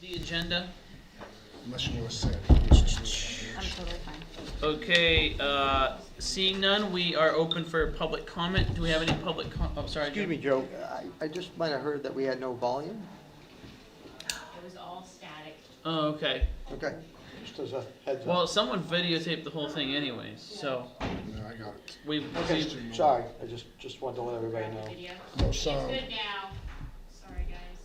the agenda? Unless you want to say it. I'm totally fine. Okay, seeing none, we are open for public comment. Do we have any public oh, sorry, Excuse Joe. me, Joe, I just might have heard that we had no volume. It was all static. Oh, okay. Okay, just as a heads Well, up. someone videotaped the whole thing anyways, so No, I got it. we've, Okay, we've sorry, I just wanted to let everybody Grab the know. video. No It's sound. good now. Sorry, guys.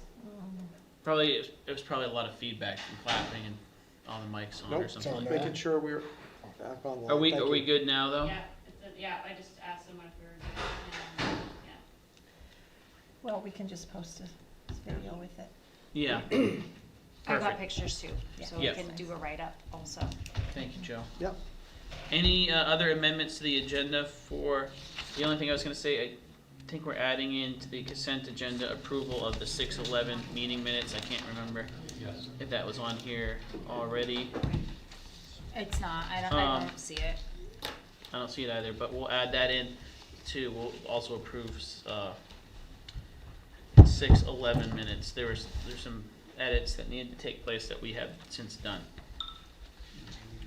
probably, it was probably a lot of feedback from clapping and all the mics on or Nope, something like sound that. making sure we're back on the Are line. we, Thank are we you. good now though? Yeah, yeah, I just asked someone if we were good. And, yeah. Well, we can just post this video with it. Yeah, I got Perfect. pictures too, so Yeah. we can do a write-up also. thank you, Joe. Yep. Any other amendments to the agenda for, the only thing I was gonna say, I think we're adding into the consent agenda approval of the 6/11 meeting minutes. I can't remember if that was on here already. It's not, I Um, don't see it. I don't see it either, but we'll add that in too. We'll also approve 6/11 minutes. There's some edits that needed to take place that we have since done.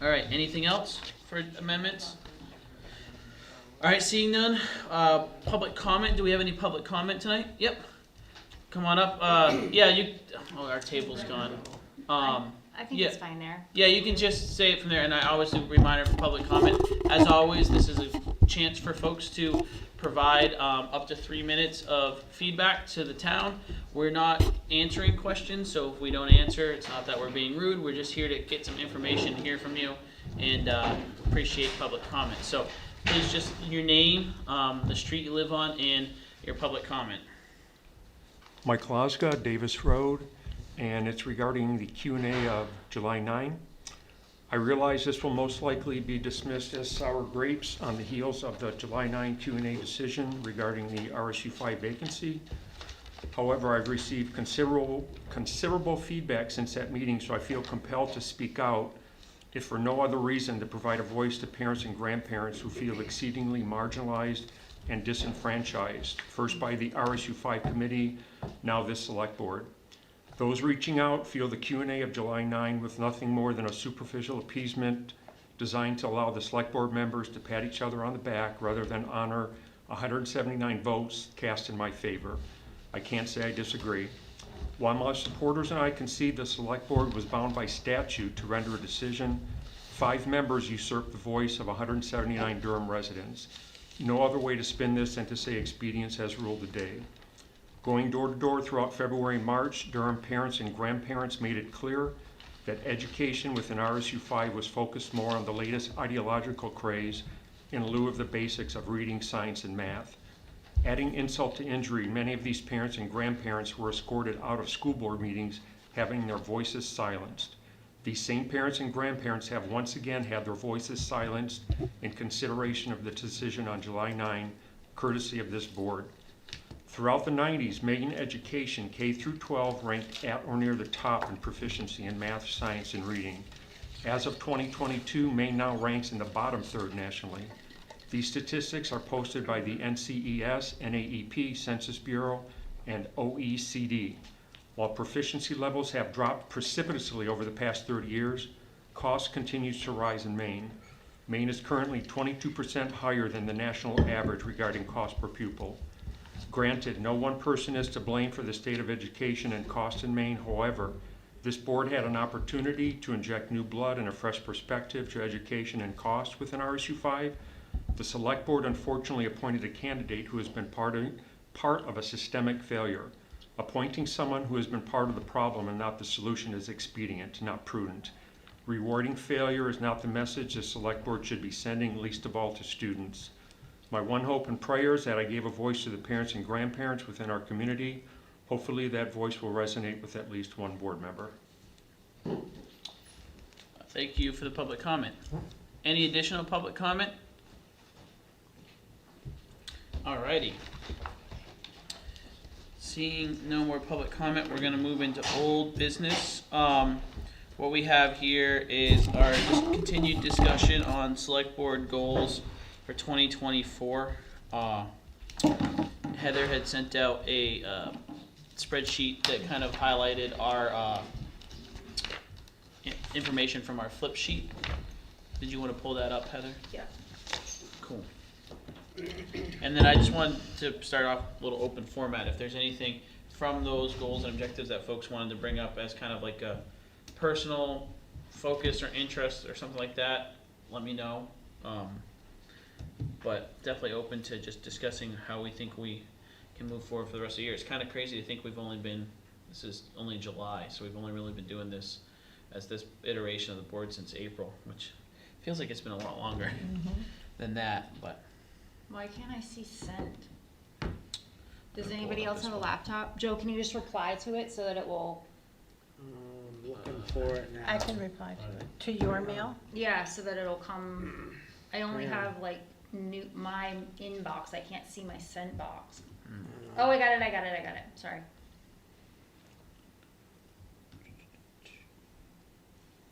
All right, anything else for amendments? All right, seeing none, public comment. Do we have any public comment tonight? Yep. Come on up. Yeah, oh, our table's gone. I think yeah. it's fine there. Yeah, you can just say it from there, and I always do a reminder for public comment. As always, this is a chance for folks to provide up to 3 minutes of feedback to the town. We're not answering questions, so if we don't answer, it's not that we're being rude. We're just here to get some information, hear from you, and appreciate public comment. So please just your name, the street you live on, and your public comment. Mike Lozga, Davis Road, and it's regarding the Q&A of July 9. I realize this will most likely be dismissed as sour grapes on the heels of the July 9 Q&A decision regarding the RSU 5 vacancy. However, I've received considerable feedback since that meeting, so I feel compelled to speak out, if for no other reason to provide a voice to parents and grandparents who feel exceedingly marginalized and disenfranchised, first by the RSU 5 committee, now this select board. Those reaching out feel the Q&A of July 9 was nothing more than a superficial appeasement designed to allow the select board members to pat each other on the back rather than honor 179 votes cast in my favor. I can't say I disagree. While my supporters and I concede the select board was bound by statute to render a decision, 5 members usurped the voice of 179 Durham residents. No other way to spin this than to say expedience has ruled the day. Going door to door throughout February and March, Durham parents and grandparents made it clear that education within RSU 5 was focused more on the latest ideological craze in lieu of the basics of reading, science, and math. Adding insult to injury, many of these parents and grandparents were escorted out of school board meetings, having their voices silenced. These same parents and grandparents have once again had their voices silenced in consideration of the decision on July 9, courtesy of this board. Throughout the 90s, Maine education, K through 12, ranked at or near the top in proficiency in math, science, and reading. As of 2022, Maine now ranks in the bottom third nationally. These statistics are posted by the NCES, NAEP, Census Bureau, and OECD. While proficiency levels have dropped precipitously over the past 30 years, cost continues to rise in Maine. Maine is currently 22% higher than the national average regarding cost per pupil. Granted, no one person is to blame for the state of education and cost in Maine. However, this board had an opportunity to inject new blood and a fresh perspective to education and cost within RSU 5. The select board unfortunately appointed a candidate who has been part of a systemic failure. Appointing someone who has been part of the problem and not the solution is expedient, not prudent. Rewarding failure is not the message the select board should be sending, least of all to students. My one hope and prayer is that I gave a voice to the parents and grandparents within our community. Hopefully that voice will resonate with at least one board member. Thank you for the public comment. Any additional public comment? Alrighty. Seeing no more public comment, we're gonna move into old business. What we have here is our just continued discussion on select board goals for 2024. Heather had sent out a spreadsheet that kind of highlighted our information from our flip sheet. Did you want to pull that up, Heather? Yeah. Cool. And then I just wanted to start off a little open format. If there's anything from those goals and objectives that folks wanted to bring up as kind of like a personal focus or interest or something like that, let me know. But definitely open to just discussing how we think we can move forward for the rest of the year. It's kind of crazy to think this is only July, so we've only really been doing this as this iteration of the board since April, which feels like it's been a lot longer than that, but. Why can't I see send? Does Pull anybody up else this have a one. laptop? Joe, can you just reply to it so that it will, Looking for it now. I can reply to it, to your mail. yeah, so that it'll come, I only Yeah. have like my inbox, I can't see my sent box. Oh, I got it, sorry.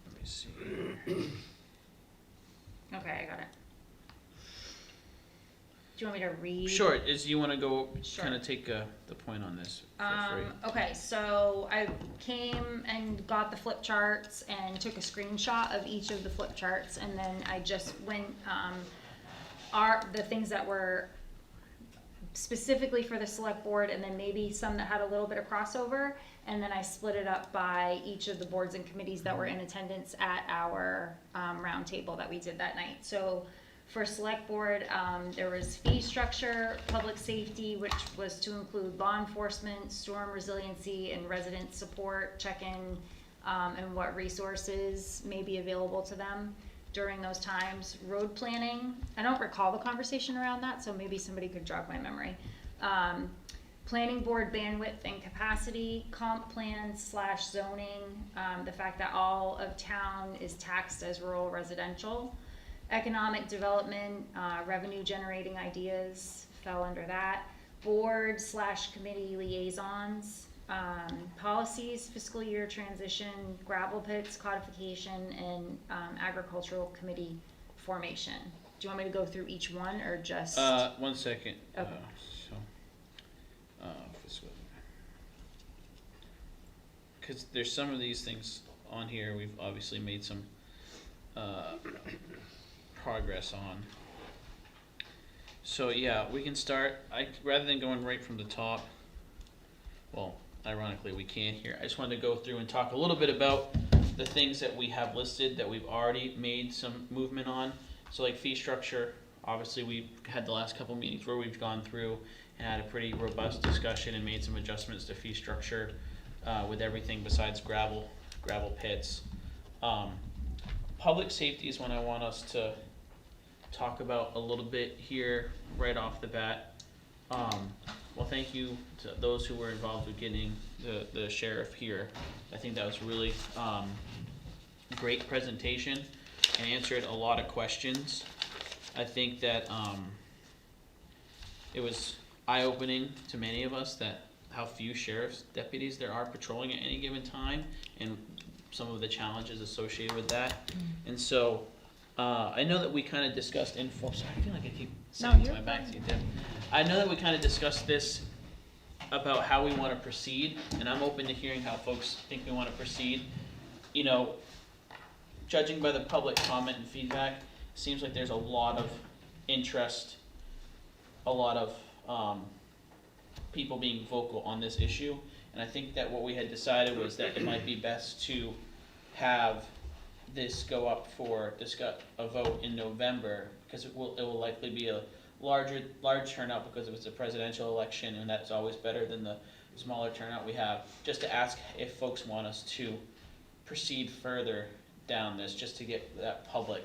Let me see. Okay, I got it. Do you want me to read? Sure, you wanna go Sure. kinda take the point on this? Feel free. Okay, so I came and got the flip charts and took a screenshot of each of the flip charts, and then I just went, the things that were specifically for the select board, and then maybe some that had a little bit of crossover, and then I split it up by each of the boards and committees that were in attendance at our, roundtable that we did that night. So, for select board, there was fee structure, public safety, which was to include law enforcement, storm resiliency, and resident support, check-in, and what resources may be available to them during those times. Road planning, I don't recall the conversation around that, so maybe somebody could jog my memory. Planning board bandwidth and capacity, comp plan / zoning, the fact that all of town is taxed as rural residential. Economic development, revenue generating ideas fell under that. Board / committee liaisons, policies, fiscal year transition, gravel pits, codification, and agricultural committee formation. Do you want me to go through each one or just? 1 second. Okay. Because there's some of these things on here we've obviously made some progress on. So yeah, we can start. Rather than going right from the top, well, ironically we can't here. I just wanted to go through and talk a little bit about the things that we have listed that we've already made some movement on. So like fee structure, obviously we've had the last couple meetings where we've gone through and had a pretty robust discussion and made some adjustments to fee structure with everything besides gravel pits. Public safety is one I want us to talk about a little bit here right off the bat. Well, thank you to those who were involved with getting the sheriff here. I think that was really great presentation and answered a lot of questions. I think that it was eye-opening to many of us that how few sheriff's deputies there are patrolling at any given time and some of the challenges associated with that. And so I know that we kind of discussed info. Sorry, I feel like I keep saying to my back to you, Deb. I know that we kind of discussed this about how we want to proceed, and I'm open to hearing how folks think we want to proceed. You know, judging by the public comment and feedback, seems like there's a lot of interest, a lot of people being vocal on this issue, and I think that what we had decided was that it might be best to have this go up for a vote in November, because it will likely be a large turnout because it was a presidential election, and that's always better than the smaller turnout we have. Just to ask if folks want us to proceed further down this, just to get that public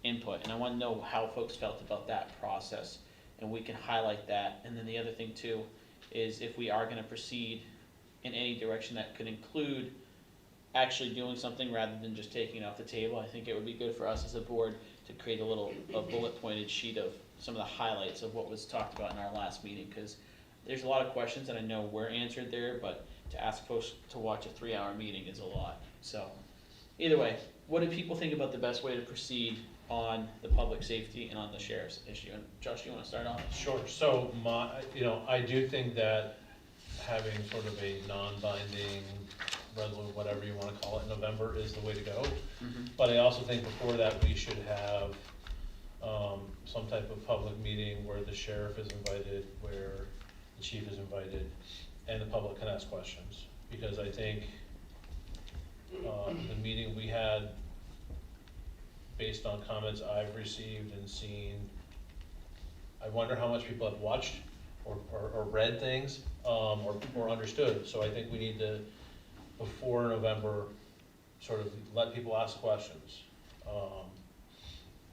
input, and I want to know how folks felt about that process, and we can highlight that. And then the other thing too is if we are going to proceed in any direction that could include actually doing something rather than just taking it off the table, I think it would be good for us as a board to create a bullet pointed sheet of some of the highlights of what was talked about in our last meeting, because there's a lot of questions that I know were answered there, but to ask folks to watch a 3-hour meeting is a lot. So either way, what do people think about the best way to proceed on the public safety and on the sheriff's issue? And Josh, you want to start off? Sure. So I do think that having sort of a non-binding resolution, whatever you wanna call it, November is the way to go. Mhm. But I also think before that, we should have, some type of public meeting where the sheriff is invited, where the chief is invited, and the public can ask questions. Because I think, the meeting we had, based on comments I've received and seen, I wonder how much people have watched or read things, or understood. So I think we need to, before November, sort of let people ask questions.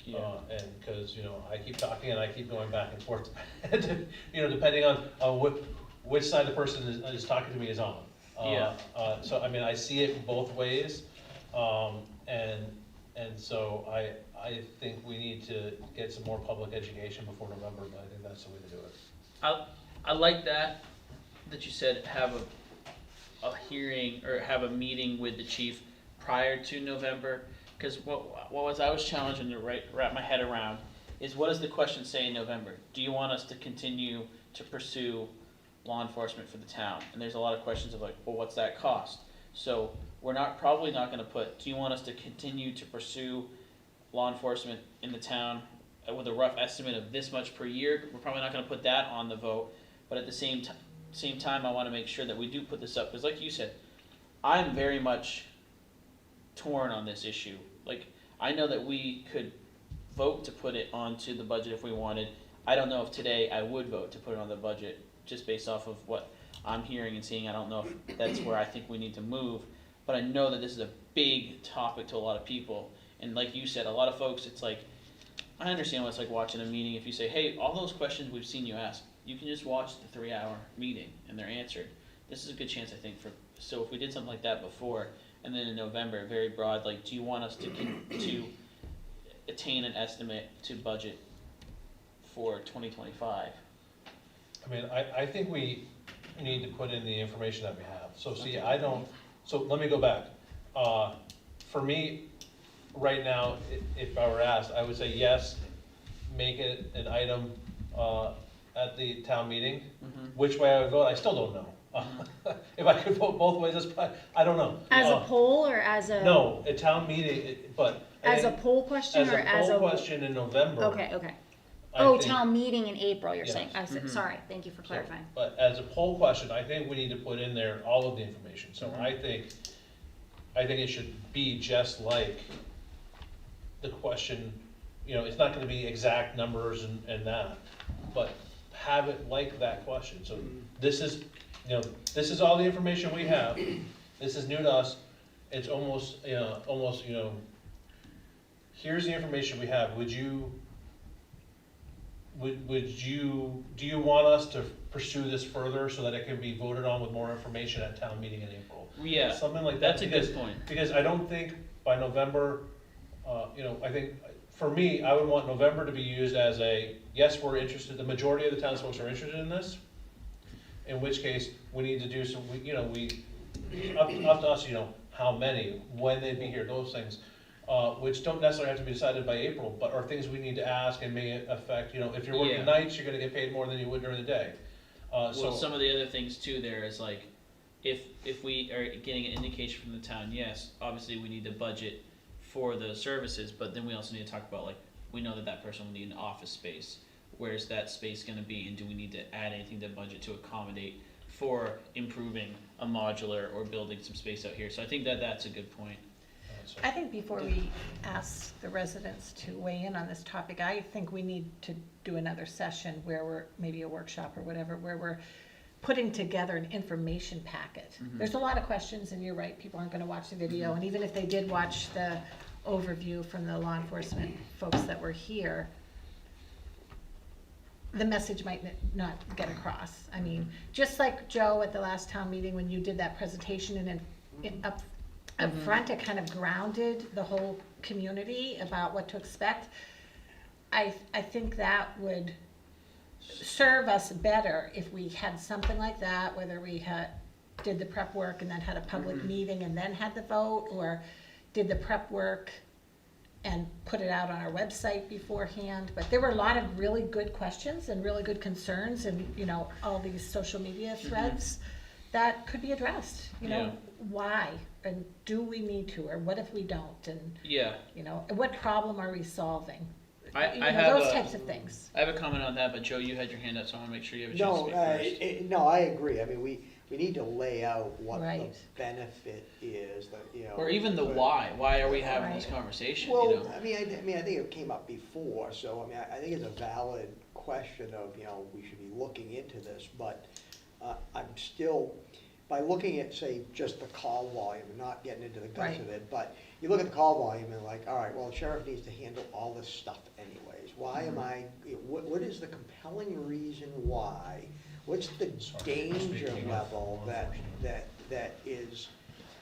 Yeah. And, cause, you know, I keep talking and I keep going back and forth, you know, depending on which side the person is talking to me is on. Yeah. So, I mean, I see it both ways, and so I think we need to get some more public education before November, but I think that's the way to do it. I like that you said have a hearing or have a meeting with the chief prior to November, because what was I was challenging to wrap my head around is what does the question say in November? Do you want us to continue to pursue law enforcement for the town? And there's a lot of questions of like, well, what's that cost? So we're probably not gonna put, do you want us to continue to pursue law enforcement in the town with a rough estimate of this much per year? We're probably not gonna put that on the vote, but at the same time, I wanna make sure that we do put this up, because like you said, I'm very much torn on this issue. Like, I know that we could vote to put it onto the budget if we wanted. I don't know if today I would vote to put it on the budget, just based off of what I'm hearing and seeing. I don't know if that's where I think we need to move, but I know that this is a big topic to a lot of people. And like you said, a lot of folks, it's like, I understand what it's like watching a meeting. If you say, hey, all those questions we've seen you ask, you can just watch the 3-hour meeting and they're answered. This is a good chance, I think, so if we did something like that before, and then in November, very broad, like, do you want us to attain an estimate to budget for 2025? I mean, I think we need to put in the information that we have. So see, Okay. So let me go back. For me, right now, if I were asked, I would say yes, make it an item, at the town meeting. Mhm. Which way I would vote, I still don't know. If I could vote both ways, I don't know. As a poll or as a? No, a town meeting, but. I As a think poll question or as a? As a poll question in November. Okay, okay. I Oh, think- town meeting in April, you're Yes. saying, I said, Mhm. sorry, thank you for So, clarifying. But as a poll question, I think we need to put in there all of the information, so Mhm. I think it should be just like the question, you know, it's not gonna be exact numbers and that, but have it like that question, so this is, you know, this is all the information we have, this is new to us, it's almost, you know, here's the information we have, do you want us to pursue this further so that it can be voted on with more information at town meeting in April? Yeah, Something like that. that's a because- good point. Because I don't think by November, you know, I think, for me, I would want November to be used as a, yes, we're interested, the majority of the townsfolk are interested in this. In which case, we need to do some, you know, up to us, you know, how many, when they'd be here, those things. Which don't necessarily have to be decided by April, but are things we need to ask and may affect, you know, if you're working Yeah. nights, you're gonna get paid more than you would during the day. Well, So, some of the other things too there is like, if we are getting an indication from the town, yes, obviously we need to budget for the services, but then we also need to talk about like, we know that person will need an office space. Where's that space gonna be, and do we need to add anything to budget to accommodate for improving a modular or building some space out here? So I think that that's a good point. so- I think before we ask the residents to weigh in on this topic, I think we need to do another session where we're, maybe a workshop or whatever, where we're putting together an information packet. Mhm. There's a lot of questions, and you're right, people aren't gonna watch the video, and even if they did watch the overview from the law enforcement folks that were here, the message might not get across. I mean, just like Joe at the last town meeting, when you did that presentation and then up front, it kind of grounded the whole community about what to expect. I think that would serve us better if we had something like that, whether we did the prep work and then had a public meeting and then had the vote, or did the prep work and put it out on our website beforehand. But there were a lot of really good questions and really good concerns, and, you know, all these social media threads that could be addressed, you Yeah. know, why? And do we need to, or what if we don't? And, Yeah, you know, what problem are we solving? I You know, have those a- types of things. I have a comment on that, but Joe, you had your hand up, so I wanna make sure you have a chance to No, speak first. no, I agree. I mean, we need to lay out what the Right. benefit is, that, you know. Or even the but- why are we having this Right. conversation, you Well, know? I mean, I think it came up before, so, I mean, I think it's a valid question of, you know, we should be looking into this, but I'm still, by looking at, say, just the call volume, and not getting into the guts Right. of it, but you look at the call volume and like, all right, well, the sheriff needs to handle all this stuff anyways. Why am I, what is the compelling reason why? What's the danger level that is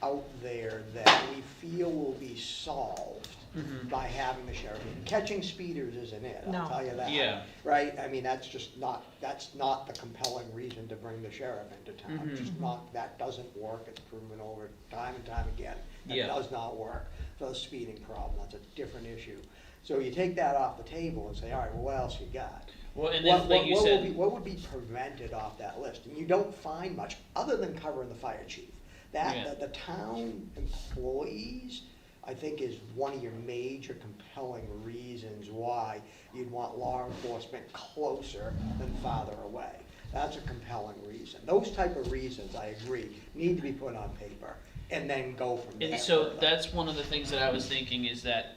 out there that we feel will be solved Mhm. by having the sheriff? Catching speeders isn't it, No. I'll tell you that. Yeah. Right, I mean, that's not the compelling reason to bring the sheriff into town. It's Mhm. just not, that doesn't work, it's proven over time and time again. That Yeah. does not work for the speeding problem, that's a different issue. So you take that off the table and say, all right, well, what else you got? Well, and then, like you said, What would be prevented off that list? And you don't find much, other than covering the fire chief. Yeah. The town employees, I think, is one of your major compelling reasons why you'd want law enforcement closer than farther away. That's a compelling reason. Those type of reasons, I agree, need to be put on paper and then go from there. and so further. that's one of the things that I was thinking is that,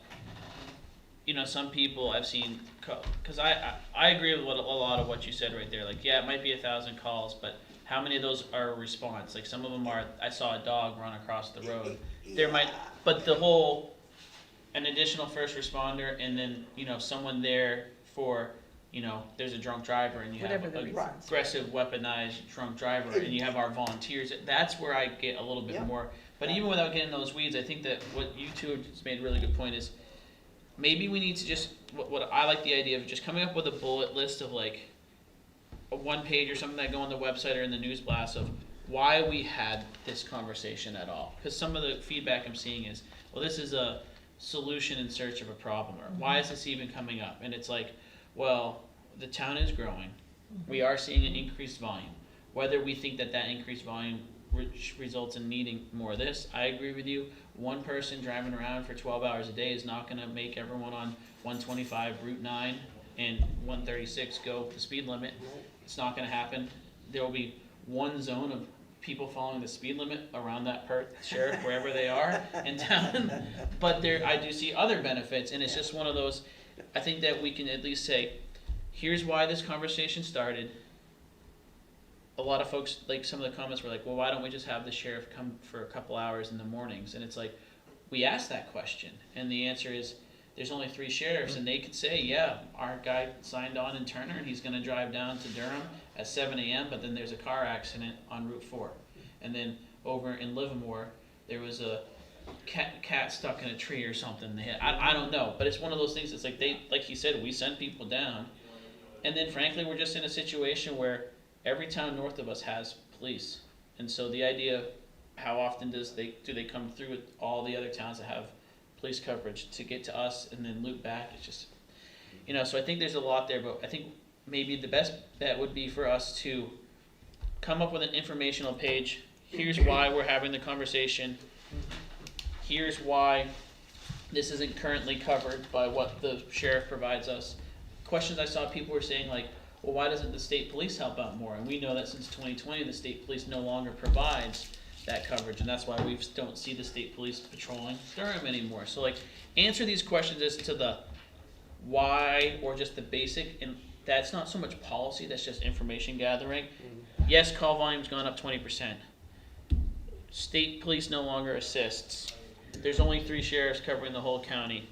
you know, some people I've seen, because I agree with a lot of what you said right there. Like, yeah, it might be 1,000 calls, but how many of those are a response? Like, some of them are, I saw a dog run across the road. There might, but the whole, an additional first responder, and then, you know, someone there for, you know, there's a drunk driver, and you have Whatever the a reasons. aggressive, weaponized drunk driver, and you have our volunteers. That's where I get a little bit Yeah. more. But even without getting those weeds, I think that what you two have just made a really good point is, maybe we need to just, what I like the idea of just coming up with a bullet list of like a one page or something that go on the website or in the news blast of why we had this conversation at all. Because some of the feedback I'm seeing is, well, this is a solution in search of a problem, or why is this even coming up? And it's like, well, the town is growing. We are seeing an increased volume. Whether we think that that increased volume results in needing more of this, I agree with you. One person driving around for 12 hours a day is not going to make everyone on 125 Route 9 and 136 go the speed limit. It's not going to happen. There will be one zone of people following the speed limit around that sheriff wherever they are in town. But I do see other benefits, and it's just one of those. I think that we can at least say, here's why this conversation started. A lot of folks, like some of the comments were like, well, why don't we just have the sheriff come for a couple hours in the mornings? And it's like, we asked that question, and the answer is, there's only 3 sheriffs, and they could say, yeah, our guy signed on in Turner, and he's gonna drive down to Durham at 7 a.m., but then there's a car accident on Route 4. And then over in Livermore, there was a cat stuck in a tree or something. I don't know, but it's one of those things that's like, like you said, we send people down, and then frankly, we're just in a situation where every town north of us has police. And so the idea, how often do they come through with all the other towns that have police coverage to get to us and then loop back? It's just, you know, so I think there's a lot there, but I think maybe the best bet would be for us to come up with an informational page. Here's why we're having the conversation. Here's why this isn't currently covered by what the sheriff provides us. Questions I saw people were saying like, well, why doesn't the state police help out more? And we know that since 2020, the state police no longer provides that coverage, and that's why we don't see the state police patrolling Durham anymore. So like, answer these questions as to the why or just the basic, and that's not so much policy, that's just information gathering. Yes, call volume's gone up 20%. State police no longer assists. There's only 3 sheriffs covering the whole county.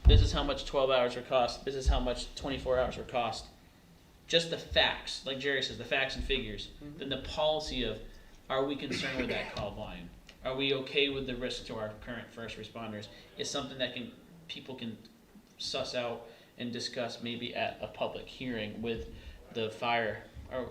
This is how much 12 hours would cost. This is how much 24 hours would cost. Just the facts, like Jerry says, the facts and figures. Then the policy of, are we concerned with that call volume? Are we okay with the risk to our current first responders? Is something that people can suss out and discuss maybe at a public hearing with the fire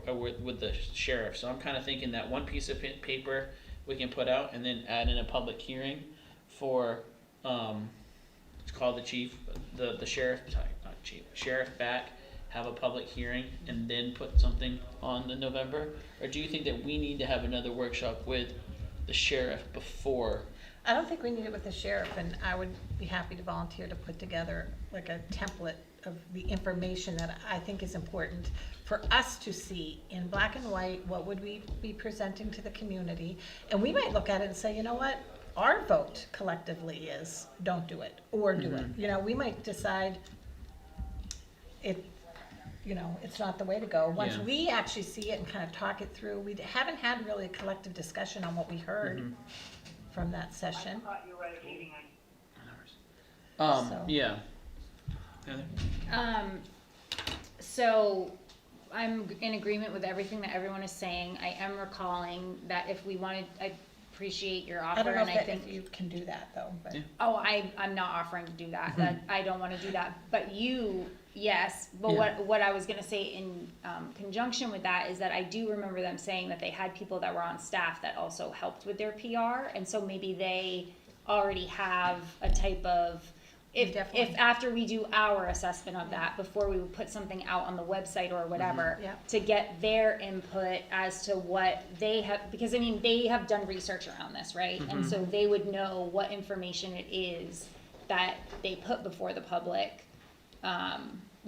or with the sheriff. So I'm kind of thinking that one piece of paper we can put out and then add in a public hearing for, it's called the chief, the sheriff, sorry, not chief, sheriff back, have a public hearing and then put something on the November? Or do you think that we need to have another workshop with the sheriff before? I don't think we need it with the sheriff, and I would be happy to volunteer to put together like a template of the information that I think is important for us to see in black and white. What would we be presenting to the community? And we might look at it and say, you know what, our vote collectively is don't do it or do it. You know, we might decide it, you know, it's not the way to go. Once Yeah. we actually see it and kind of talk it through, we haven't had really a collective discussion on what we heard from that session. So- Yeah. Heather? So I'm in agreement with everything that everyone is saying. I am recalling that if we wanted, I appreciate your I offer, don't know and if, I that, think. if you can do that though, but. Yeah. Oh, I'm not offering to do that. That I don't want to do that. But you, yes. But Yeah. what I was gonna say in conjunction with that is that I do remember them saying that they had people that were on staff that also helped with their PR, and so maybe they already have a type of. If Definitely. after we do our assessment of that, before we would put something out on the website or whatever, Yeah. to get their input as to what they have, because I mean, they have done research around this, right? And so they would know what information it is that they put before the public,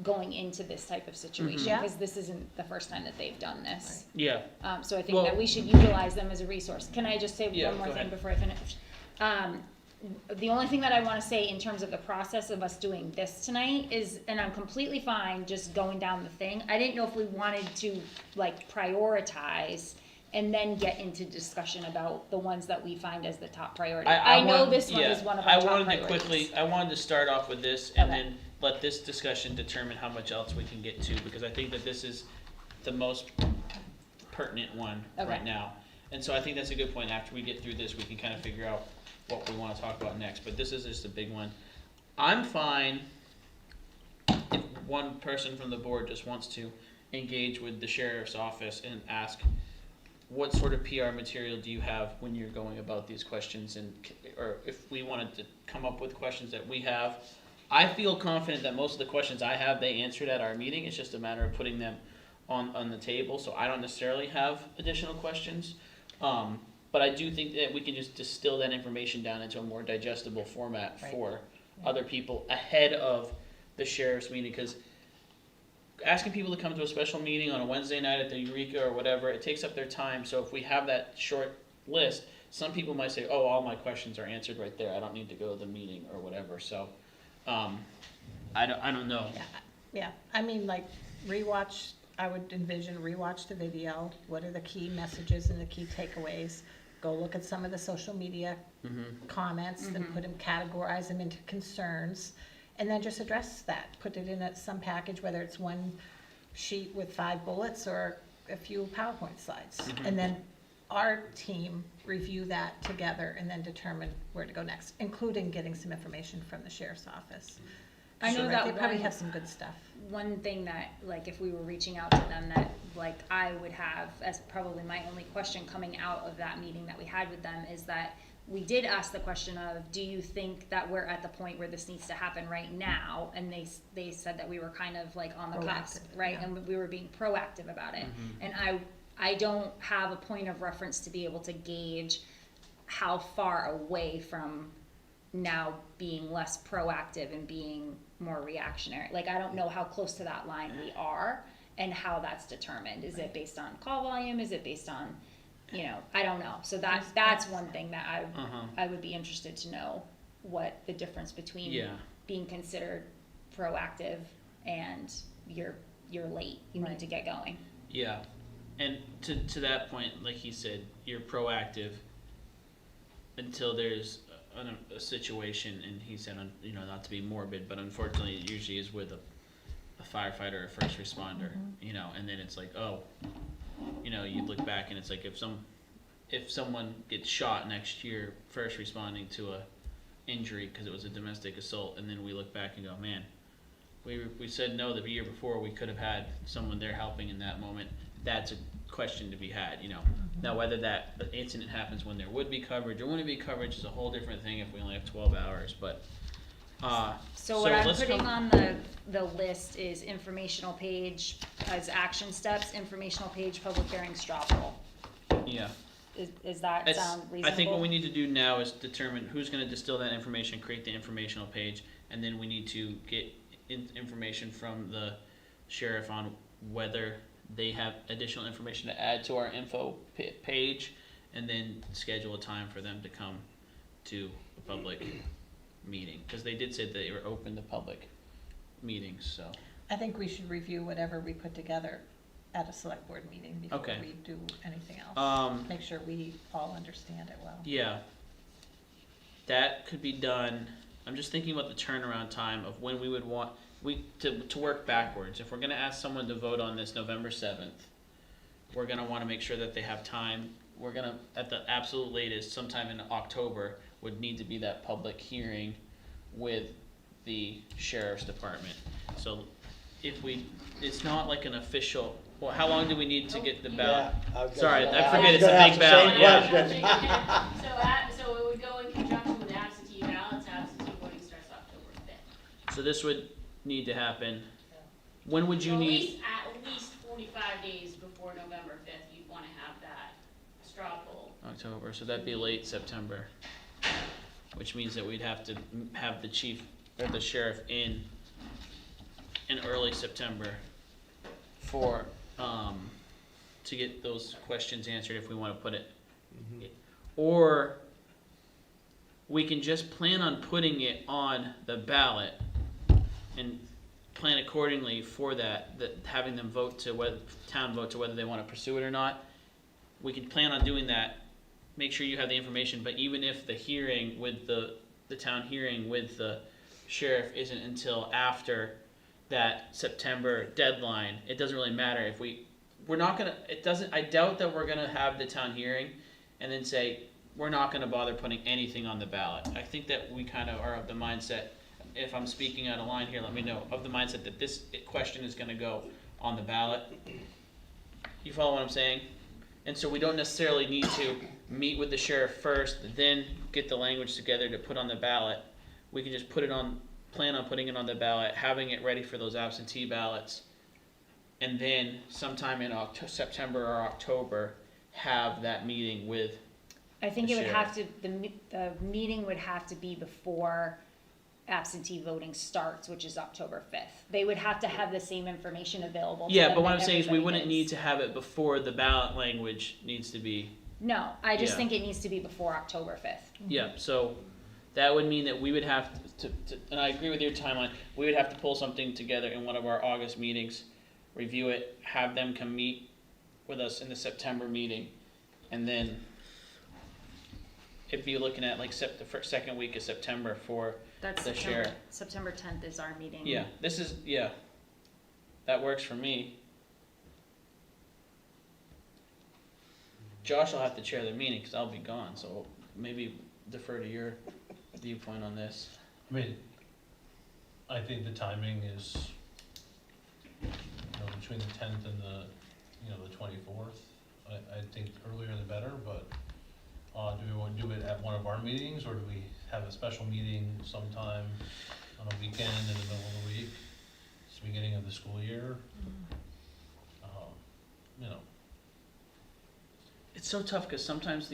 going into this type of situation, Yeah. because this isn't the first time that they've done this. Yeah. So I think Well- that we should utilize them as a resource. Can I just say Yeah, one more go thing ahead. before I finish? The only thing that I wanna say in terms of the process of us doing this tonight is, and I'm completely fine just going down the thing, I didn't know if we wanted to like prioritize and then get into discussion about the ones that we find as the top priority. I know want- this one yeah, is one of our top priorities. I wanted to start off with this and Okay. then let this discussion determine how much else we can get to, because I think that this is the most pertinent one Okay. right now. And so I think that's a good point. After we get through this, we can kind of figure out what we want to talk about next, but this is just a big one. I'm fine if one person from the board just wants to engage with the sheriff's office and ask, what sort of PR material do you have when you're going about these questions, and or if we wanted to come up with questions that we have. I feel confident that most of the questions I have, they answered at our meeting. It's just a matter of putting them on the table, so I don't necessarily have additional questions. But I do think that we can just distill that information down into a more digestible format Right. for other people ahead of the sheriff's meeting, because asking people to come to a special meeting on a Wednesday night at the Eureka or whatever, it takes up their time. So if we have that short list, some people might say, oh, all my questions are answered right there, I don't need to go to the meeting or whatever. So I don't know. Yeah, I mean, like, rewatch, I would envision rewatch the video, what are the key messages and the key takeaways? Go look at some of the social media comments and put them, categorize them into concerns, and then just address that, put it in some package, whether it's one sheet with 5 bullets or a few PowerPoint slides. And then our team review that together and then determine where to go next, including getting some information from the sheriff's office. I know Sure, that they probably one- have some good stuff. One thing that, like, if we were reaching out to them, that, like, I would have as probably my only question coming out of that meeting that we had with them is that we did ask the question of, do you think that we're at the point where this needs to happen right now? And they said that we were kind of like on the cusp, Proactive, right? yeah. And we were being proactive about it. And I don't have a point of reference to be able to gauge how far away from now being less proactive and being more reactionary. Like, I don't know how close to that line we are and how that's determined. Is it based on call volume? Is it based on, you know, I don't know. So that's one thing that I would be interested to know, what the difference between Yeah. being considered proactive and you're late, you need Right. to get going. Yeah, and to that point, like he said, you're proactive until there's a situation, and he said, you know, not to be morbid, but unfortunately it usually is with a firefighter or a first responder, you know, and then it's like, oh, you know, you look back and it's like if someone gets shot next year first responding to a injury because it was a domestic assault, and then we look back and go, man, we said no the year before, we could have had someone there helping in that moment. That's a question to be had, you know. Now, whether that incident happens when there would be coverage or wouldn't be coverage is a whole different thing if we only have 12 hours, but So what I'm let's putting come- on the list is informational page as action steps, informational page, public hearing, straw poll. Yeah. Is that It's, sound reasonable? I think what we need to do now is determine who's gonna distill that information, create the informational page, and then we need to get information from the sheriff on whether they have additional information to add to our info page, and then schedule a time for them to come to a public meeting, cause they did say that they were open to public meetings, so. I think we should review whatever we put together at a select board meeting before Okay. we do anything else. Make sure we all understand it well. Yeah. That could be done, I'm just thinking about the turnaround time of when we would want, to work backwards. If we're gonna ask someone to vote on this November 7th, we're gonna wanna make sure that they have time. We're gonna, at the absolute latest, sometime in October, would need to be that public hearing with the sheriff's department. So if it's not like an official, well, how long do we need to get the ballot? Yeah, I was gonna Sorry, say- I was forget it's a gonna ask big the same ballot, yeah. question. So it would go in conjunction with absentee ballots, absentee voting starts October 5th. So this would need to happen. When would you So need? At least 45 days before November 5th, you'd wanna have that straw poll. October, so that'd be late September, which means that we'd have to have the chief or the sheriff in early September for, to get those questions answered if we wanna put it. Or we can just plan on putting it on the ballot and plan accordingly for that having them vote to whether, town vote to whether they wanna pursue it or not. We can plan on doing that, make sure you have the information, but even if the hearing with the town hearing with the sheriff isn't until after that September deadline, it doesn't really matter if we're not gonna, I doubt that we're gonna have the town hearing and then say, we're not gonna bother putting anything on the ballot. I think that we kind of are of the mindset, if I'm speaking out of line here, let me know, of the mindset that this question is gonna go on the ballot. You follow what I'm saying? And so we don't necessarily need to meet with the sheriff first, then get the language together to put on the ballot. We can just plan on putting it on the ballot, having it ready for those absentee ballots, and then sometime in September or October, have that meeting with, I think the it would sheriff. have to, the meeting would have to be before absentee voting starts, which is October 5th. They would have to have the same information available to yeah, them but what that I'm saying is we everybody wouldn't is. need to have it before the ballot language needs to be. No, I just Yeah. think it needs to be before October 5th. Yeah, so that would mean that we would have to, and I agree with your timeline, we would have to pull something together in one of our August meetings, review it, have them come meet with us in the September meeting, and then it'd be looking at like the first, second week of September for, That's The September, sheriff. September 10th is our meeting. yeah, that works for me. Josh will have to chair the meeting, cause I'll be gone, so maybe defer to your viewpoint on this. I mean, I think the timing is, between the 10th and the 24th. I think earlier the better, but do we want to do it at one of our meetings, or do we have a special meeting sometime on a weekend in the middle of the week? It's the beginning of the school year. It's so tough, cause sometimes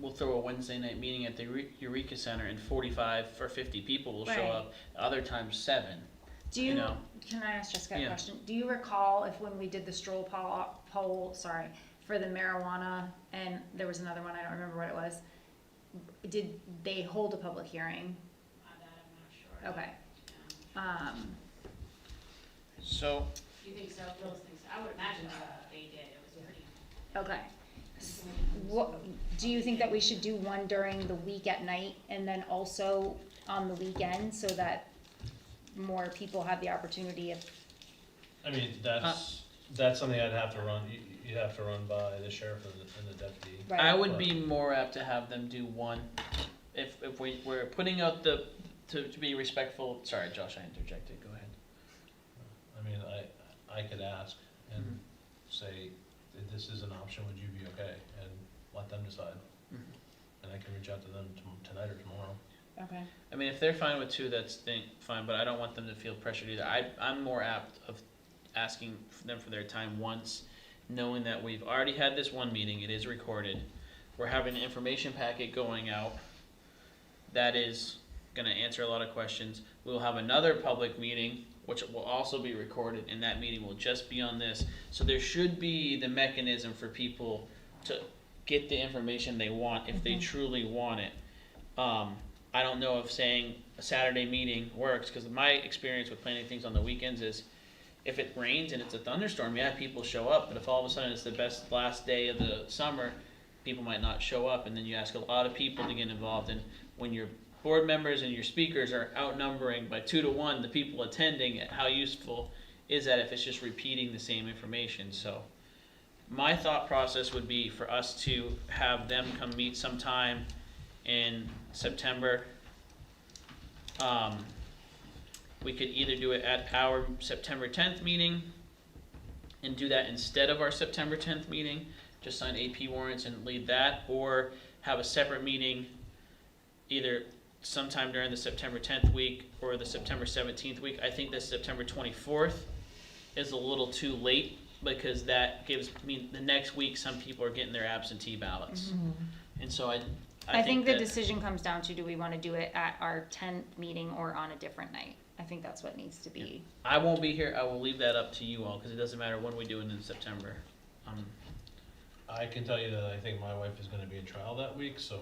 we'll throw a Wednesday night meeting at the Eureka Center and 45 or 50 people will show Right. up, other times 7. Do You you, know. can I ask Jessica a Yeah. question? Do you recall if when we did the stroll poll, for the marijuana, and there was another one, I don't remember what it was, did they hold a public hearing? That I'm not sure. Okay. Yeah. So, Do you think so? Those things, I would imagine they did, it was pretty. Okay. What, do you think that we should do one during the week at night and then also on the weekend so that more people have the opportunity if, I mean, that's something I'd have to run, you'd have to run by the sheriff and the deputy. right? I would be more apt to have them do one, if we're putting out to be respectful, sorry Josh, I interjected, go ahead. I mean, I could ask and say, if this is an option, would you be okay? And let them decide. Mhm. And I can reach out to them tonight or tomorrow. Okay. I mean, if they're fine with 2, that's fine, but I don't want them to feel pressured either. I'm more apt of asking them for their time once, knowing that we've already had this one meeting, it is recorded. We're having an information packet going out that is gonna answer a lot of questions. We'll have another public meeting, which will also be recorded, and that meeting will just be on this. So there should be the mechanism for people to get the information they want if they truly want it. I don't know if saying a Saturday meeting works, because my experience with planning things on the weekends is if it rains and it's a thunderstorm, yeah, people show up, but if all of a sudden it's the best last day of the summer, people might not show up, and then you ask a lot of people to get involved, and when your board members and your speakers are outnumbering by 2 to 1 the people attending, how useful is that if it's just repeating the same information? So my thought process would be for us to have them come meet sometime in September. We could either do it at our September 10th meeting and do that instead of our September 10th meeting, just sign AP warrants and lead that, or have a separate meeting either sometime during the September 10th week or the September 17th week. I think the September 24th is a little too late, because that gives me the next week some people are getting their absentee ballots. And so I think the that- decision comes down to, do we wanna do it at our 10th meeting or on a different night? I think that's what needs to be. I won't be here. I will leave that up to you all, because it doesn't matter when we do it in September. I can tell you that I think my wife is gonna be in trial that week, so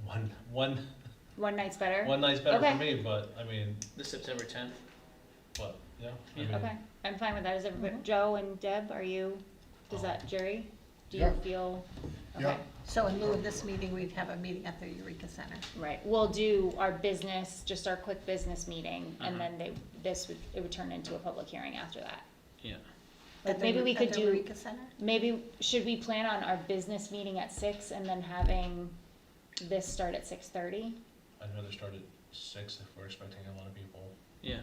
one One night's better? night's better for Okay. me, but, I mean, The September 10th. but, yeah. I mean, Okay, I'm fine with that. Is everybody, Joe and Deb, are you, does that, Jerry? Do you Yeah. feel? Yeah. Okay. So in lieu of this meeting, we'd have a meeting at the Eureka Center. Right, we'll do our business, just our quick business meeting, and Uh-huh. then it would turn into a public hearing after that. Yeah. Like, At the- maybe we could At the do, Eureka Center? maybe, should we plan on our business meeting at 6 and then having this start at 6:30? I'd rather start at 6 if we're expecting a lot of people. Yeah.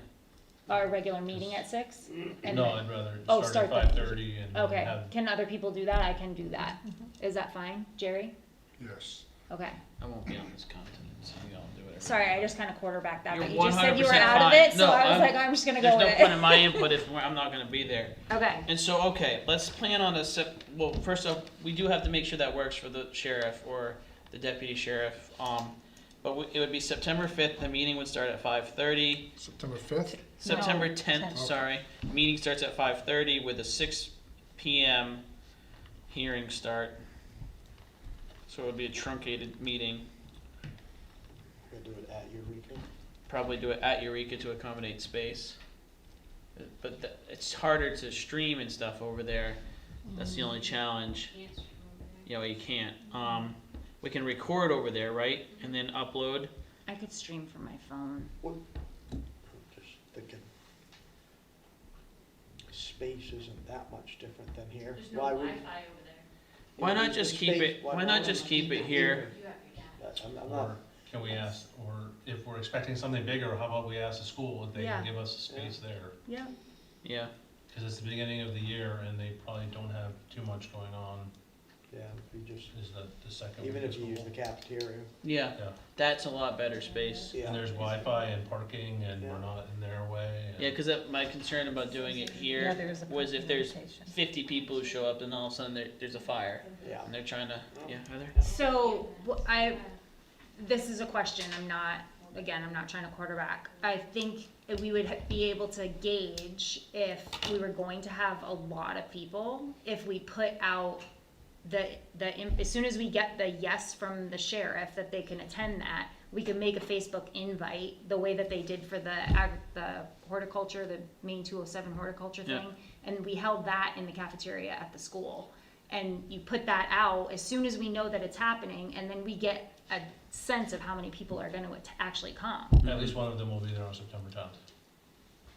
Our regular meeting at 6? And No, then- I'd rather Oh, start start at the- 5:30 and Okay, have, can other people do that? I can do that. Is that fine, Jerry? Yes. Okay, I won't be on this continent, so y'all do whatever. sorry, I just kinda quarterbacked that, You're but you just said you were 100% out of fine. it, so No, I was I'm- like, I'm just gonna go There's with no it. point in my input if I'm not gonna be there. Okay, And so, okay, let's plan on well, first off, we do have to make sure that works for the sheriff or the deputy sheriff. But it would be September 5th, the meeting would start at 5:30. September 5th? September No, 10th, 10th. sorry. Meeting starts at 5:30 with a 6 PM hearing start. So it would be a truncated meeting. We're gonna do it at Eureka. Probably do it at Eureka to accommodate space. But it's harder to stream and stuff over there. That's the only challenge. Can't stream over there. You know, you can't. We can record over there, right? And then upload. I could stream from my phone. Just thinking. Space isn't that much different than here. There's no Why would- Wi-Fi over there. Why not The just keep space- it, why not just keep it here? You have, yeah. I'm or not, can we ask, or if we're expecting something bigger, how about we ask the school if they Yeah. can give us a space there? Yeah. Yeah. Because it's the beginning of the year and they probably don't have too much going on, yeah, we just, is the second week even of if you use the school. cafeteria, Yeah. Yeah, That's a lot better space. yeah. and there's Wi-Fi and parking and Yeah. we're not in their way. and- Yeah, because my concern about doing it Yeah, here there is a was if parking there's limitation. 50 people who show up and all of a sudden there's a fire Yeah. and they're trying to, yeah, Heather? So, this is a question, I'm not trying to quarterback. I think we would be able to gauge if we were going to have a lot of people, if we put out as soon as we get the yes from the sheriff that they can attend that, we could make a Facebook invite, the way that they did for the horticulture, the Maine 207 horticulture Yeah. thing. And we held that in the cafeteria at the school. And you put that out as soon as we know that it's happening, and then we get a sense of how many people are gonna actually come. At least one of them will be there on September 10th.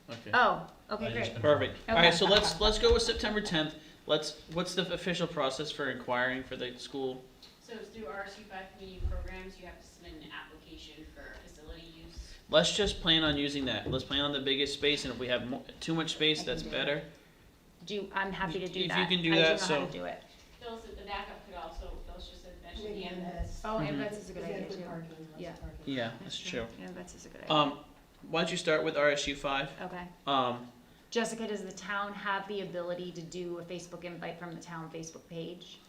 Okay. Oh, okay, I just great. confirmed. Perfect. All Okay. right, so let's go with September 10th. What's the official process for inquiring for the school? So it's through RSU5 community programs, you have to submit an application for facility use. Let's just plan on using that. Let's plan on the biggest space, and if we have too much space, that's better. I'm happy to do If that. you can do I that, know how so- to do it. Phyllis, the backup could also, Phyllis just said mention the MS Oh, Mhm. AMVets is a good idea too. Yeah. Yeah, that's true. AMVets is a good idea. Why don't you start with RSU 5? Okay. Jessica, does the town have the ability to do a Facebook invite from the town Facebook page?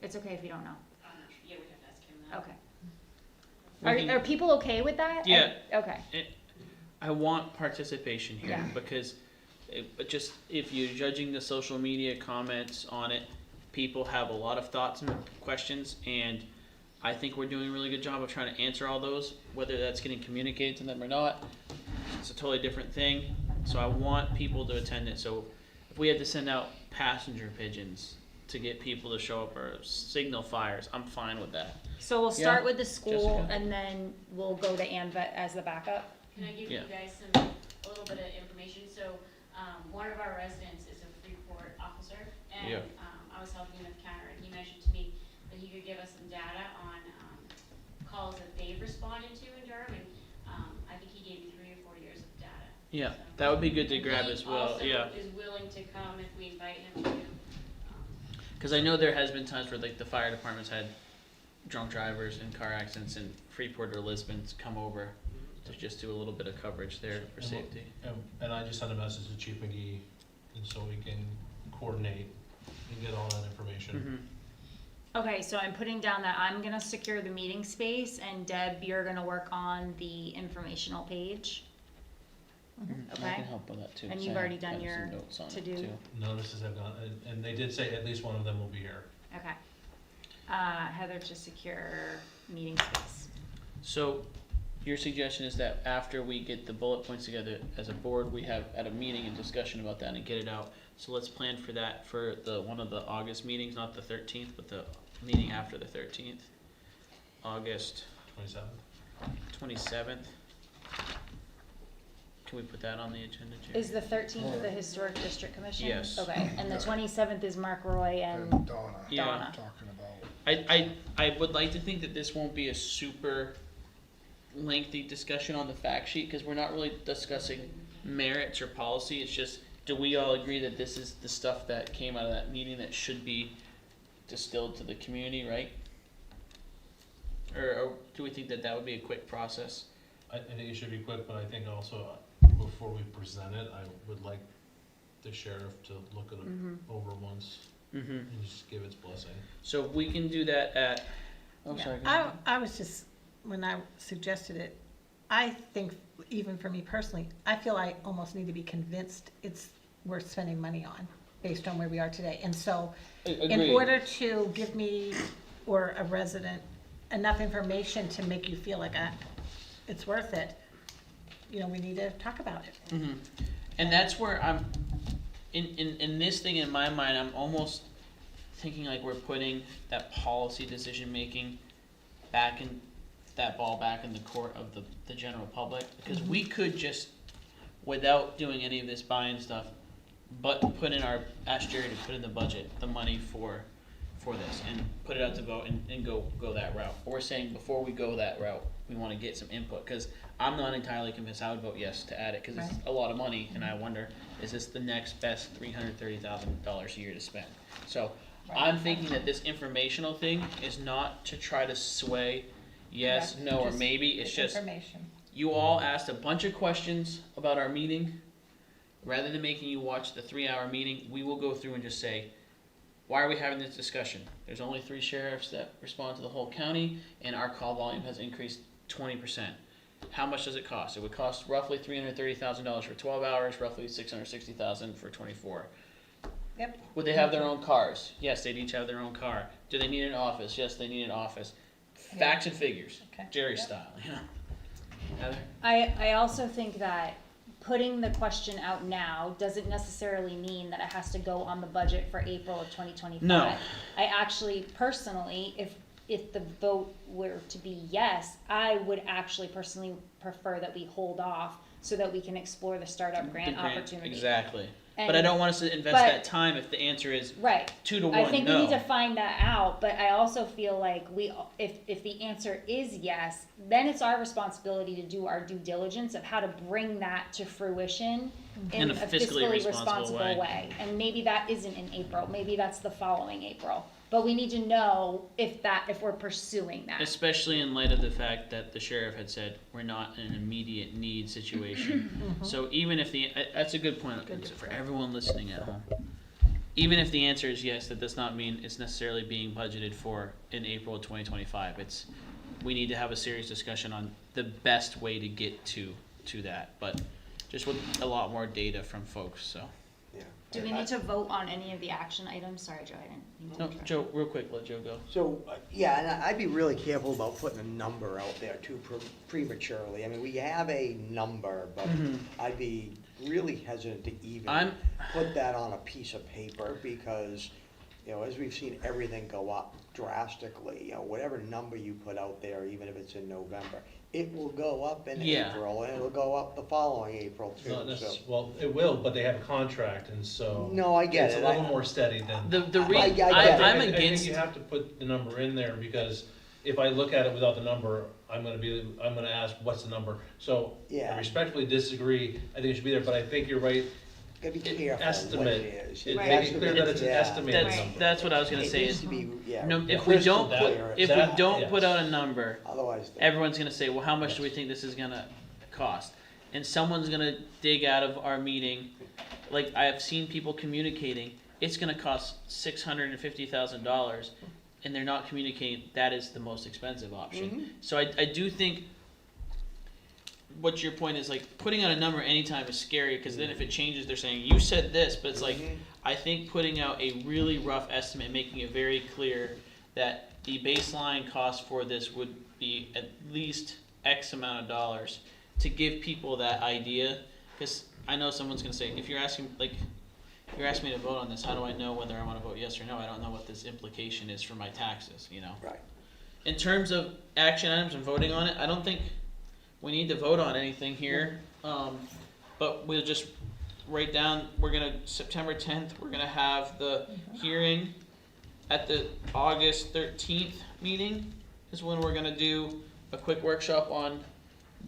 It's okay if you don't know. Yeah, we have to ask him that. Okay. We can- Are people okay with that? Yeah. Okay. I want participation here Yeah. because but just if you're judging the social media comments on it, people have a lot of thoughts and questions, and I think we're doing a really good job of trying to answer all those, whether that's getting communicated to them or not. It's a totally different thing. So I want people to attend it. So if we have to send out passenger pigeons to get people to show up or signal fires, I'm fine with that. So we'll start Yeah. with the school Jessica? and then we'll go to AMVET as the backup. Can I give Yeah. you guys a little bit of information? So, one of our residents is a Freeport officer, and, Yeah. I was helping him with counter, and he mentioned to me that he could give us some data on, calls that they've responded to in Durham, and, I think he gave me 3 or 4 years of data. Yeah, So- that would be good to And grab he as well. also Yeah. is willing to come if we invite him to, Because I know there has been times where like the fire departments had drunk drivers and car accidents in Freeport or Lisbon's come over to just do a little bit of coverage there for safety. And I just sent a message to Chief McGee, and so we can coordinate and get all that information. Okay, so I'm putting down that I'm gonna secure the meeting space and Deb, you're gonna work on the informational page. I Okay. can help with that too. And 'cause you've I already have done some your notes on it, to-do? too. Notices have gone, and they did say at least one of them will be here. Okay. Heather to secure meeting space. So your suggestion is that after we get the bullet points together as a board, we have at a meeting a discussion about that and get it out. So let's plan for that for the one of the August meetings, not the 13th, but the meeting after the 13th. August 27th. 27th. Can we put that on the agenda, Jerry? Is the 13th the Historic District Commission? Yes. Okay, and the 27th is Mark Roy and, And Donna, Yeah. Donna. talking about, I would like to think that this won't be a super lengthy discussion on the fact sheet, because we're not really discussing merits or policy. It's just, do we all agree that this is the stuff that came out of that meeting that should be distilled to the community, right? Or do we think that that would be a quick process? I think it should be quick, but I think also, before we present it, I would like the sheriff to look at it over once Mm-hmm. and just give its blessing. So if we can do that at, oh, Yeah. sorry. go ahead. I was just, when I suggested it, I think, even for me personally, I feel I almost need to be convinced it's worth spending money on, based on where we are today. And so, in Agreed. order to give me, or a resident, enough information to make you feel like it's worth it, you know, we need to talk about it. Mm-hmm. And that's where I'm, in this thing in my mind, I'm almost thinking like we're putting that policy decision making back in, that ball back in the court of the general public. Because we could just, without doing any of this buying stuff, but put in our, ask Jerry to put in the budget, the money for this, and put it out to vote and go that route. But we're saying before we go that route, we wanna get some input, cause I'm not entirely convinced I would vote yes to add it, cause it's Right. a lot of money, and I wonder, is this the next best $330,000 a year to spend? So, I'm thinking that this informational thing is not to try to sway yes, Correct. no, or Just maybe, it's just, Information. you all asked a bunch of questions about our meeting. Rather than making you watch the 3-hour meeting, we will go through and just say, why are we having this discussion? There's only 3 sheriffs that respond to the whole county, and our call volume has increased 20%. How much does it cost? It would cost roughly $330,000 for 12 hours, roughly $660,000 for 24. Yep. Would they have their own cars? Yes, they'd each have their own car. Do they need an office? Yes, they need an office. Facts and figures, Okay. Jerry Yep. style, you know? Heather? I also think that putting the question out now doesn't necessarily mean that it has to go on the budget for April of 2025. No. I actually personally, if the vote were to be yes, I would actually personally prefer that we hold off so that we can explore the startup grant The grant, opportunity. Exactly. And- But I don't want us to invest but- that time if the answer is Right. 2 to 1 I think no. we need to find that out, but I also feel like if the answer is yes, then it's our responsibility to do our due diligence of how to bring that to fruition in In a a fiscally fiscally responsible responsible way. And maybe that isn't in April, maybe that's the following April. but we need to know if we're pursuing that. Especially in light of the fact that the sheriff had said, we're not in an immediate need situation. So even if that's a good point for everyone listening at home. Even if the answer is yes, that does not mean it's necessarily being budgeted for in April of 2025. We need to have a serious discussion on the best way to get to that, but just with a lot more data from folks, so. Yeah. Do we need to vote on any of the action items? Sorry, Joe, I didn't mean to No, interrupt. Joe, real quick, let Joe go. So, yeah, and I'd be really careful about putting a number out there too prematurely. I mean, we have a number, but I'd be really hesitant to even put that on a piece of paper because, you know, as we've seen everything go up drastically, you know, whatever number you put out there, even if it's in November, it will go up in Yeah. April and it'll go up the following April too. Not So, necessarily, well, it will, but they have a contract, and so. no, I get It's it. a little more steady than. The I get it. I'm I against. think you have to put the number in there, because if I look at it without the number, I'm gonna ask, what's the number? So, Yeah. I respectfully disagree, I think it should be there, but I think you're right, Gotta be careful what estimate. it is. It Right. make it clear that it's an Yeah. estimated That's number. that's what I was gonna It say needs is, to be, yeah. no, if we crystal don't put clear. if we That- don't yes. put out a number, Otherwise, everyone's gonna say, well, how much do we think this is gonna cost? And someone's gonna dig out of our meeting, like I have seen people communicating, it's gonna cost $650,000, and they're not communicating that is the most expensive option. So I do think what your point is, like, putting out a number anytime is scary, because then if it changes, they're saying, you said this, but it's like, I think putting out a really rough estimate, making it very clear that the baseline cost for this would be at least X amount of dollars to give people that idea. Because I know someone's gonna say, if you're asking, like, you're asking me to vote on this, how do I know whether I wanna vote yes or no? I don't know what this implication is for my taxes, you know? right. In terms of action items and voting on it, I don't think we need to vote on anything here. But we'll just write down, September 10th, we're gonna have the hearing at the August 13th meeting is when we're gonna do a quick workshop on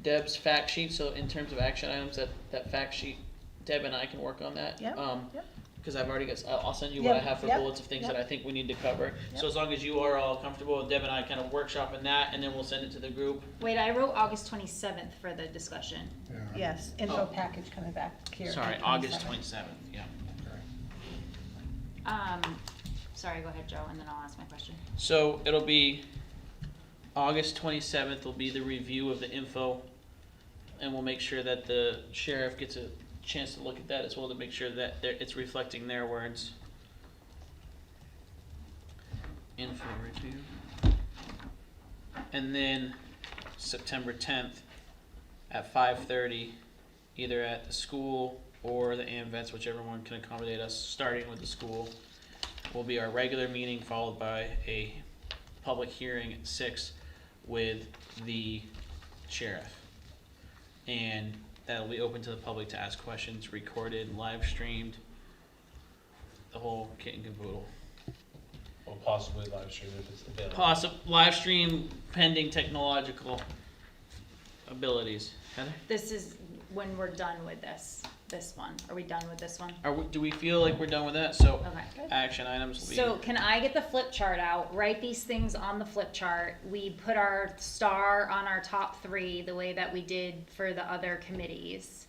Deb's fact sheet. So in terms of action items, that fact sheet, Deb and I can work on that. Yep, yep. Because I've already got, I'll send you what I Yep, have for yep, bullets of things yep. that I think we need to cover. So as long as you are all comfortable, Deb and I kind of workshopping that, and then we'll send it to the group. Wait, I wrote August 27th for the discussion. Yeah, Yes, info Oh. package coming back here. Sorry, on August 27th. 27th, yeah. Sorry, go ahead, Joe, and then I'll ask my question. So it'll be August 27th will be the review of the info, and we'll make sure that the sheriff gets a chance to look at that as well, to make sure that it's reflecting their words. Info review. And then September 10th at 5:30, either at the school or the AMVets, whichever one can accommodate us, starting with the school, will be our regular meeting, followed by a public hearing at 6 with the sheriff. And that'll be open to the public to ask questions, recorded, live streamed, the whole kit and caboodle. Or possibly live stream if it's available. Live stream pending technological abilities. Heather? This is when we're done with this one. Are we done with this one? Do we feel like we're done with that? So Okay. action items will be. So can I get the flip chart out, write these things on the flip chart? We put our star on our top 3 the way that we did for the other committees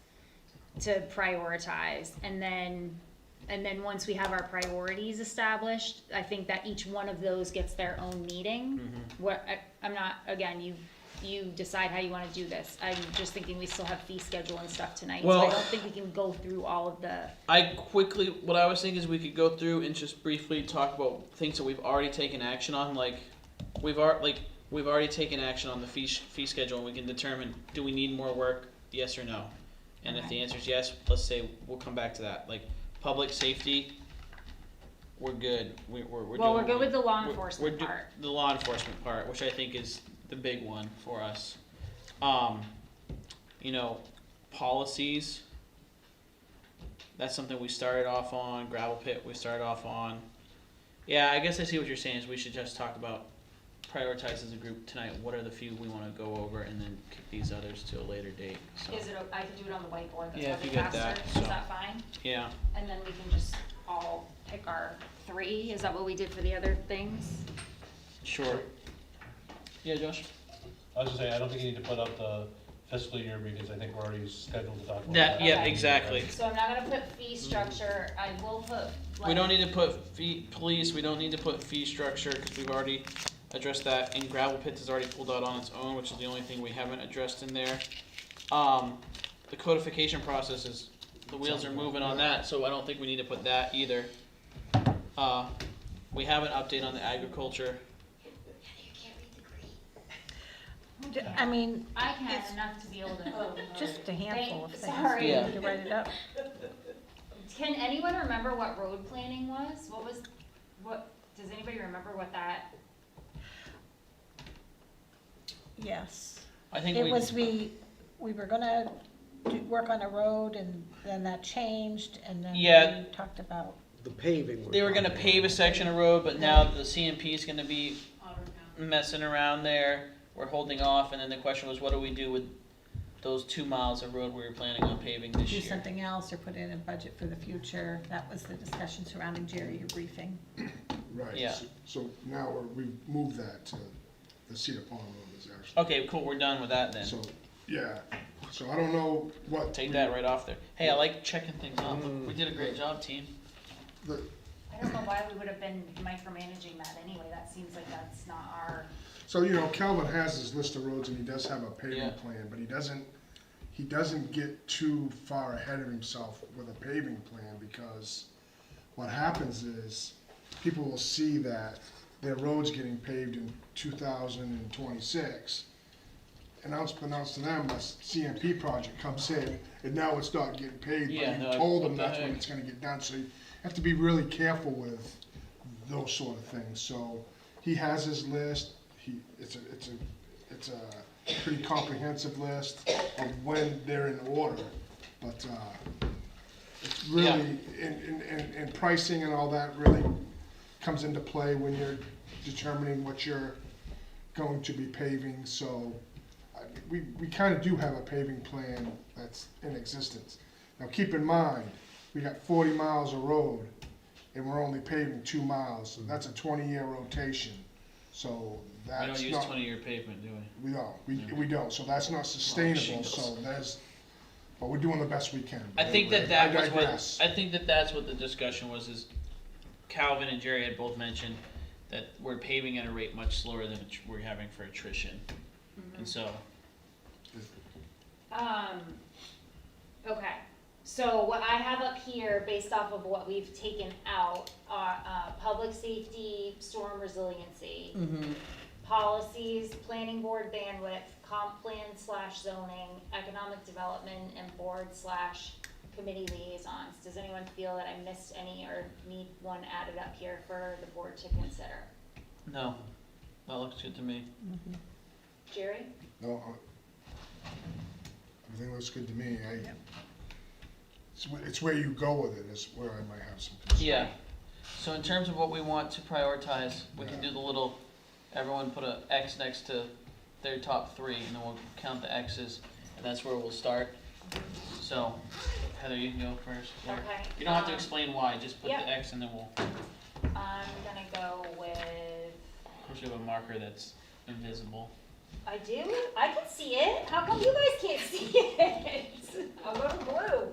to prioritize. And then once we have our priorities established, I think that each one of those gets their own meeting. I'm not, again, you decide how you wanna do this. I'm just thinking we still have fee schedule and stuff tonight, so I Well- don't think we can go through all of the. What I was thinking is we could go through and just briefly talk about things that we've already taken action on, like, we've already taken action on the fee schedule, and we can determine, do we need more work, yes or no? And if Okay. the answer is yes, let's say, we'll come back to that, like, public safety, we're good, we're Well, we're good with the law we're enforcement part. the law enforcement part, which I think is the big one for us. Policies, that's something we started off on. Gravel pit, we started off on. Yeah, I guess I see what you're saying, is we should just talk about, prioritize as a group tonight, what are the few we wanna go over, and then kick these others to a later date, so. Is it, I can do it on the whiteboard, that's Yeah, if probably you get faster, that, is so. that fine? Yeah, And then we can just all pick our 3, is that what we did for the other things? Sure. Yeah, Josh? I was just saying, I don't think you need to put up the fiscal year because I think we're already scheduled to talk about That, that. yeah, Okay. exactly. So I'm not gonna put fee structure, I will put like. We don't need to put fee, police, we don't need to put fee structure, because we've already addressed that, and gravel pits is already pulled out on its own, which is the only thing we haven't addressed in there. The codification process is, the wheels are moving on that, so I don't think we need to put that either. We have an update on the agriculture. You can't read the green. I mean, I can, It's- enough to be able to. just a handful of things. Sorry. Yeah. You need to write it up. Can anyone remember what road planning was? Does anybody remember what that? Yes. I think It was, we were gonna work on a road and then that changed and then Yeah. we talked about, The paving. they were gonna pave a section of road, but now the CMP is gonna be Auburn County. messing around there. We're holding off, and then the question was, what do we do with those 2 miles of road we were planning on paving this do year? something else or put in a budget for the future. That was the discussion surrounding Jerry, your briefing. Right. Yeah. So now we've moved that to the Cedar Pond Road is actually. Okay, cool, we're done with that then. So, yeah, so I don't know what. Take that right off there. Hey, I like checking things off. We did a great job, team. The, I don't know why we would have been micromanaging that anyway, that seems like that's not our. So, Calvin has his list of roads and he does have a paving Yeah. plan, but he doesn't get too far ahead of himself with a paving plan because what happens is people will see that their road's getting paved in 2026. Unbeknownst to them, a CMP project comes in and now it's not getting paid, Yeah, but no, you told them what the that's when heck? it's gonna get done. So you have to be really careful with those sort of things. So he has his list. It's a pretty comprehensive list of when they're in order, but, it's really, and pricing and all that really comes into play when you're determining what you're going to be paving, so we kind of do have a paving plan that's in existence. Now, keep in mind, we got 40 miles of road, and we're only paving 2 miles, so that's a 20-year rotation, so We that's don't use not. 20-year pavement, do we? We don't, we don't, so that's not sustainable, shingles. so but we're doing the best we can. I think that I was what, digress. I think that that's what the discussion was, is Calvin and Jerry had both mentioned that we're paving at a rate much slower than we're having for attrition. And so, Okay, so what I have up here, based off of what we've taken out, are, public safety, storm resiliency, policies, planning board bandwidth, comp plan / zoning, economic development, and board / committee liaisons. Does anyone feel that I missed any or need one added up here for the board to consider? no, that looks good to me. Jerry? No, everything looks good to me. It's where you go with it is where I might have some concern. Yeah, so in terms of what we want to prioritize, we can do the little, everyone put a X next to their top 3, and then we'll count the X's, and that's where we'll start. So, Heather, you can go first. Or- Okay, You don't have to explain why, just put yeah. the X and then we'll, I'm gonna go with, of course, we have a marker that's invisible. I do? I can see it. How come you guys can't see it? I'll go to blue.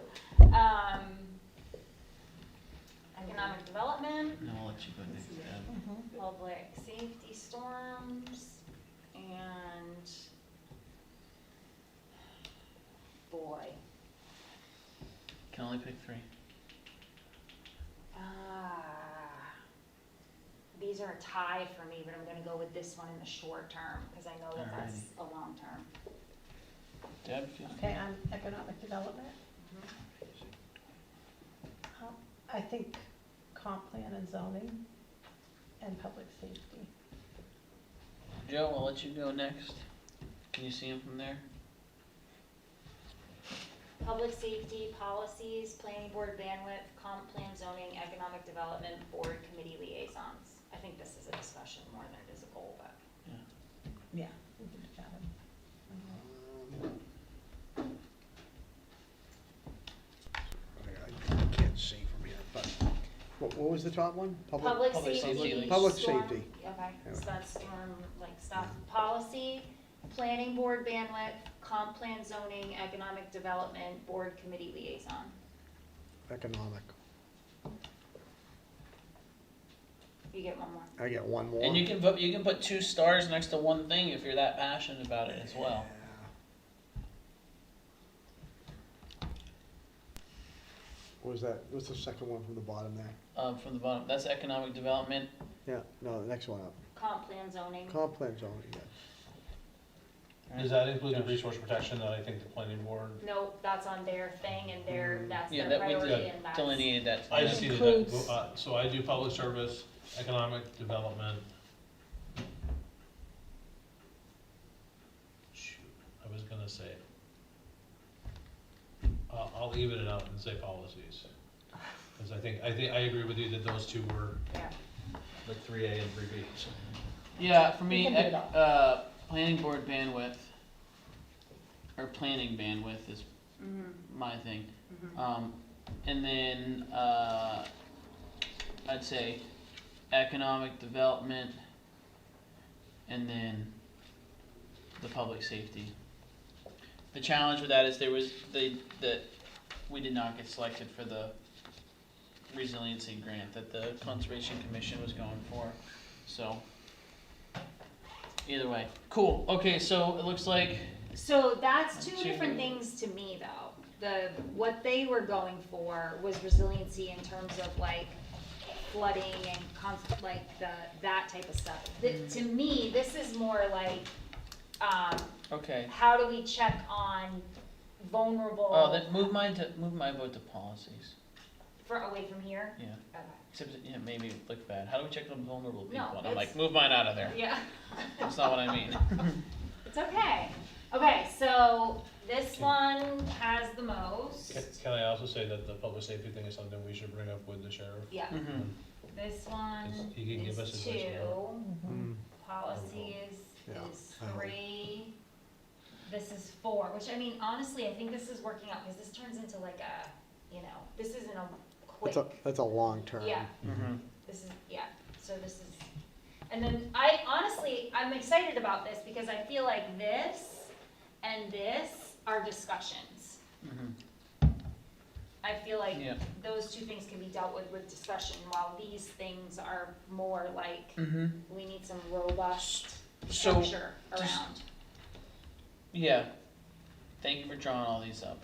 Economic development, And I'll let you go next, Deb. public safety storms, and boy, Can only pick 3. these are a tie for me, but I'm gonna go with this one in the short term, cause I know that that's a long term. Deb, feel free. Okay, on economic development. I think comp plan and zoning and public safety. Joe, I'll let you go next. Can you see him from there? Public safety, policies, planning board bandwidth, comp plan zoning, economic development, board committee liaisons. I think this is a discussion more than it is a goal, but. Yeah. we can do that. I can't see from here, but what was the top one? Public Public safety. safety. Public storm- safety. Okay, so that's storm, like stuff, policy, planning board bandwidth, comp plan zoning, economic development, board committee liaison. Economic. You get one more. I get one more. And you can put 2 stars next to one thing if you're that passionate about it as well. What was that? What's the second one from the bottom there? From the bottom, that's economic development. Yeah, no, the next one up. Comp plan zoning. Comp plan zoning, yeah. Does that include the resource protection that I think the planning board? Nope, that's on their thing and that's Yeah, their that we priority and that's. delineated that. I just see that, Includes- so I do public service, economic development. Shoot, I was gonna say it. I'll even it out and say policies. Cause I agree with you that those two were Yeah. like 3A and 3B. Yeah, for me, We can do it planning board bandwidth, or planning bandwidth is Mhm. my thing. Mhm. And then, I'd say economic development, and then the public safety. The challenge with that is that we did not get selected for the resiliency grant that the Conservation Commission was going for, so. Either way, cool, okay, so it looks like, So that's two Two. different things to me though. What they were going for was resiliency in terms of like flooding and that type of stuff. To me, this is more like, okay. how do we check on vulnerable? Oh, then move my vote to policies, Away from here? yeah. Okay. Except, it maybe it look bad. How do we check on vulnerable people? No, And I'm like, it's- move mine out of there. Yeah. That's not what I mean. It's okay. Okay, so this one has the most. Can I also say that the public safety thing is something we should bring up with the sheriff? Yeah, Mhm. this one Is- he can give us is advice on that. 2. Mm. Policy Yeah, is I hope. 3. This is 4, which I mean, honestly, I think this is working out, because this turns into like this isn't a quick. That's a long term. Yeah, Mhm. this is, so this is, and then I'm excited about this because I feel like this and this are discussions. Mhm. I feel like Yeah. those two things can be dealt with discussion, while these things are more like, Mhm. we need some robust So, structure just- around. yeah. Thank you for drawing all these up.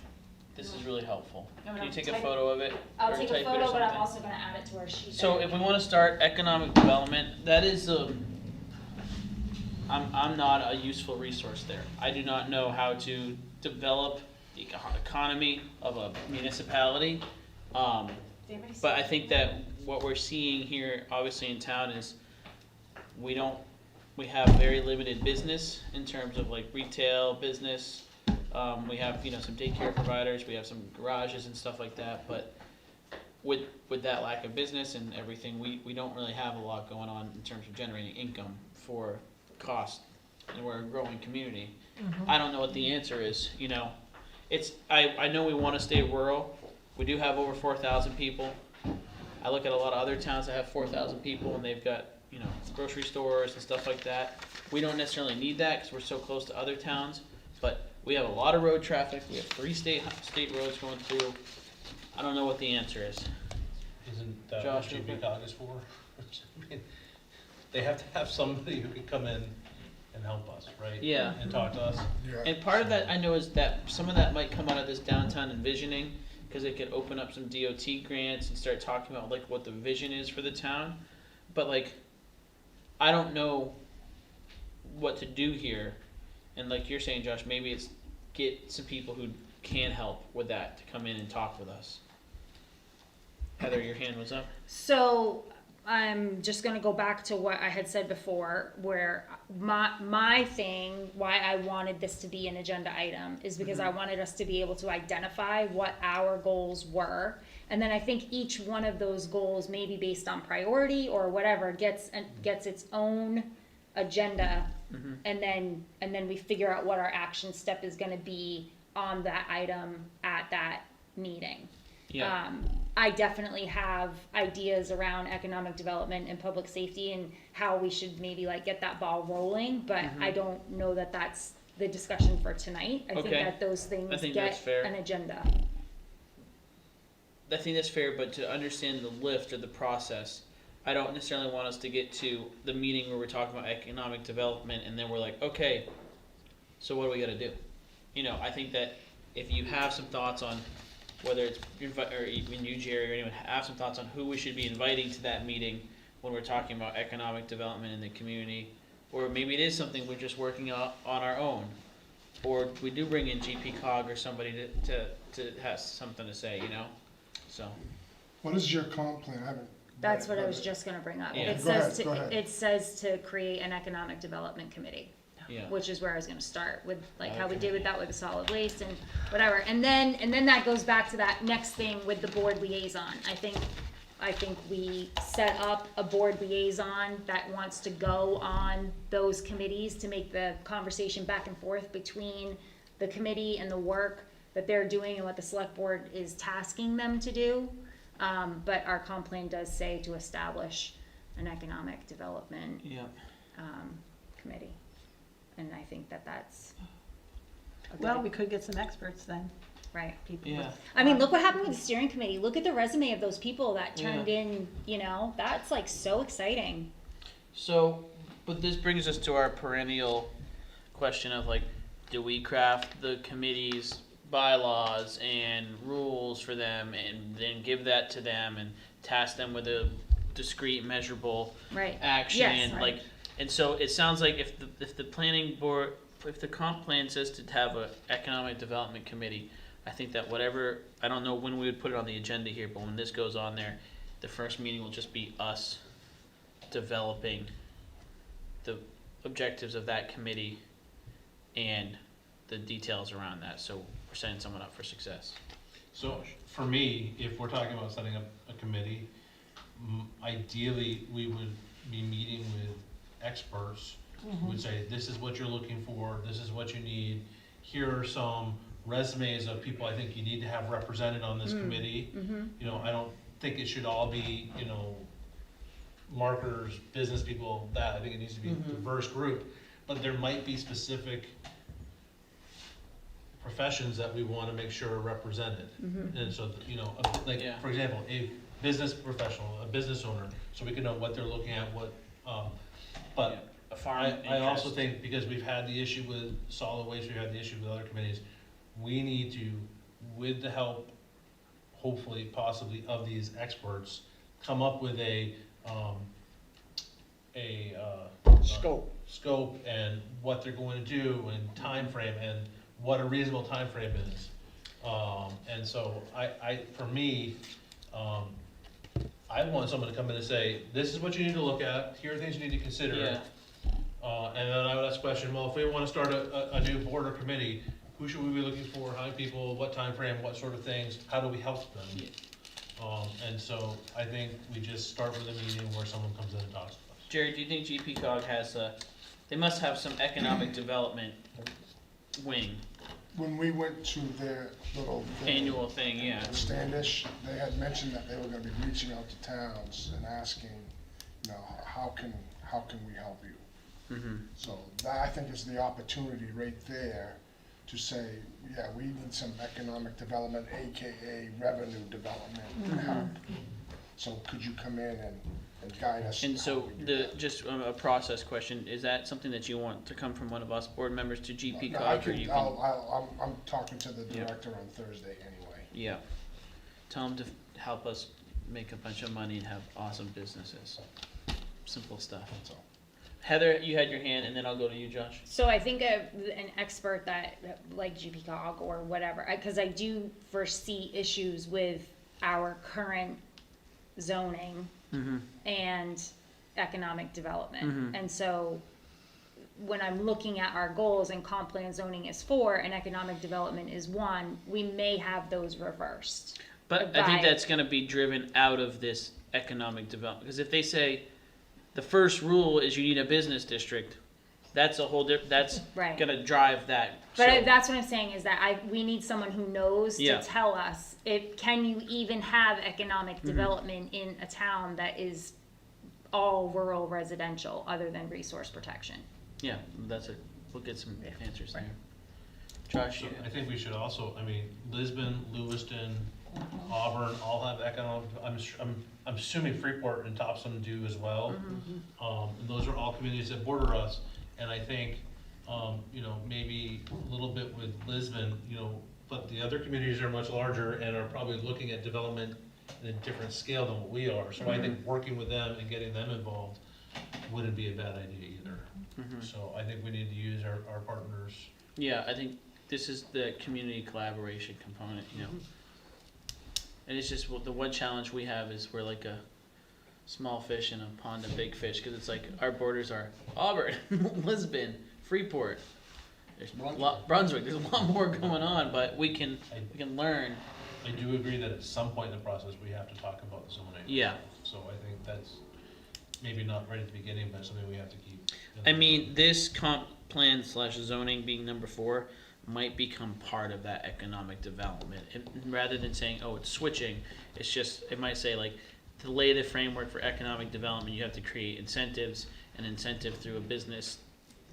This is really helpful. I'm Can gonna you take a type- photo of it? I'll or take type a it or photo, but I'm something? also gonna add it to our sheet. So if we wanna start economic development, that is I'm not a useful resource there. I do not know how to develop the economy of a municipality. Did anybody see But I think that what we're seeing here, obviously in town, is we have very limited business in terms of like retail business. We have, some daycare providers, we have some garages and stuff like that, but with that lack of business and everything, we don't really have a lot going on in terms of generating income for cost, and we're a growing community. I don't know what the answer is, I know we wanna stay rural, we do have over 4,000 people. I look at a lot of other towns that have 4,000 people and they've got, grocery stores and stuff like that. We don't necessarily need that because we're so close to other towns, but we have a lot of road traffic, we have 3 state roads going through. I don't know what the answer is. Isn't that Josh, what real GBCOG is for? I mean, they have to have somebody who can come in and help us, right? Yeah. And talk to us. Yeah. And part of that I know is that some of that might come out of this downtown envisioning, because it could open up some DOT grants and start talking about like what the vision is for the town. But like, I don't know what to do here, and like you're saying, Josh, maybe it's get some people who can help with that to come in and talk with us. Heather, your hand was up. So I'm just gonna go back to what I had said before, where my thing, why I wanted this to be an agenda item, is because I wanted us to be able to identify what our goals were. And then I think each one of those goals, maybe based on priority or whatever, gets its own agenda. And then we figure out what our action step is gonna be on that item at that meeting. Yeah. I definitely have ideas around economic development and public safety and how we should maybe like get that ball rolling, but I don't know that that's the discussion for tonight. I think Okay. that those things I think get that's fair. an agenda. I think that's fair, but to understand the lift or the process, I don't necessarily want us to get to the meeting where we're talking about economic development and then we're like, okay, so what do we gotta do? You know, I think that if you have some thoughts on whether it's or even you, Jerry, or anyone have some thoughts on who we should be inviting to that meeting when we're talking about economic development in the community, or maybe it is something we're just working on our own, or we do bring in GP Cog or somebody to have something to say, you know? So, What is your comp plan? I haven't. That's read what I it. was just gonna bring up. Yeah. It Go ahead, says go ahead. it says to create an economic development committee, yeah. which is where I was gonna start with, like how we did with that with the solid waste and whatever. And then that goes back to that next thing with the board liaison. I think we set up a board liaison that wants to go on those committees to make the conversation back and forth between the committee and the work that they're doing and what the select board is tasking them to do. But our comp plan does say to establish an economic development, Yeah. committee. And I think that that's a Well, good, we could get some experts then, right. people Yeah. with. I mean, look what happened with the steering committee. Look at the resume of those people that turned in, you know, that's like so exciting. So, but this brings us to our perennial question of like, do we craft the committee's bylaws and rules for them and then give that to them and task them with a discrete measurable Right. action Yes. and like, and so it sounds like if the planning board, if the comp plan says to have a economic development committee, I think that whatever, I don't know when we would put it on the agenda here, but when this goes on there, the first meeting will just be us developing the objectives of that committee and the details around that, so we're setting someone up for success. So for me, if we're talking about setting up a committee, ideally, we would be meeting with experts who would say, this is what you're looking for, this is what you need, here are some resumes of people I think you need to have represented on this committee. You know, I don't think it should all be, you know, marketers, business people, that, I think it needs to be a diverse group, but there might be specific professions that we wanna make sure are represented. And so, you know, like, Yeah. for example, a business professional, a business owner, so we can know what they're looking at, what, but A farm I also interest. think, because we've had the issue with solid waste, we've had the issue with other committees, we need to, with the help, hopefully, possibly, of these experts, come up with a scope and what they're going to do and time frame and what a reasonable time frame is. And so for me, I want someone to come in and say, this is what you need to look at, here are things you need to consider. Yeah. And then I would ask the question, well, if we wanna start a new board or committee, who should we be looking for, how many people, what time frame, what sort of things, how do we help them? Yeah. And so I think we just start with a meeting where someone comes in and talks to us. Jerry, do you think GP Cog has they must have some economic development wing, When we went to their little thing, annual thing, yeah. Standish, they had mentioned that they were gonna be reaching out to towns and asking, you know, how can we help you? Mm-hmm. So that, I think, is the opportunity right there to say, yeah, we need some economic development, AKA revenue development help. So could you come in and guide us? And in how so we do that? just a process question, is that something that you want to come from one of us board members to GP No, Cog, or you can? I'm talking to the Yeah. director on Thursday anyway. Yeah. Tell them to help us make a bunch of money and have awesome businesses. Simple stuff. So, Heather, you had your hand, and then I'll go to you, Josh. So I think an expert that, like GP Cog or whatever, because I do foresee issues with our current zoning Mm-hmm. and economic development. Mhm. And so when I'm looking at our goals and comp plan zoning is 4 and economic development is 1, we may have those reversed. But I think Right. that's gonna be driven out of this economic development, because if they say, the first rule is you need a business district, that's a whole that's Right. gonna drive that. But So- that's what I'm saying is that we need someone who knows Yeah. to tell us can you even have economic Mm-hmm. development in a town that is all rural residential other than resource protection. Yeah, we'll get some answers there. Josh, you, I think we should also, I mean, Lisbon, Lewiston, Auburn, all have economic, I'm assuming Freeport and Topsom do as well. And those are all communities that border us, and I think, you know, maybe a little bit with Lisbon, you know, but the other communities are much larger and are probably looking at development in a different scale than what we are, so I think working with them and getting them involved wouldn't be a bad idea either. So I think we need to use our partners. yeah, I think this is the community collaboration component, you know. And it's just, the one challenge we have is we're like a small fish in a pond of big fish, because it's like our borders are Auburn, Lisbon, Freeport. There's Brunswick. There's a lot more going on, but we can learn. I do agree that at some point in the process, we have to talk about zoning. Yeah. So I think that's maybe not right at the beginning, but something we have to keep. I mean, this comp plan / zoning being number 4 might become part of that economic development. And rather than saying, oh, it's switching, it's just, it might say like, to lay the framework for economic development, you have to create incentives, an incentive through a business,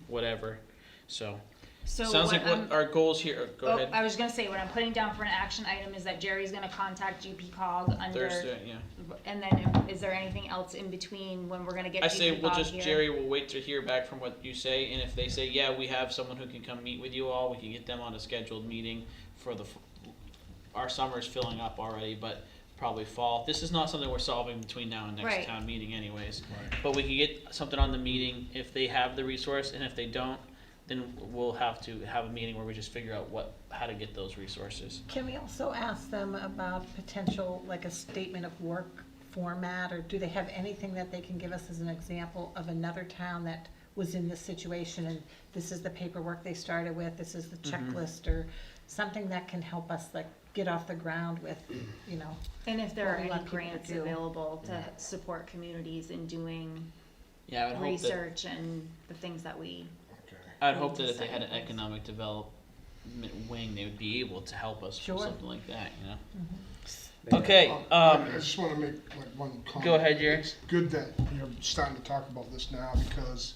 whatever. So, sounds like what our goals here, go ahead. I was gonna say, what I'm putting down for an action item is that Jerry's gonna contact GPCOG under, Thursday, yeah. and then is there anything else in between when we're gonna get I say we'll GPCOG just, here? Jerry will wait to hear back from what you say, and if they say, yeah, we have someone who can come meet with you all, we can get them on a scheduled meeting for our summer's filling up already, but probably fall. This is not something we're solving between now and next Right. town meeting anyways. But we can get something on the meeting if they have the resource, and if they don't, then we'll have to have a meeting where we just figure out how to get those resources. Can we also ask them about potential, like a statement of work format, or do they have anything that they can give us as an example of another town that was in this situation, and this is the paperwork they started with, this is the checklist, or something that can help us like get off the ground with, you know? And if there what are we any want people to grants do. available to support communities in doing Yeah, I would hope that, research and the things that we, Okay. I'd hope that if they had an economic development wing, they would be able to help us Sure. with something like that, you know? They- Okay, I just wanna make like one comment. Go ahead, Jerry. It's good that you're starting to talk about this now, because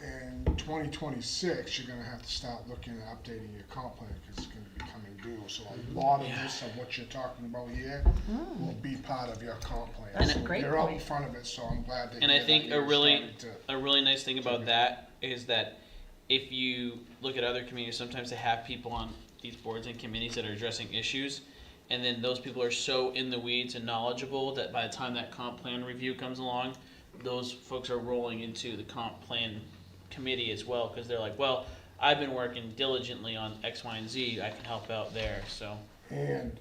in 2026, you're gonna have to start looking at updating your comp plan, because it's gonna be coming due. So a lot of this, of what you're talking about here, will be part of your comp plan. That's So a great you're out in point. front of it, so I'm glad that And I you're think starting a really nice thing about that is that if you look at other communities, sometimes they have people on these boards and committees that are addressing issues, and then those people are so in the weeds and knowledgeable that by the time that comp plan review comes along, those folks are rolling into the comp plan committee as well, because they're like, well, I've been working diligently on X, Y, and Z, I can help out there, so. And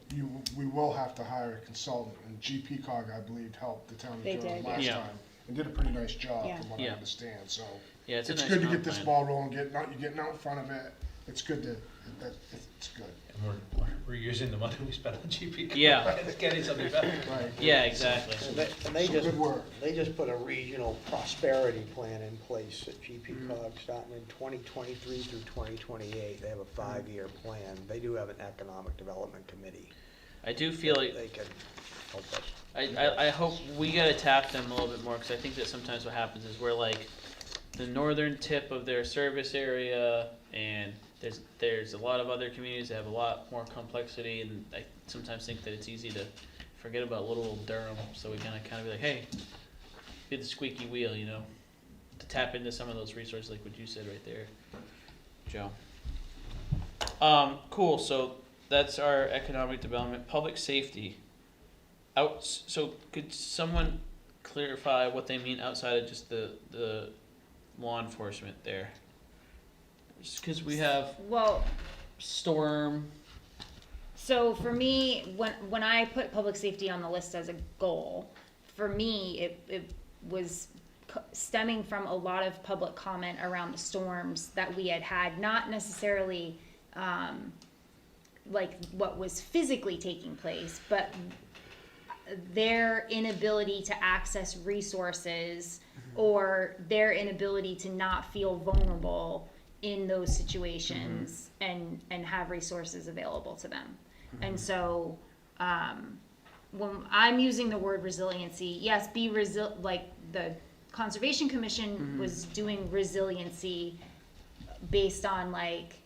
we will have to hire a consultant, and GPCOG, I believe, helped the town of They Durham did, last yeah. time, and did a pretty nice job, Yeah. from what I Yeah. understand, so. Yeah, it's a It's nice good to comp get this plan. ball rolling, you're getting out in front of it, it's good it's good. And we're using the money we spent on GP. Yeah. It's getting something better. Right. Yeah, exactly. And they So just, good work. they just put a regional prosperity plan in place at GPCOG starting in 2023 through 2028. They have a 5-year plan. They do have an economic development committee. I do feel like, They can help us. I hope we gotta tap them a little bit more, because I think that sometimes what happens is we're like the northern tip of their service area, and there's a lot of other communities that have a lot more complexity, and I sometimes think that it's easy to forget about little old Durham, so we gotta kind of be like, hey, be the squeaky wheel, you know, to tap into some of those resources, like what you said right there, Joe. Cool, so that's our economic development, public safety. So could someone clarify what they mean outside of just the law enforcement there? Because we have well, storm. so for me, when I put public safety on the list as a goal, for me, it was stemming from a lot of public comment around the storms that we had, not necessarily like what was physically taking place, but their inability to access resources or their inability to not feel vulnerable in those situations and have resources available to them. And so, when I'm using the word resiliency, yes, like the Conservation Commission was doing resiliency based on like,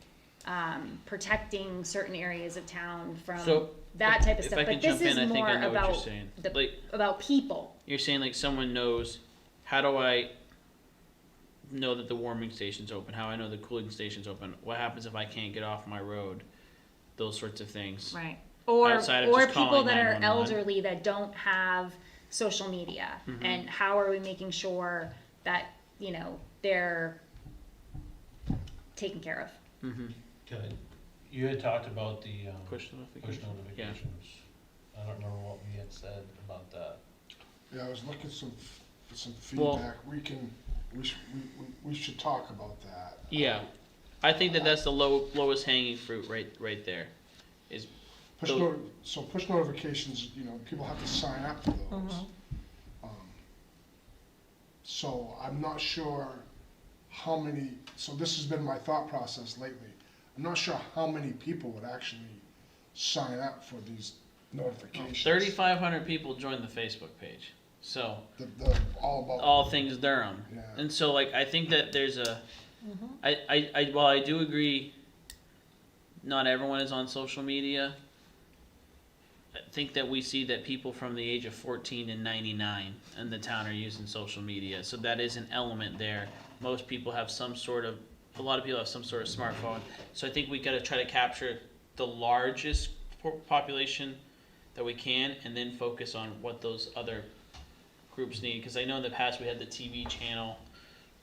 protecting certain areas of town from So, that type of if stuff. I can But this jump in, is I think more I know what you're about saying. Like, about people. you're saying like someone knows, how do I know that the warming station's open? How I know the cooling station's open? What happens if I can't get off my road? Those sorts of things. Right. Or Outside of or just people calling that are 911. elderly that don't have social media, Mm-hmm. and how are we making sure that, you know, they're taken care of? Mm-hmm. Okay, you had talked about the, Push push notification. Yeah. notifications. I don't remember what we had said about that. Yeah, I was looking for some Well- feedback. We should talk about that. Yeah, I think that that's the lowest hanging fruit right there. Is Push So- push notifications, you know, people have to sign up for those. Mhm. So I'm not sure how many, so this has been my thought process lately. I'm not sure how many people would actually sign up for these notifications. 3,500 people joined the Facebook page. So The all about. all things Durham. Yeah. And so like I think that there's a while I do agree not everyone is on social media, I think that we see that people from the age of 14 and 99 in the town are using social media. So that is an element there. Most people have a lot of people have some sort of smartphone. So I think we got to try to capture the largest population that we can and then focus on what those other groups need. Because I know in the past we had the TV channel,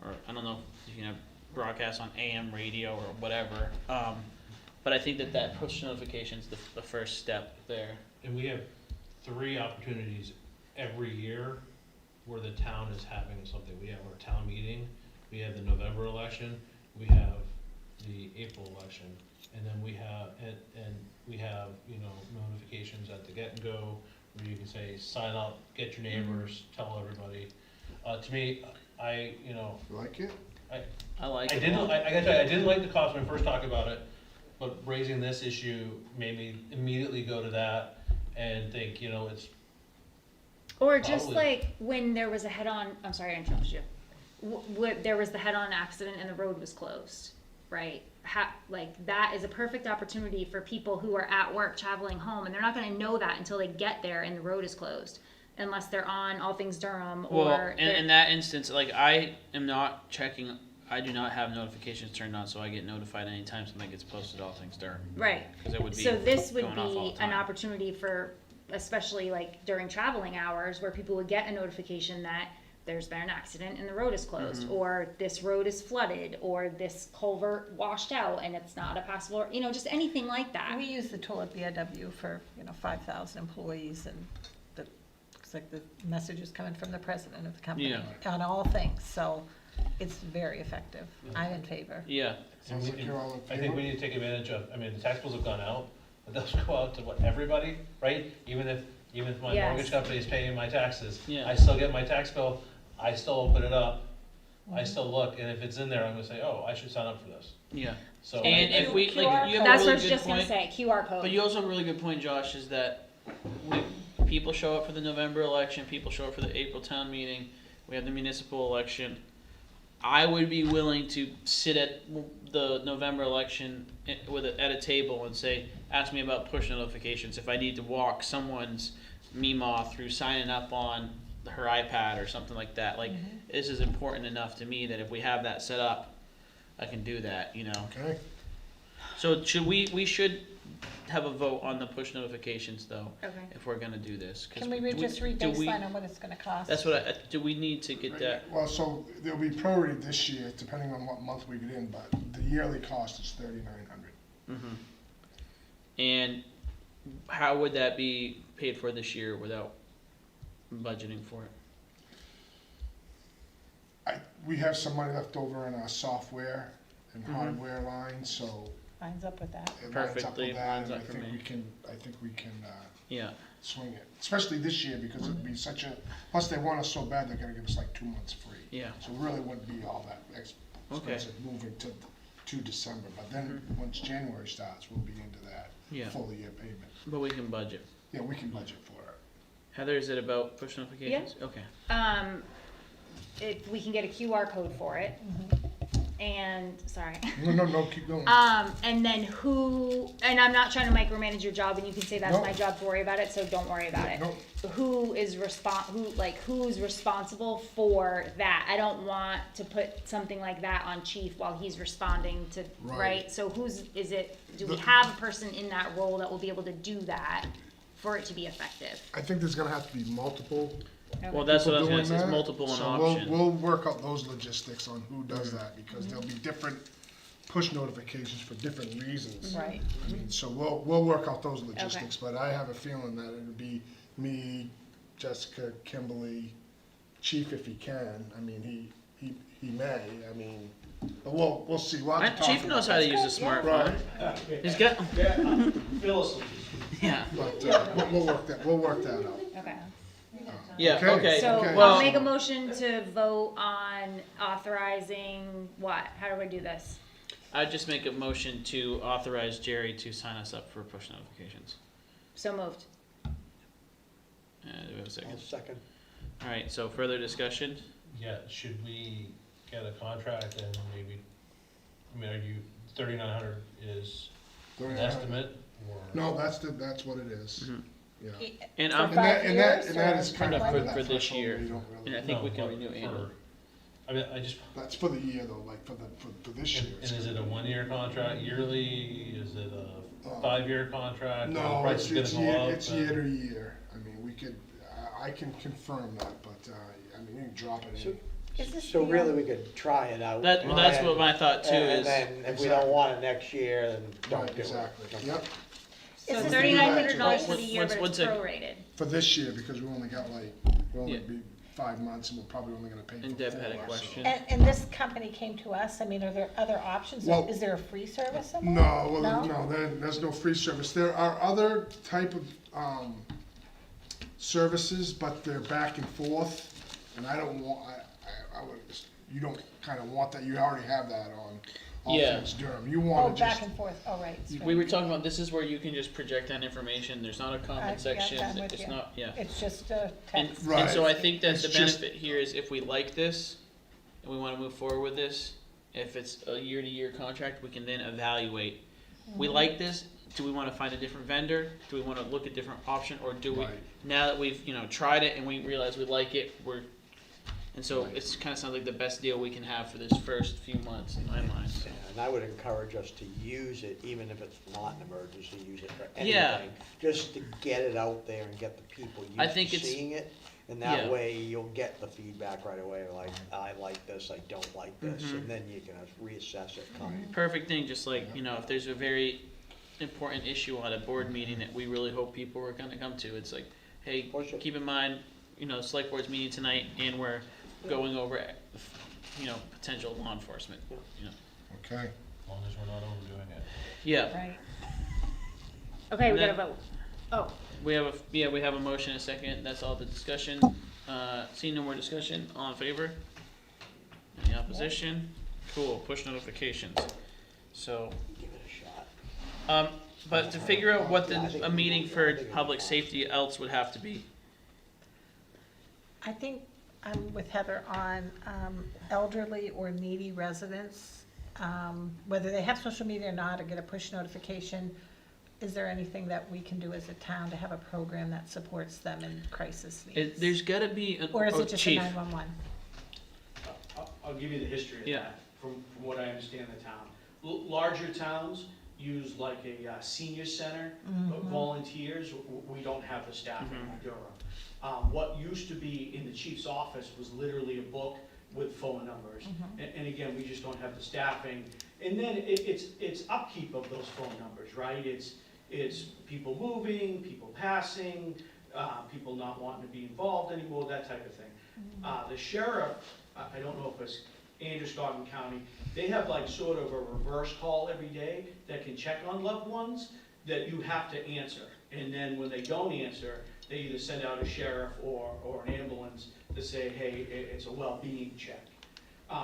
or I don't know if you can have broadcast on AM radio or whatever. But I think that push notification is the first step there. And we have 3 opportunities every year where the town is having something. We have our town meeting, we have the November election, we have the April election, and then we have, and we have, you know, notifications at the get and go, where you can say, sign up, get your neighbors, tell everybody. To me, You like it? I like I it. didn't, I gotta tell you, I didn't like the cost when I first talked about it, but raising this issue made me immediately go to that and think, you know, it's, Or just Probably. like when there was a head-on, I'm sorry, I interrupted you. There was the head-on accident and the road was closed, right? Like that is a perfect opportunity for people who are at work traveling home, and they're not gonna know that until they get there and the road is closed. Unless they're on All Things Durham Well, or. in that instance, like I am not checking. I do not have notifications turned on, so I get notified anytime something gets posted. All things Durham. Right. Because it would be So this would going off all be the an time. opportunity for, especially like during traveling hours, where people would get a notification that there's been an accident and the road is closed, or this road is flooded, or this culvert washed out and it's not a passable, you know, just anything like that. We use the tool at BIW for, 5,000 employees, and it's like the message is coming from the president of the company Yeah. on all things, so it's very effective. I'm in favor. Yeah. Sounds like you're all in I think favor. we need to take advantage of, I mean, the tax bills have gone out, but those go out to what, everybody, right? Even if my Yes. mortgage company is paying my taxes, Yeah. I still get my tax bill, I still open it up, I still look, and if it's in there, I'm gonna say, oh, I should sign up for this. Yeah. So. And if we like, you have That's a what I really was good just gonna point. say, QR code. But you also have a really good point, Josh, is that people show up for the November election, people show up for the April town meeting, we have the municipal election. I would be willing to sit at the November election at a table and say, ask me about push notifications. If I need to walk someone's Meemaw through signing up on her iPad or something like that, like this is important enough to me that if we have that set up, I can do that, you know. Okay, So should we should have a vote on the push notifications though, Okay. if we're gonna do this. 'Cause Can we do just do we- re-baseline on what it's gonna cost? That's what do we need to get that? well, so there'll be prorated this year, depending on what month we get in, but the yearly cost is $3,900. Mhm. And how would that be paid for this year without budgeting for it? We have some money left over in our software and Mhm. hardware line, so Lines up with that. it lines up Perfectly with that, lines and up for me. I think we can Yeah. swing it, especially this year, because it'd be such a, plus they want us so bad, they're gonna give us like 2 months free. Yeah. So it really wouldn't be all that expensive moving to December, but then, once January starts, we'll be into that Yeah. full year payment. But we can budget. Yeah, we can budget for it. Heather, is it about push notifications? Okay. If we can get a QR code for it, and, sorry. No, keep going. And then who, and I'm not trying to micromanage your job, and you can say that's No. my job to worry about it, so don't worry about it. No. Who's responsible for that? I don't want to put something like that on chief while he's responding to, Right. right? So is it, do we The- have a person in that role that will be able to do that for it to be effective? I think there's gonna have to be multiple Well, that's what I was people gonna say, doing it's that. multiple an So option. we'll work out those logistics on who does that, because there'll be different push notifications for different reasons. Right. I mean, so we'll work out those logistics, but I have a feeling that it'll be me, Jessica, Kimberly, Chief if he can. I mean, he may, I mean, but we'll see. We'll have to talk Chief knows how to use a smartphone. Right, He's got, Phyllis. yeah. but we'll work that out. Okay. Yeah, Okay. okay. So Okay. I'll Well, make a motion to vote on authorizing what? How do I do this? I'd just make a motion to authorize Jerry to sign us up for push notifications. So moved. Do we have a I'll second? second. All right, so further discussion? Yeah, should we get a contract and maybe, I mean, are you, 3,900 is an estimate, or? No, that's what it is. Mhm. Yeah. And For I'm, And 5 that years, is kind or of something under like that for this threshold year. where you don't and really. I think we No, can but renew for- annually. I mean, I just, That's for the year though, like for this year. and is it a 1-year contract, yearly, is it a Uh, 5-year contract? Or the No, price it's is gonna go up, it's year to year. I mean, we could, I can confirm that, but, I mean, you can drop it So- in. Is this So the, really, we could try it out. That, well, that's what my thought too And is, then if we don't want it next year, then don't Right, do it. exactly. Okay. Yep, So Is this $3,900 for What- the year, what's- but what's it's it- prorated. for this year, because we only got like, we'll only Yeah. be 5 months and we're probably only gonna pay for 4. and Deb had a so- question. and this company came to us, I mean, are there other options? Well- Is there a free service somewhere? No, well, No? no, there's no free service. There are other type of, services, but they're back and forth, and I don't want, I would, you don't kinda want that, you already have that on all Yeah. things Durham. You Oh, wanna back just, and forth, oh, right. it's We were right. talking about, this is where you can just project that information, there's not a Yeah, comment section, I'm with it's you. not, yeah. It's just a And, text. and so I Right. think that It's the just- benefit here is if we like this, and we wanna move forward with this, if it's a year-to-year contract, we can then evaluate. We like this, do we wanna find a different vendor, do we wanna look at different option, or do we, Right. now that we've, tried it and we realize we like it, and so Right. it's kinda sounds like the best deal we can have for this first few months in my mind, so. And I would encourage us to use it, even if it's not an emergency, use it for Yeah. anything. Just to get it out there and get the people I used think to it's- seeing it. And that Yeah. way you'll get the feedback right away, like, I like this, I don't like this, Mhm. and then you can reassess it. Come. Perfect thing, just like, if there's a very important issue on a board meeting that we really hope people are gonna come to, it's like, hey, Push it. keep in mind, select board's meeting tonight, and we're going over, potential law enforcement, okay. As long as we're not overdoing it. Yeah, Right. Okay, we And gotta vote. Oh, we have a motion, and a second, that's all the discussion. Seeing no more discussion, all in favor? Any opposition? Cool, push notifications. So, Give it a shot. but to figure out what a meeting for public safety else would have to be. I think I'm with Heather on elderly or needy residents, whether they have social media or not, or get a push notification. Is there anything that we can do as a town to have a program that supports them in crisis needs? There's gotta be an, Or is it just a chief, 911? I'll give you the history of Yeah. that, from what I understand the town. Larger towns use like a senior center, but volunteers, we don't have the staffing in Durham. What used to be in the chief's office was literally a book with phone numbers. And again, we just don't have the staffing. And then it's upkeep of those phone numbers, right? It's people moving, people passing, people not wanting to be involved anymore, that type of thing. The sheriff, I don't know if it's Androscoggin County, they have like sort of a reverse call every day that can check on loved ones that you have to answer. And then when they don't answer, they either send out a sheriff or an ambulance to say, hey, it's a well-being check.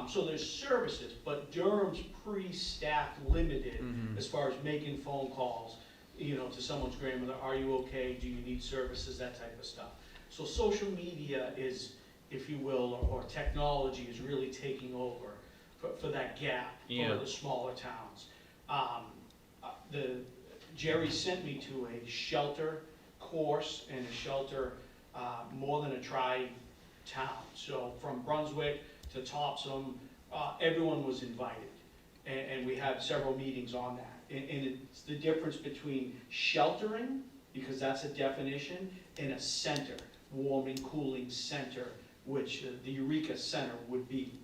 So there's services, but Durham's pretty staff limited as far as making phone calls, you know, to someone's grandmother, are you okay, do you need services, that type of stuff. So social media is, if you will, or technology is really taking over for that gap for the smaller towns. Jerry sent me to a shelter course and a shelter more than a tri-town. So from Brunswick to Topsom, everyone was invited. And we had several meetings on that. And it's the difference between sheltering, because that's a definition, and a center, warming, cooling center, which the Eureka Center would be.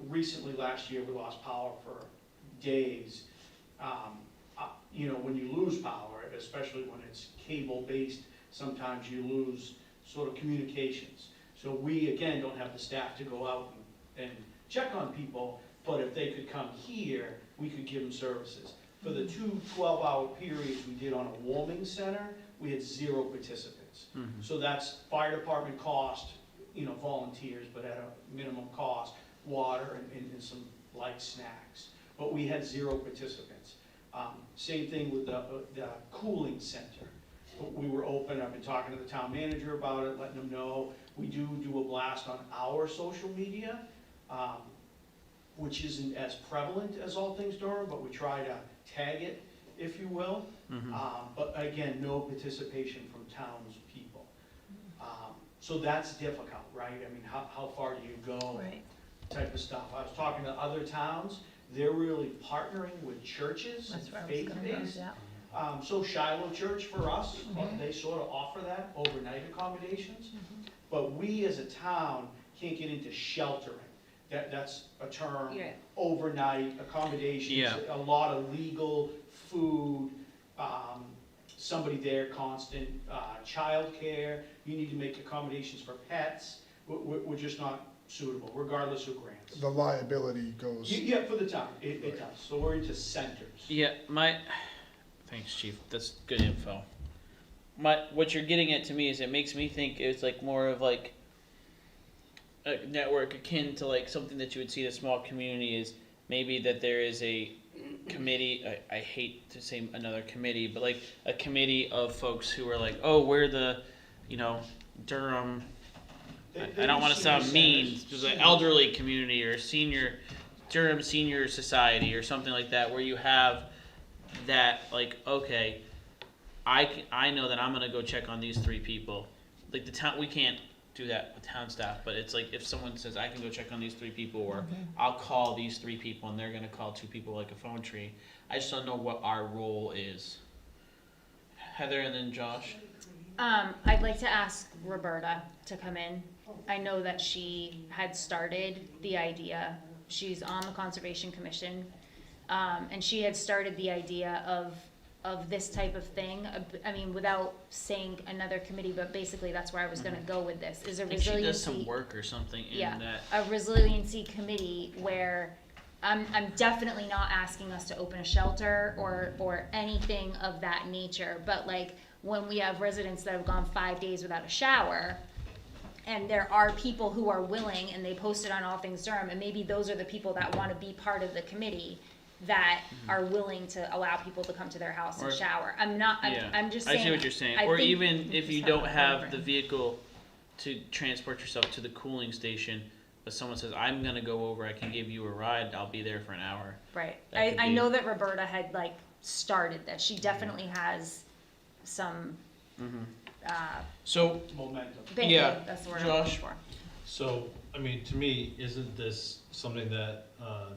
Recently, last year, we lost power for days. You know, when you lose power, especially when it's cable-based, sometimes you lose sort of communications. So we, again, don't have the staff to go out and check on people, but if they could come here, we could give them services. For the 2 12-hour periods we did on a warming center, we had 0 participants. So that's fire department cost, you know, volunteers, but at a minimum cost, water and some light snacks. But we had 0 participants. Same thing with the cooling center. We were open, I've been talking to the town manager about it, letting them know. We do a blast on our social media, which isn't as prevalent as All Things Durham, but we try to tag it, if you will. But again, no participation from townspeople. So that's difficult, right? I mean, how far do you go? Right. Type of stuff. I was talking to other towns, they're really partnering with churches, That's where I was going, faith-based. yeah. So Shiloh Church for us, they sort of offer that, overnight accommodations. But we as a town can't get into sheltering. That's a term, Yeah. overnight accommodations, Yeah. a lot of legal, food, somebody there constant, childcare. You need to make accommodations for pets. We're just not suitable, regardless who grants. The liability goes. Yeah, for the town, it does. So we're into centers. Yeah, thanks, Chief. That's good info. What you're getting at to me is it makes me think it's like more of like a network akin to like something that you would see in a small community is maybe that there is a committee, I hate to say another committee, but like a committee of folks who are like, oh, we're the, you know, Durham, I don't want to sound mean, there's an elderly community or Durham Senior Society or something like that, where you have that, like, okay, I know that I'm going to go check on these 3 people. Like the town, we can't do that with town staff, but it's like if someone says I can go check on these 3 people, or I'll call these 3 people and they're going to call 2 people like a phone tree. I just don't know what our role is. Heather and then Josh. I'd like to ask Roberta to come in. I know that she had started the idea. She's on the Conservation Commission, and she had started the idea of this type of thing. I mean, without saying another committee, but basically that's where I was gonna go with this, is a I think she does resiliency. some work or something in Yeah, that. a resiliency committee where I'm definitely not asking us to open a shelter or anything of that nature, but like when we have residents that have gone 5 days without a shower, and there are people who are willing, and they posted on All Things Durham, and maybe those are the people that want to be part of the committee that are willing to allow people to come to their house and Or- shower. I'm just saying. I see what you're saying. I Or think even we if you just don't a have program. the vehicle to transport yourself to the cooling station, but someone says, I'm gonna go over, I can give you a ride, I'll be there for an hour. Right. That could I be- know that Roberta had like started that. She definitely has some, So, Momentum. thank Yeah, you, that's the word I'm looking Josh? for. So, I mean, to me, isn't this something that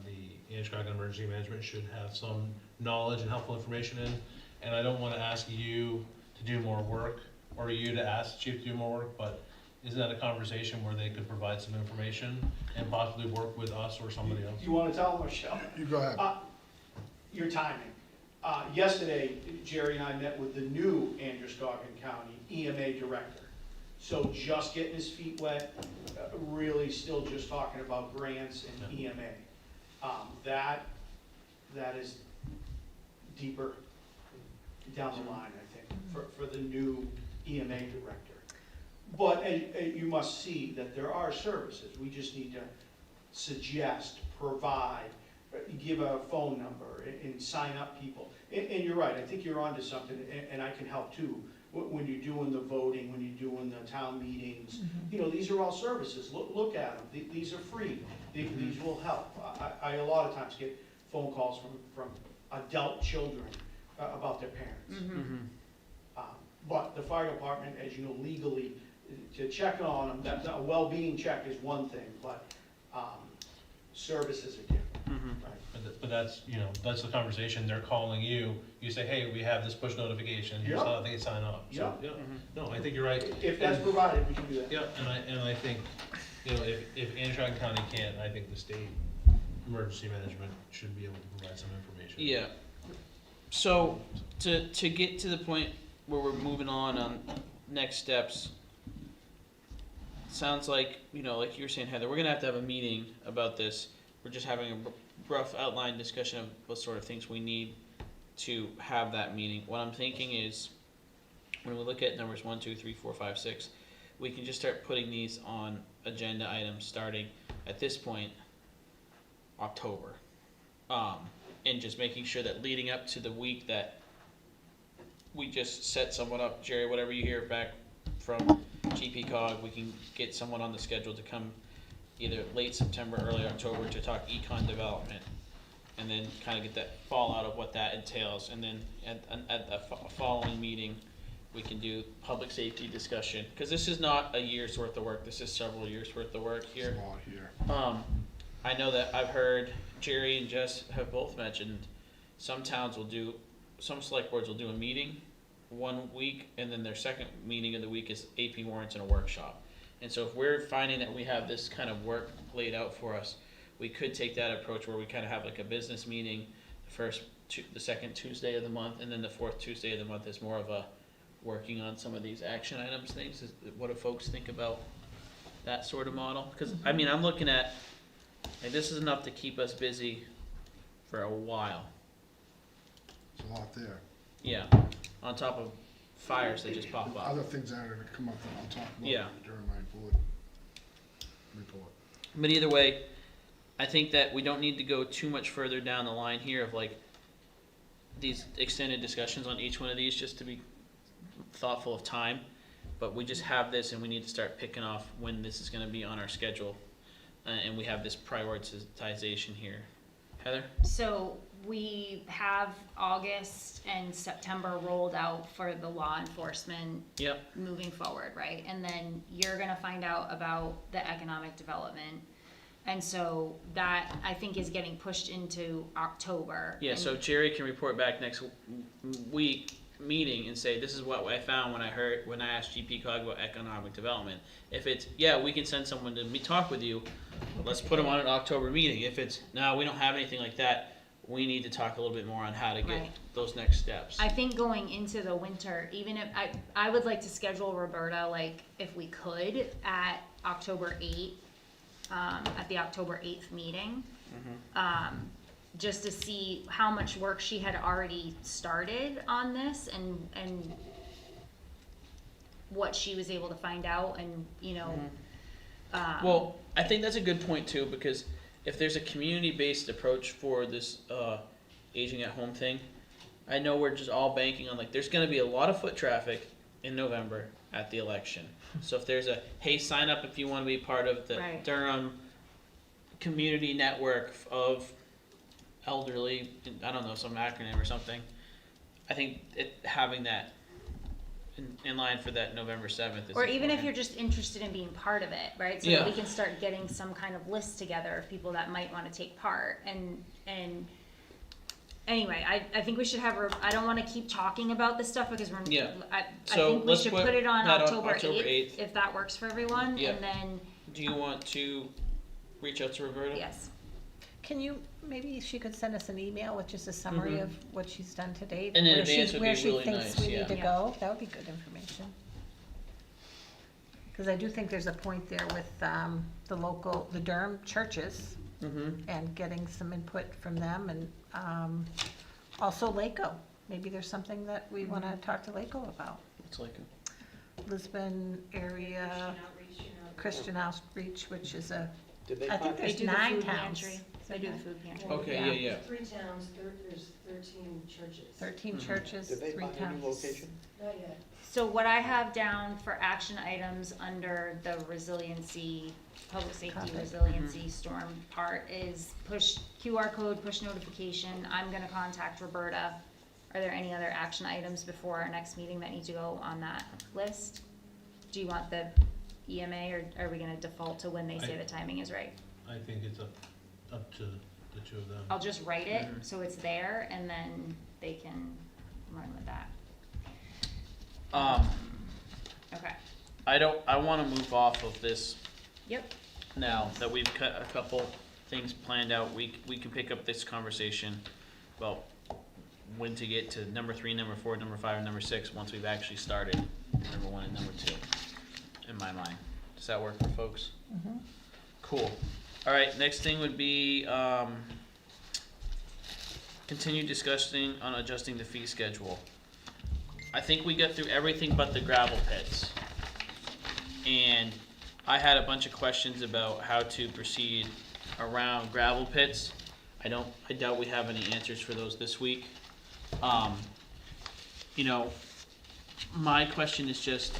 the Anscoggan Emergency Management should have some knowledge and helpful information in? And I don't want to ask you to do more work, or you to ask the chief to do more work, but isn't that a conversation where they could provide some information and possibly work with us or somebody else? You want to tell them, Michelle? You go ahead. Your timing. Yesterday, Jerry and I met with the new Androscoggin County EMA director. So just getting his feet wet, really still just talking about grants and EMA. That is deeper down the line, I think, for the new EMA director. But you must see that there are services, we just need to suggest, provide, give a phone number, and sign up people. And you're right, I think you're onto something, and I can help too. When you're doing the voting, when you're doing the town meetings, you know, these are all services, look at them, these are free, these will help. I a lot of times get phone calls from adult children about their parents. But the fire department, as you know, legally, to check on them, that a well-being check is one thing, but services are different, right? But that's, you know, that's the conversation, they're calling you, you say, hey, we have this push notification, here's Yep. how they sign up. So, Yep. No, I think you're right. If that's provided, we can do that. Yeah, and I think, you know, if Antrim County can't, I think the state emergency management should be able to provide some information. Yeah. So, to get to the point where we're moving on next steps, sounds like, you know, like you were saying, Heather, we're gonna have to have a meeting about this. We're just having a rough outline discussion of what sort of things we need to have that meeting. What I'm thinking is, when we look at numbers 1, 2, 3, 4, 5, 6, we can just start putting these on agenda items starting at this point, October. And just making sure that leading up to the week that we just set someone up, Jerry, whatever you hear back from GPCOG, we can get someone on the schedule to come either late September, early October to talk econ development, and then kind of get that fallout of what that entails. And then at the following meeting, we can do public safety discussion, because this is not a year's worth of work, this is several years worth of work here. There's a lot here. I know that I've heard Jerry and Jess have both mentioned some towns will do, some select boards will do a meeting one week, and then their second meeting of the week is AP warrants and a workshop. And so if we're finding that we have this kind of work laid out for us, we could take that approach where we kind of have like a business meeting the second Tuesday of the month, and then the fourth Tuesday of the month is more of a working on some of these action items things. What do folks think about that sort of model? Because, I mean, I'm looking at, like, this is enough to keep us busy for a while. There's a lot there. Yeah, on top of fires that just pop up. Other things that are gonna come up that I'll talk about Yeah. during my board report. But either way, I think that we don't need to go too much further down the line here of like these extended discussions on each one of these, just to be thoughtful of time. But we just have this, and we need to start picking off when this is gonna be on our schedule. And we have this prioritization here. Heather? So we have August and September rolled out for the law enforcement Yep. moving forward, right? And then you're gonna find out about the economic development. And so that, I think, is getting pushed into October. Yeah, And- so Jerry can report back next week meeting and say, this is what I found when I asked GPCOG about economic development. If it's, yeah, we can send someone to talk with you, let's put them on an October meeting. If it's, no, we don't have anything like that, we need to talk a little bit more on how to get Right. those next steps. I think going into the winter, even if, I would like to schedule Roberta, like, if we could, at October 8th, at the October 8th meeting. Just to see how much work she had already started on this and what she was able to find out and, you know. Well, I think that's a good point too, because if there's a community-based approach for this aging at home thing, I know we're just all banking on, like, there's gonna be a lot of foot traffic in November at the election. So if there's a, hey, sign up if you wanna be part of the Right. Durham community network of elderly, I don't know, some acronym or something. I think having that in line for that November 7th is Or even if important. you're just interested in being part of it, right? So Yeah. that we can start getting some kind of list together of people that might wanna take part and anyway, I think we should have, I don't wanna keep talking about this stuff because Yeah. I So think we let's should put put it on that on October October 8th, 8th. if that works for everyone, Yeah. and then, Do you want to reach out to Roberta? yes. Can you, maybe she could send us an email with just a summary of what she's done to date? And in where advance she- would be where she really thinks nice, we yeah. need to Yeah. go, that would be good information. Cause I do think there's a point there with, the Durham churches Mm-hmm. and getting some input from them and, also LACO. Maybe there's something that we wanna talk to LACO about. It's like Lisbon area Christian outreach, which is Did they I think contact? They there's do the 9 food towns. pantry. They do the food pantry. Okay, Yeah. yeah, yeah. 3 towns, there's 13 churches. 13 Mhm. churches, Did they 3 find a towns. new location? Not yet. So what I have down for action items under the resiliency, public safety Topic. resiliency storm part is push QR code, push notification. I'm gonna contact Roberta. Are there any other action items before our next meeting that need to go on that list? Do you want the EMA, or are we gonna default to when they say the timing is right? I think it's up to the two of them. I'll just write it, Mhm. so it's there, and then they can run with that. Okay, I wanna move off of this yep, now that we've cut a couple things planned out. We can pick up this conversation about when to get to number 3, number 4, number 5, and number 6 once we've actually started number 1 and number 2, in my mind. Does that work for folks? Mhm. Cool. All right, next thing would be, continue discussing on adjusting the fee schedule. I think we got through everything but the gravel pits. And I had a bunch of questions about how to proceed around gravel pits. I doubt we have any answers for those this week. You know, my question is just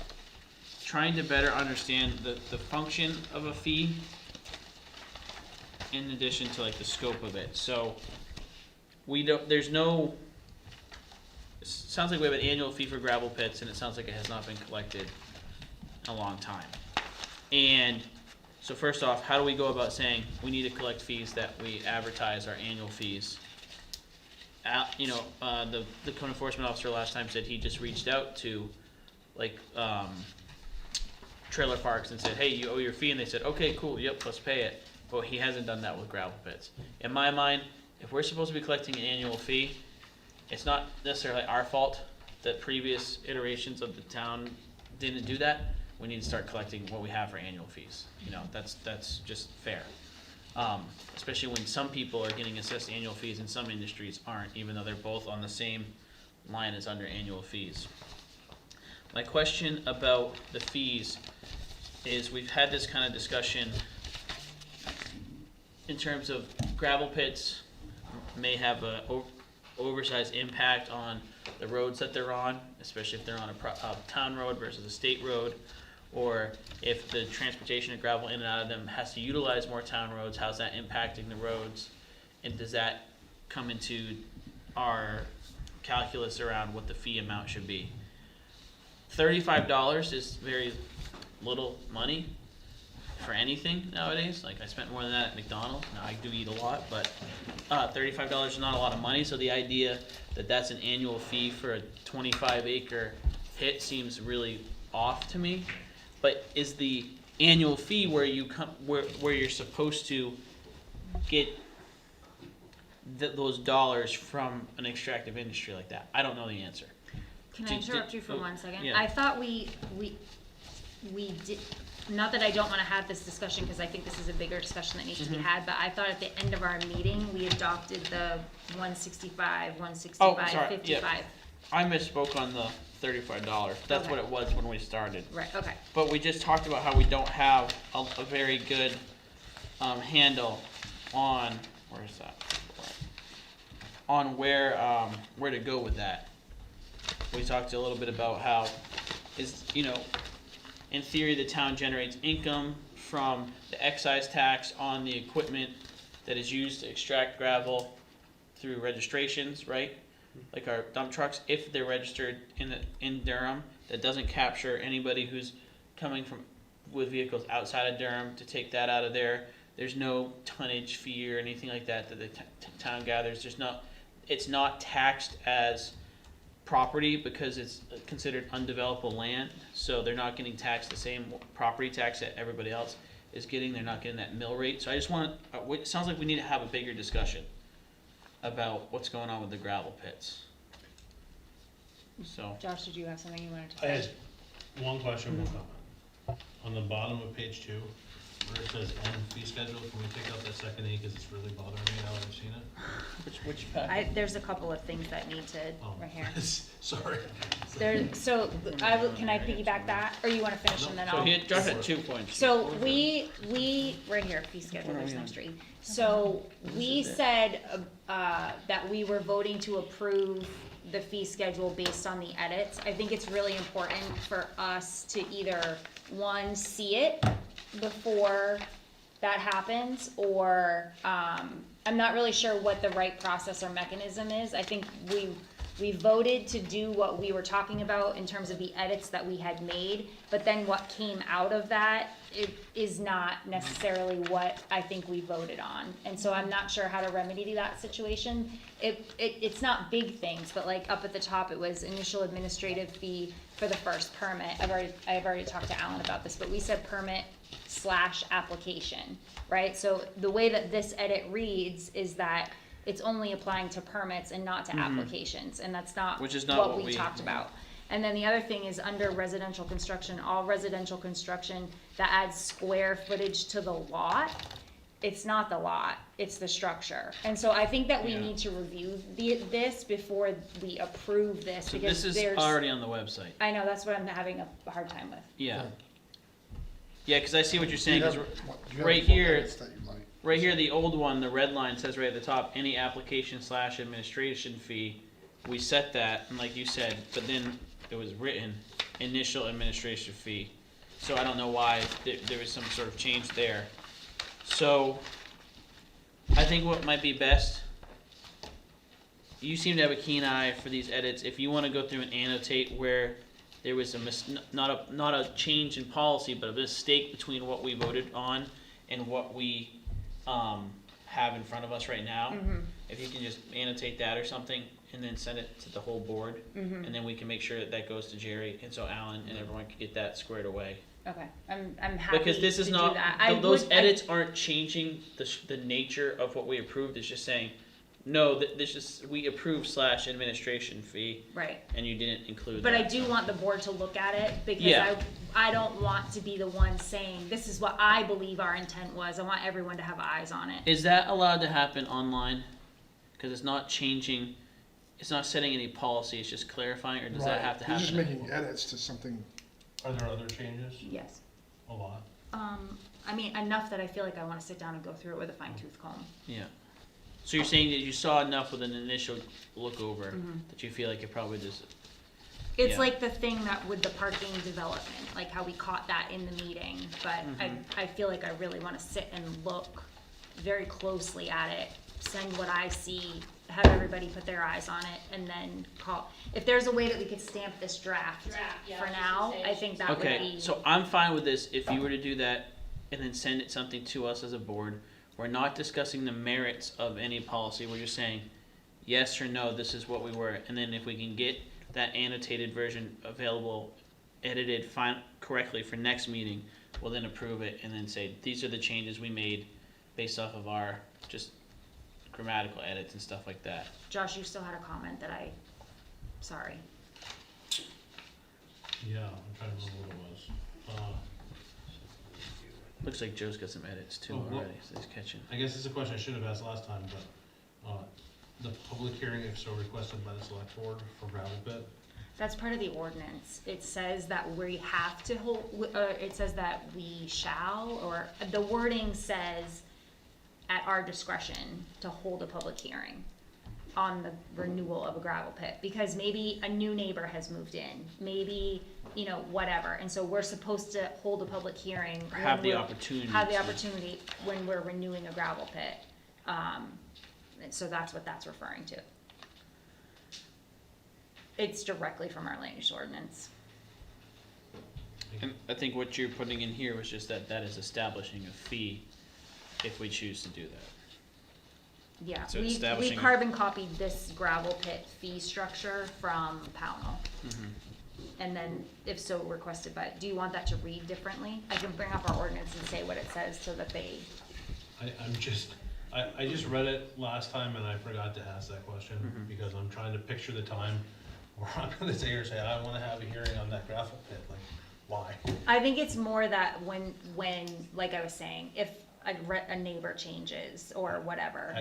trying to better understand the function of a fee in addition to like the scope of it. So there's no, it sounds like we have an annual fee for gravel pits and it sounds like it has not been collected in a long time. And so first off, how do we go about saying we need to collect fees that we advertise our annual fees? The code enforcement officer last time said he just reached out to like trailer parks and said, hey, you owe your fee, and they said, okay, cool, yep, let's pay it. But he hasn't done that with gravel pits. In my mind, if we're supposed to be collecting an annual fee, it's not necessarily our fault that previous iterations of the town didn't do that. We need to start collecting what we have for annual fees. You know, that's just fair. Especially when some people are getting assessed annual fees and some industries aren't, even though they're both on the same line as under annual fees. My question about the fees is we've had this kind of discussion in terms of gravel pits may have a oversized impact on the roads that they're on, especially if they're on a town road versus a state road, or if the transportation of gravel in and out of them has to utilize more town roads, how's that impacting the roads? And does that come into our calculus around what the fee amount should be? $35 is very little money for anything nowadays. Like I spent more than that at McDonald's. Now I do eat a lot, but $35 is not a lot of money. So the idea that that's an annual fee for a 25-acre pit seems really off to me. But is the annual fee where you come where you're supposed to get those dollars from an extractive industry like that? I don't know the answer. Can I interrupt you for 1 second? yeah. I thought we did, not that I don't wanna have this discussion, cause I think this is a bigger discussion that needs to be had, but I thought at the end of our meeting, we adopted the 165, 165, sorry, 55. yeah. I misspoke on the $35. That's Okay. what it was when we started. Right, okay. But we just talked about how we don't have a very good handle on, where's that? On where to go with that. We talked a little bit about how in theory the town generates income from the excise tax on the equipment that is used to extract gravel through registrations, right? Like our dump trucks, if they're registered in Durham, that doesn't capture anybody who's coming with vehicles outside of Durham to take that out of there. There's no tonnage fee or anything like that the town gathers. It's not taxed as property because it's considered undevelopable land, so they're not getting taxed the same property tax that everybody else is getting. They're not getting that mill rate. So I just want it sounds like we need to have a bigger discussion about what's going on with the gravel pits. So, Josh, did you have something you wanted to I say? had one question, one comment. On the bottom of page 2, where it says end fee schedule, can we take out that second E, because it's really bothering me now that I've seen it? which Which packet? There's a couple of things that need to, right here. Sorry. Can I piggyback that, or you wanna finish and then So I'll? he had, Josh had 2 points. So we, right here, fee schedule, there's next to you. So we said, that we were voting to approve the fee schedule based on the edits. I think it's really important for us to either, one, see it before that happens, or, I'm not really sure what the right process or mechanism is. I think we voted to do what we were talking about in terms of the edits that we had made, but then what came out of that, it is not necessarily what I think we voted on. And so I'm not sure how to remedy that situation. It's not big things, but like up at the top, it was initial administrative fee for the first permit. I've already talked to Alan about this, but we said permit/application, right? So the way that this edit reads is that it's only applying to permits and not to applications, and that's not Which is not what what we we- talked about. And then the other thing is under residential construction, all residential construction that adds square footage to the lot, it's not the lot, it's the structure. And so I think that we Yeah. need to review this before we approve this, So because this is there's, already on the website. I know, that's what I'm having a hard time with. Yeah. Yeah, because I see what you're saying. Do you 'Cause have- do you have right what here- edits that you like? right here, the old one, the red line says right at the top, any application/administration fee. We set that, and like you said, but then it was written initial administration fee. So I don't know why there was some sort of change there. So I think what might be best, you seem to have a keen eye for these edits. If you want to go through and annotate where there was not a change in policy, but a mistake between what we voted on and what we have in front of us right now. If you can just annotate that or something, and then send it to the whole board, and then we can make sure that that goes to Jerry, and so Alan and everyone can get that squared away. Okay, I'm happy Because this to is do not, that. I those would- edits aren't changing the nature of what we approved. It's just saying, no, this is, we approve /administration fee, Right. and you didn't include But that. I do want the board to look at it, because Yeah. I don't want to be the one saying, this is what I believe our intent was. I want everyone to have eyes on it. Is that allowed to happen online? Because it's not changing, it's not setting any policy, it's just clarifying, or does that Right. have to You're happen? just making edits to something. Are there other changes? Yes. A lot. I mean, enough that I feel like I wanna sit down and go through it with a fine tooth comb. Yeah. So you're saying that you saw enough with an initial look over that you feel like it probably just, It's Yeah. like the thing that with the parking development, like how we caught that in the meeting, but I feel like I really wanna sit and look very closely at it, send what I see, have everybody put their eyes on it, and then call. If there's a way that we could stamp this draft Yeah, for I was just now, gonna say, I think that would okay, be. so I'm fine with this if you were to do that and then send it something to us as a board. We're not discussing the merits of any policy, we're just saying yes or no, this is what we were, and then if we can get that annotated version available, edited correctly for next meeting, we'll then approve it and then say, these are the changes we made based off of our just grammatical edits and stuff like that. Josh, you still had a comment that sorry. Yeah, I'm trying to remember what it was. Looks like Joe's got some edits too Oh, well- already, so he's catching. I guess it's a question I should have asked last time, but, the public hearing, if so requested by the select board for gravel pit, That's part of the ordinance. It says that we have to hold, it says that we shall, or the wording says at our discretion to hold a public hearing on the renewal of a gravel pit, because maybe a new neighbor has moved in, maybe, whatever. And so we're supposed to hold a public hearing. when Have the we're- opportunity. Have the to- opportunity when we're renewing a gravel pit. And so that's what that's referring to. It's directly from our land use ordinance. And I think what you're putting in here was just that is establishing a fee if we choose to do that. Yeah, So we establishing- carbon copied this gravel pit fee structure from Pownell. And then if so requested by, do you want that to read differently? I can bring up our ordinance and say what it says so that they, I just read it last time and I forgot to ask that question, because I'm trying to picture the time where I'm gonna say or say, I wanna have a hearing on that gravel pit, like, why? I think it's more that when, like I was saying, a neighbor changes or whatever.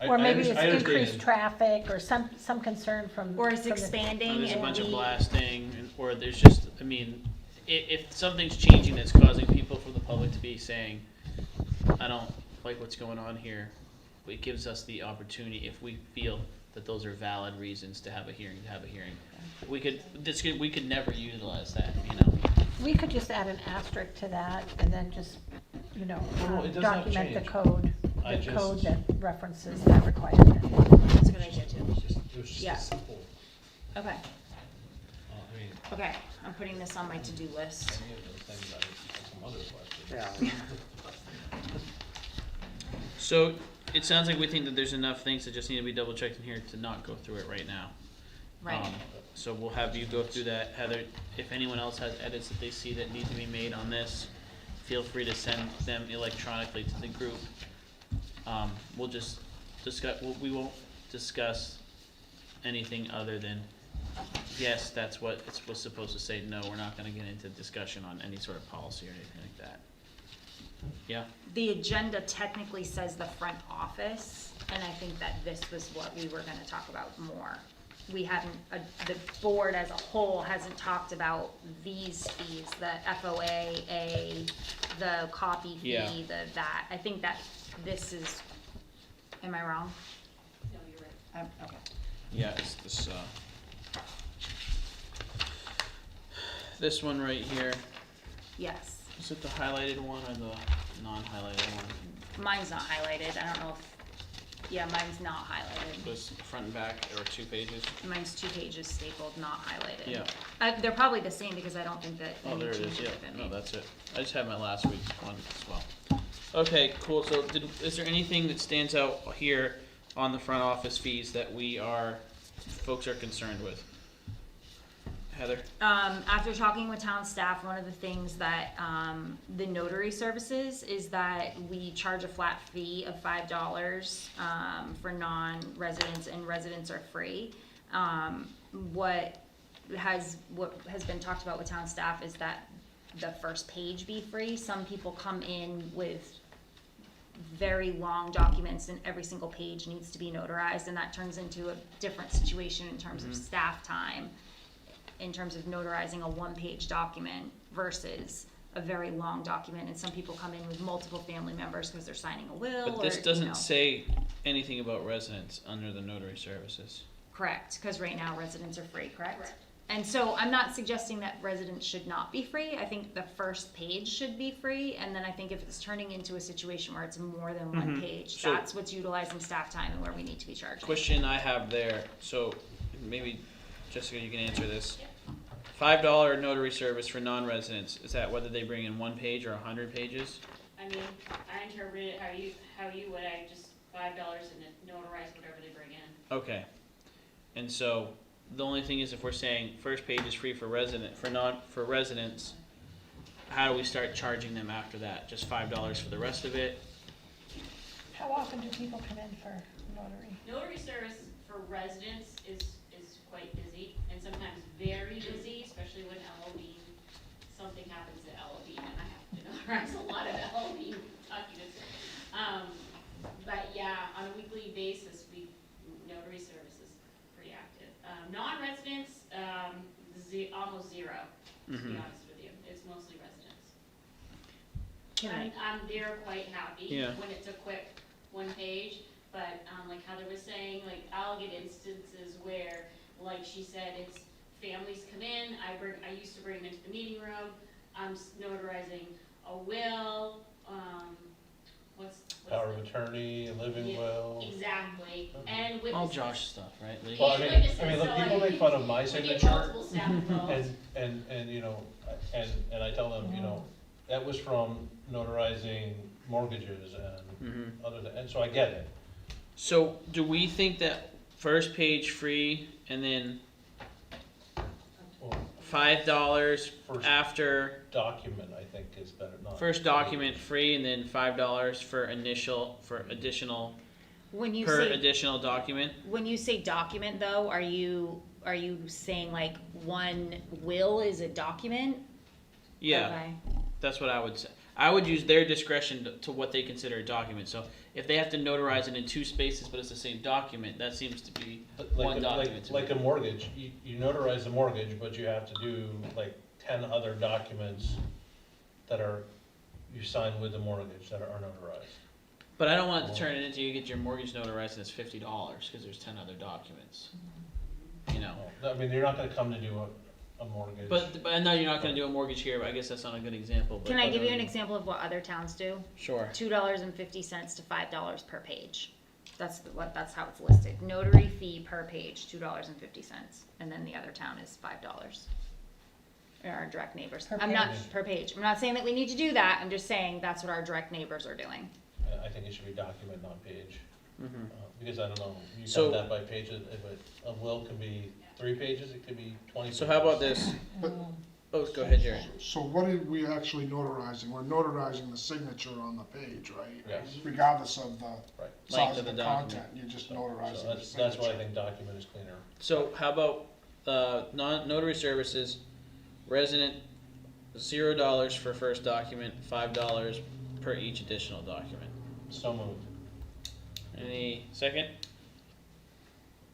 Or maybe I it's understand. increased traffic or some concern from. Or it's from the- Or expanding there's a and bunch of we, blasting, or there's just, I mean, if something's changing that's causing people from the public to be saying, I don't like what's going on here, it gives us the opportunity, if we feel that those are valid reasons to have a hearing. We could never utilize that, you know? We could just add an asterisk to that and then just, you know, No, it does not document the change. code, I the just- code that references that requirement. that's a good idea too. It was just Yeah. a simple, Okay, I mean, okay, I'm putting this on my to-do list. any of those things, I have some other questions. Yeah, So, it sounds like we think that there's enough things that just need to be double checked in here to not go through it right now. Right. So we'll have you go through that. Heather, if anyone else has edits that they see that need to be made on this, feel free to send them electronically to the group. We'll just discuss, we won't discuss anything other than, yes, that's what it was supposed to say. No, we're not gonna get into discussion on any sort of policy or anything like that. Yeah? The agenda technically says the front office, and I think that this was what we were gonna talk about more. We haven't, the board as a whole hasn't talked about these fees, the FOA, the copy Yeah. fee, that. I think that this is, am I wrong? No, you're right. Okay. Yeah, it's this one right here. Yes. Is it the highlighted one or the non-highlighted one? Mine's not highlighted. I don't know if, yeah, mine's not highlighted. Was front and back or 2 pages? Mine's 2 pages stapled, not highlighted. Yeah. They're probably the same because I don't think that Oh, any there it changes is, yeah, have been no, made. that's it. I just had my last week's one as well. Okay, cool, so is there anything that stands out here on the front office fees that folks are concerned with? Heather? After talking with town staff, one of the things that, the notary services is that we charge a flat fee of $5, for non-residents, and residents are free. What has been talked about with town staff is that the first page be free. Some people come in with very long documents and every single page needs to be notarized, and that turns into a different situation in terms of staff time, in terms of notarizing a 1-page document versus a very long document. And some people come in with multiple family members because they're signing a will, But this or, you doesn't know. say anything about residents under the notary services. Correct, because right now residents are free, correct? Correct. And so I'm not suggesting that residents should not be free. I think the first page should be free, and then I think if it's turning into a situation where it's more than one page, So- that's what's utilizing staff time and where we need to be charging. Question I have there, so maybe Jessica, you can answer this. $5 notary service for non-residents, is that whether they bring in 1 page or 100 pages? I mean, I interpret it how you would, I just $5 and then notarize whatever they bring in. Okay. And so, the only thing is if we're saying first page is free for residents, how do we start charging them after that? Just $5 for the rest of it? How often do people come in for notary? Notary service for residents is quite busy, and sometimes very busy, especially when something happens at LOB, and I have to notarize a lot of LOB documents. But yeah, on a weekly basis, notary service is pretty active. Non-residents, almost zero, to be honest with you. It's mostly residents. They're quite happy Yeah. when it's a quick 1 page, but like Heather was saying, like I'll get instances where, like she said, it's families come in. I used to bring them into the meeting room. I'm notarizing a will. What's Power of attorney, living Yeah, will. Exactly, Mhm. and witnesses. All Josh stuff, right? Well, I mean, Witnesses, look, so, people like, make fun of my we get signature, multiple staff involved. and, you know, and I tell them, you know, that was from notarizing mortgages and other, and so I get it. So, do we think that first page free and then Well, $5 First- after document, I think, is better, not. first document free and then $5 for additional When you per say, additional document? when you say document though, are you saying like one will is a document? Yeah, Okay. that's what I would say. I would use their discretion to what they consider a document. So if they have to notarize it in 2 spaces, but it's the same document, that seems to be one document to me. Like a mortgage, you notarize the mortgage, but you have to do like 10 other documents that you sign with the mortgage that are notarized. But I don't want it to turn it into you get your mortgage notarized and it's $50 because there's 10 other documents. You know. I mean, you're not gonna come to do a mortgage. But I know you're not going to do a mortgage here, but I guess that's not a good example. But Can I give you an example of what other towns do? Sure. $2.50 to $5 per page. That's how it's listed. Notary fee per page, $2.50, and then the other town is $5. Our direct neighbors. Per I'm not page. per page. I'm not saying that we need to do that. I'm just saying that's what our direct neighbors are doing. I think it should be document, not page. Mm-hmm. Because I don't know, you So- have that by pages, if a will could be 3 pages, it could be 20 pages. So how about this? But- Oh, go ahead, Jerry. So what are we actually notarizing? We're notarizing the signature on the page, right? Yes. Regardless of the Right. size Length of of the the document. content, you're just So notarizing the that's signature. why I think document is cleaner. So how about notary services, resident, $0 for first document, $5 per each additional document. So moved. Any second?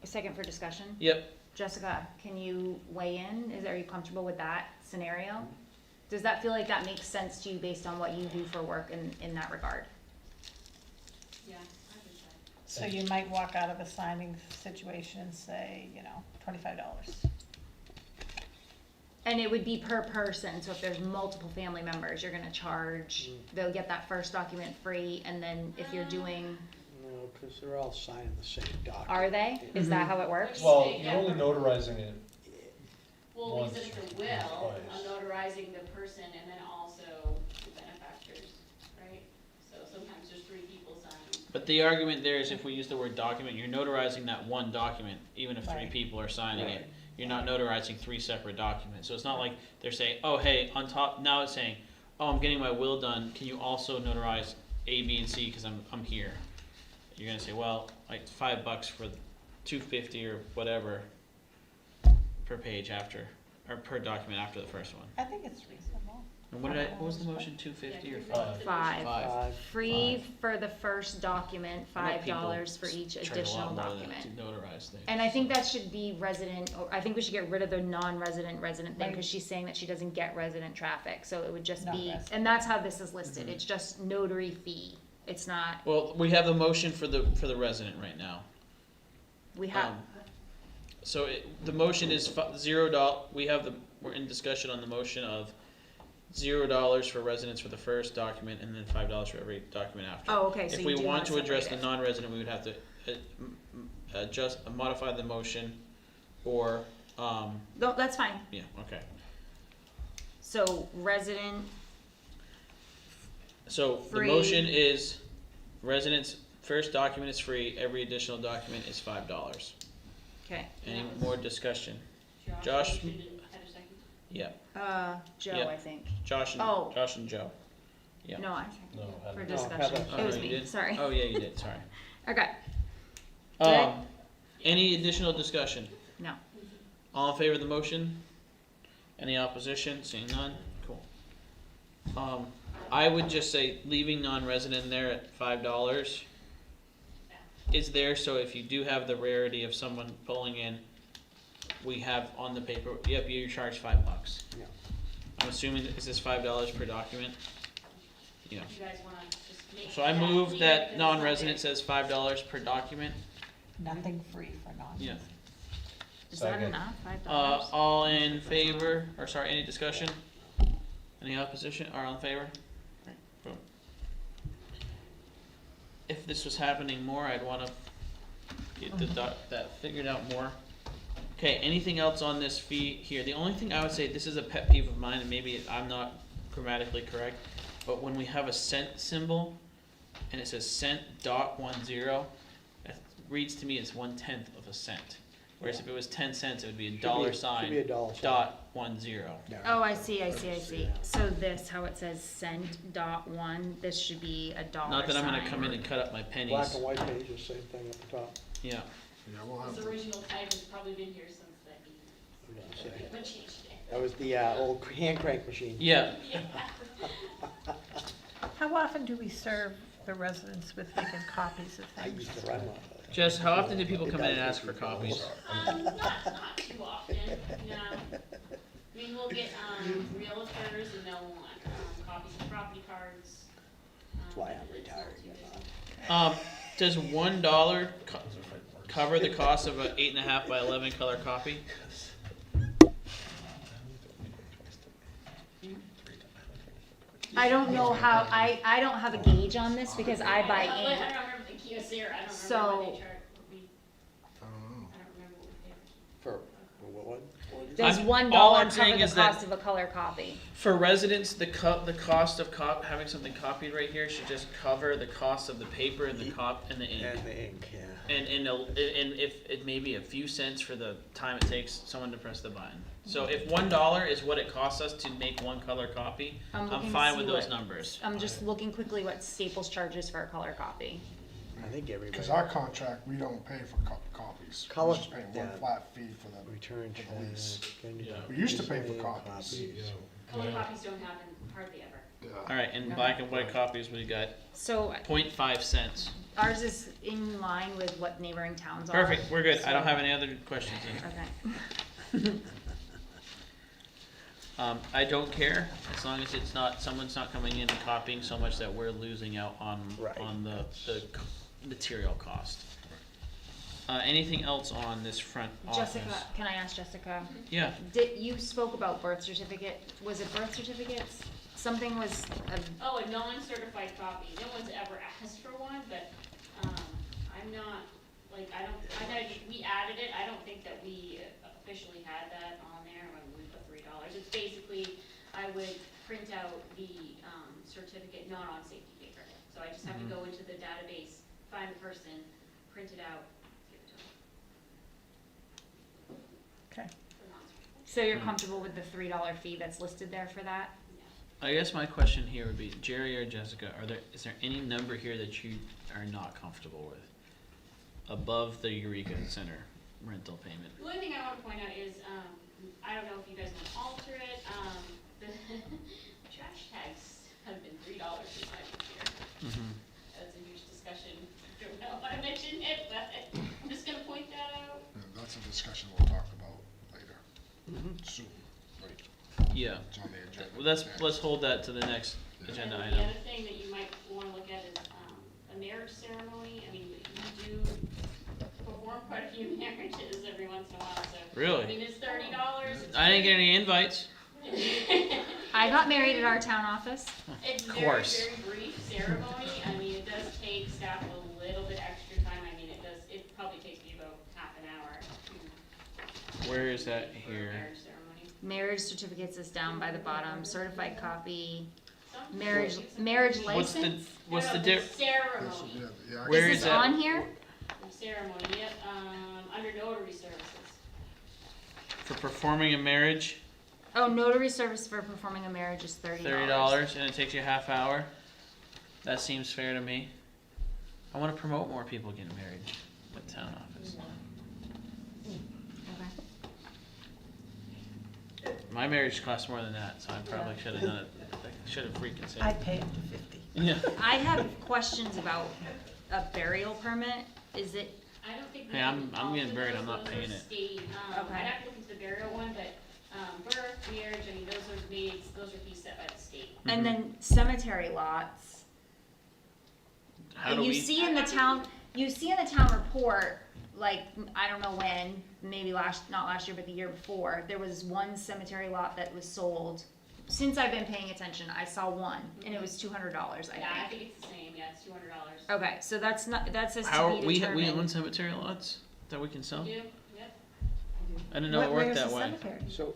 A second for discussion. Yep. Jessica, can you weigh in? Are you comfortable with that scenario? Does that feel like that makes sense to you based on what you do for work in that regard? Yeah, I would say. So you might walk out of a signing situation and say, $25. And it would be per person, so if there's multiple family members, you're gonna charge, they'll get that first document free, and then if you're doing, No, because they're all signing the same document. are they? Is that how it works? Well, you're only notarizing it, Well, because Once it's a or will, twice. I'm notarizing the person and then also the benefactors, right? So sometimes there's 3 people signing. But the argument there is if we use the word document, you're notarizing that one document, even if 3 Right. people are signing it. Right. You're not notarizing 3 separate documents. So it's not like they're saying, oh, hey, on top, now it's saying, oh, I'm getting my will done. Can you also notarize A, B, and C because I'm here? You're gonna say, well, like $5 for $2.50 or whatever per page after, or per document after the first one. I think it's reasonable. And what was the motion, $2.50 or Yeah, $5? Five. Five. Free for the first document, I bet people $5 for each charge a lot additional more than document. To notarize things. And I think that should be resident, or I think we should get rid of the non-resident resident thing, Right. cause she's saying that she doesn't get resident traffic, so it would just be, Non-resident. and that's how this is listed, it's just notary fee. It's not, Well, we have the motion for the resident right now. we have, So the motion is $0. We're in discussion on the motion of $0 for residents for the first document and then $5 for every document after. oh, okay, so If you we do want to wanna address the separate it. non-resident, we would have to modify the motion or, No, that's fine, yeah, okay. so resident, So the Free. motion is residents, first document is free, every additional document is $5. okay, Any more discussion? Josh? Josh motioned and had a second. Yeah, Joe, Yeah. I think, Josh Oh. and Joe. Yeah. no, I, no, for had- discussion, Heather. Oh, it was no, you me, did? sorry, Oh, yeah, you did, sorry. okay, Good. Any additional discussion? no, All in favor of the motion? Any opposition? Seeing none? Cool. I would just say leaving non-resident there at $5 is there, so if you do have the rarity of someone pulling in, we have on the paper, yep, you charge $5. Yeah. I'm assuming, is this $5 per document? Yeah. You guys wanna just make. So I that move clear, that it's non-resident not says $5 per document. Nothing free for non. Yeah. is that Second. enough, $5? All in favor, or sorry, any discussion? Any opposition, or all in favor? Right, boom. If this was happening more, I'd wanna get that figured out more. Okay, anything else on this fee here? The only thing I would say, this is a pet peeve of mine, and maybe I'm not grammatically correct, but when we have a cent symbol, and it says cent.10, that reads to me as 1/10 of a cent. Whereas if it was 10 cents, it would be a dollar sign, Should be a dollar sign. .10. Yeah. Oh, I see. So this, how it says cent.1, this should be a dollar sign. Not that I'm gonna come in and cut up my Black pennies. and white pages, same thing at the top. Yeah, Yeah, we'll have His to. original type has probably been here since the I'm gonna say. haven't changed it. That was the old hand crank machine. yeah. How often do we serve the residents with making copies of I things? used to run one of those. Jess, how often do people come in and ask for copies? Not too often, no. I mean, we'll get, realtors and they'll want, copies of property cards. That's why I'm it's not retired. too you busy. know. Does $1 cover the cost of an 8.5 by 11 color copy? I don't know how, I don't have a gauge on this because I buy I don't ink. remember the Kyocera, I don't remember what So- they charge, what we, I don't know. I don't remember what we paid. For, what, what? Does I'm- $1 all I'm cover saying the is that- cost of a color copy? For residents, the cost of having something copied right here should just cover the cost of the paper and the and the ink. And the ink, yeah. And if it may be a few cents for the time it takes someone to press the button. So if $1 is what it costs us to make one color copy, I'm I'm looking to fine see with those what- numbers. I'm just looking quickly what Staples charges for a color copy. I think everybody. Because our contract, we don't pay for copies. Color- We're just paying one yeah. flat fee for the, Return for the lease. check. We used to pay for copies. Color copies don't happen hardly ever. All right, in black and white copies, we got So 0.5 cents. ours is in line with what neighboring towns are. Perfect, we're good. I don't So- have any other questions. Okay. I don't care, as long as it's not, someone's not coming in and copying so much that we're losing out on, Right. on the material cost. Anything else on this front office? Jessica, can I ask Jessica? Yeah, You spoke about birth certificate, was it birth certificates? Something was, Oh, a non-certified copy, no one's ever asked for one, but, I'm not, like, we added it, I don't think that we officially had that on there when we put $3. It's basically, I would print out the, certificate not on safety paper. So I just have to go into the database, find the person, print it out, give it to them. Okay. For non-certified. so you're comfortable with the $3 fee that's listed there for that? I guess my question here would be, Jerry or Jessica, is there any number here that you are not comfortable with? Above the Eureka Center rental payment? The only thing I want to point out is, I don't know if you guys want to alter it, the trash tags have been $3 since I was here. Mm-hmm. That's a huge discussion, don't know if I mentioned it, but I'm just gonna point that out. Yeah, that's a discussion we'll talk about later, soon, right, Yeah. it's on the agenda. Well, let's hold that to the next agenda And item. the other thing that you might wanna look at is, a marriage ceremony, I mean, we do perform quite a few marriages every once in a while, so. I Really? mean, it's $30. I didn't get any invites. I got married at our town office. It's Of very, course. very brief ceremony, I mean, it does take staff a little bit extra time, I mean, it probably takes me about half an hour to. Where is that for a here? marriage ceremony. Marriage certificates is down by the bottom, certified copy, Some- marriage some- What's the, license? what's No, the no, diff? Ceremony, Yeah, yeah, Where Is is this that? on here? the ceremony, yep, under notary services. For performing a marriage, Oh, notary service for performing a marriage is $30. $30, and it takes you a half hour? That seems fair to me. I wanna promote more people getting married at town office. Okay. My marriage costs more than that, so I probably should have done it, I should have reconsidered. I pay up to 50. Yeah. I have questions about a burial permit. Is it, I don't think we Hey, have I'm all getting of buried, those, I'm not those are paying it. state, Okay. I'd have to look into the burial one, but, birth, marriage, I mean, those are made, those are fees set by the state. and then cemetery lots? How do You we, see in the town report, like, I don't know when, maybe not last year, but the year before, there was one cemetery lot that was sold. Since I've been paying attention, I saw one, and it was $200, Yeah, I I think. think it's the same, yeah, it's $200. Okay, so that says how, to be we determined. own cemetery lots that we can sell? You do, yep, I didn't know it worked that way. Where's the cemetery? So,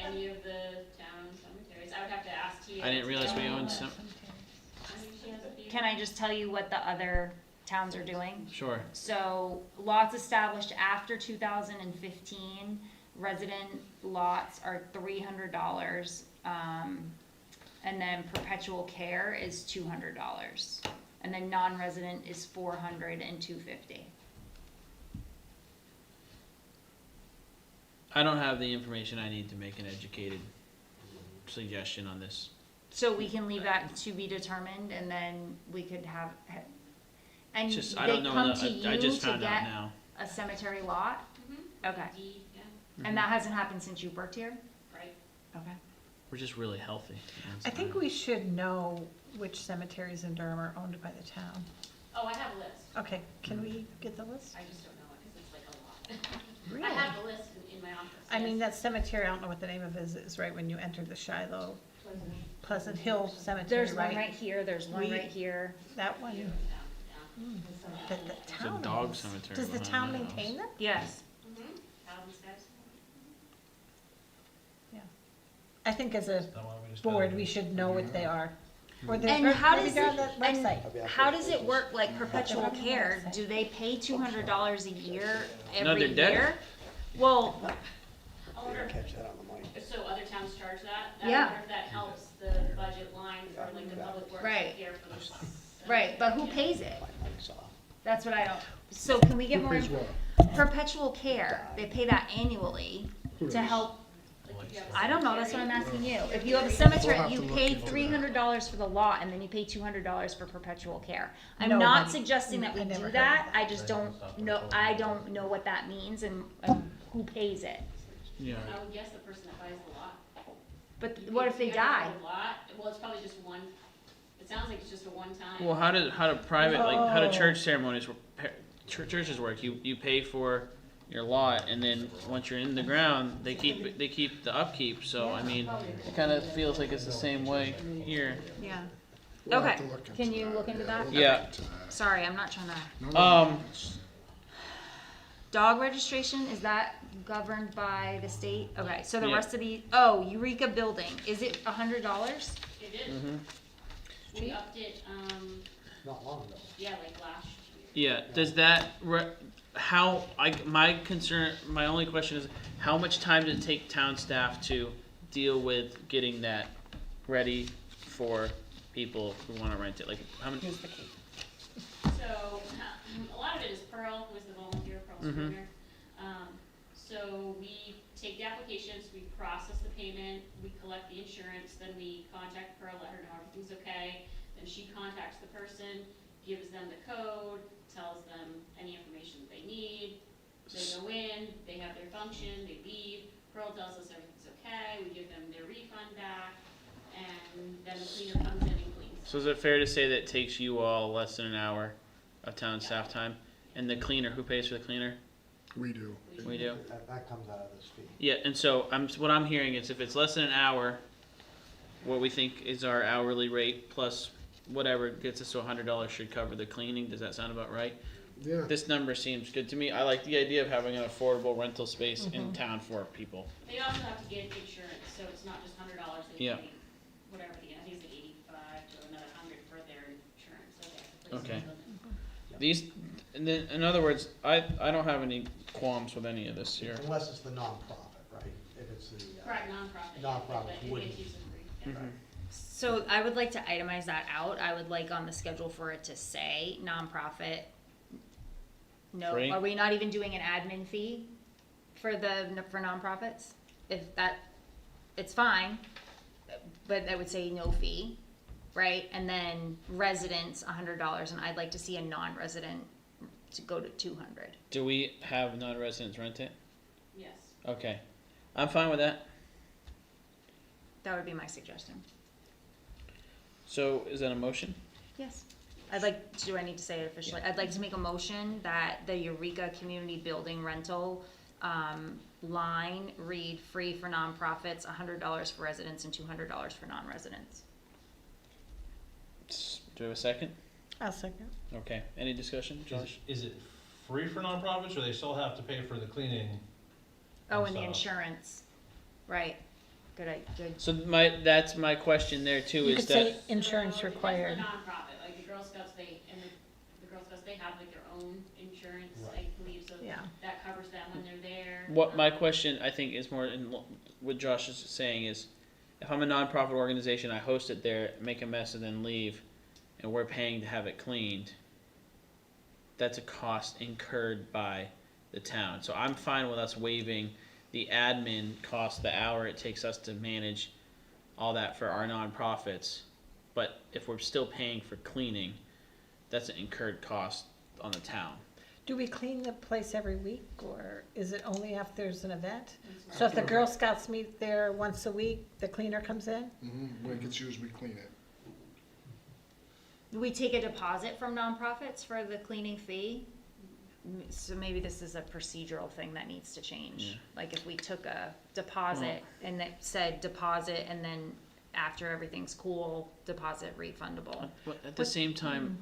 any of the town cemeteries, I would have to ask Tia. I didn't realize we owned some. some, Can I just tell you what the other towns are doing? sure. So lots established after 2015, resident lots are $300, and then perpetual care is $200, and then non-resident is $400 and $250. I don't have the information I need to make an educated suggestion on this. So we can leave that to be determined, and then we could have, and Just, I they don't know, come enough. to you I just to found out get now. a cemetery lot? Mhm. Okay, Deed, yeah, and that hasn't happened since you worked here? right. Okay. We're just really healthy. I think we should know which cemeteries in Durham are owned by the town. Oh, I have a list. Okay, can we get the list? I just don't know it because it's like a lot. Really? I have the list in my office. I mean, yes. that cemetery, I don't know what the name of it is right when you enter the Shiloh, Pleasant Hill Cemetery, There's one right? right here, there's one We- right here. That one, Yeah, yeah. that the There's a town dog owns. cemetery Does the behind town my house. maintain them? Yes. Mhm. Calvin's guys. I think as a Then why don't we just board, add it we in? should know what they are. Or And how maybe does they're it, on the website. and how does it work, like perpetual care? Do they pay $200 a year No, every they're dead. year? Well, I wonder, Catch that on the mic. so other towns charge that? I Yeah. wonder if that helps the budget line for like the public works Right. here for this. right, but who pays it? My mic's off. That's what I don't, so can we get Who more, pays what? perpetual care, they pay that annually to help, Like if you have a I don't know, that's what I'm cemetery, asking you. If you have a We'll cemetery, have you to look pay into that. $300 for the lot, and then you pay $200 for perpetual care. I'm No, not honey. suggesting that we I never do heard that, of I just don't know, I don't know what that means and who pays it. Yeah. I would guess the person that buys the lot. But You what pay if they 300 die? for the lot, well, it's probably just one, it sounds like it's just a one-time. Well, how do private, like, how do Oh. church ceremonies, churches work? You pay for your lot, and then once you're in the ground, they keep the upkeep, so, I mean, it kinda feels like it's the same way here. Yeah. We'll have Okay, to look into can you that. look into that? we'll Yeah. look into that. Sorry, I'm not trying to. No, no, Um, Dog registration, is that governed by the state? Okay, so the Yeah. rest of the, oh, Eureka Building, is it $100? It is, mhm. we upped it, Not long ago. yeah, like last year. Yeah, does that, my concern, my only question is, how much time does it take town staff to deal with getting that ready for people who wanna rent it? Like, how many, Here's the key. So, a lot of it is Pearl, who is the volunteer, Pearl Mhm. Springer. So we take the applications, we process the payment, we collect the insurance, then we contact Pearl, let her know everything's okay. Then she contacts the person, gives them the code, tells them any information that they need. They go in, they have their function, they leave, Pearl tells us everything's okay, we give them their refund back, and then the cleaner comes in and cleans. so is it fair to say that it takes you all less than an hour of town staff time? And the cleaner, who pays for the cleaner? We do. We do. That comes out of this fee. Yeah, and so what I'm hearing is if it's less than an hour, what we think is our hourly rate plus whatever gets us to $100 should cover the cleaning. Does that sound about right? Yeah. This number seems good to me. I like the idea of having an affordable rental space in town for people. They also have to get insurance, so it's not just $100, they Yeah. pay whatever, I think it's like 85 to another 100 for their insurance, so they have to place Okay. it in the- These, and then, in other words, I don't have any qualms with any of this here. Unless it's the nonprofit, right? If it's the. Correct, nonprofit. Nonprofit But it wouldn't. is user-free, yeah. Mhm. So I would like to itemize that out. I would like on the schedule for it to say nonprofit. No, Free? are we not even doing an admin fee for nonprofits? If that, it's fine, but I would say no fee, right? And then residents, $100, and I'd like to see a non-resident to go to 200. Do we have non-residents rent it? Yes. Okay. I'm fine with that. That would be my suggestion. So is that a motion? Yes. I'd like, do I need to say it officially? I'd like to make a motion that the Eureka Community Building Rental, line read free for nonprofits, $100 for residents and $200 for non-residents. Do we have a second? I'll second. Okay. Any discussion, Josh? Is it free for nonprofits, or they still have to pay for the cleaning? Oh, and the So- insurance, right, good. So that's my question there too, You is could say that, insurance So it depends required. on the nonprofit, like the Girl Scouts, the Girl Scouts, they have like their own insurance, Right. I believe, so Yeah. that covers them when they're there. what my question I think is more in what Josh is saying is, if I'm a nonprofit organization, I host it there, make a mess and then leave, and we're paying to have it cleaned, that's a cost incurred by the town. So I'm fine with us waiving the admin cost, the hour it takes us to manage all that for our nonprofits, but if we're still paying for cleaning, that's an incurred cost on the town. Do we clean the place every week, or is it only if there's an event? So if the Girl Scouts meet there once a week, the cleaner comes in? When it gets used, we clean it. We take a deposit from nonprofits for the cleaning fee. So maybe this is a procedural thing that needs to change. Yeah. Like if we took a deposit and it said deposit and then after everything's cool, deposit refundable. But at the same time,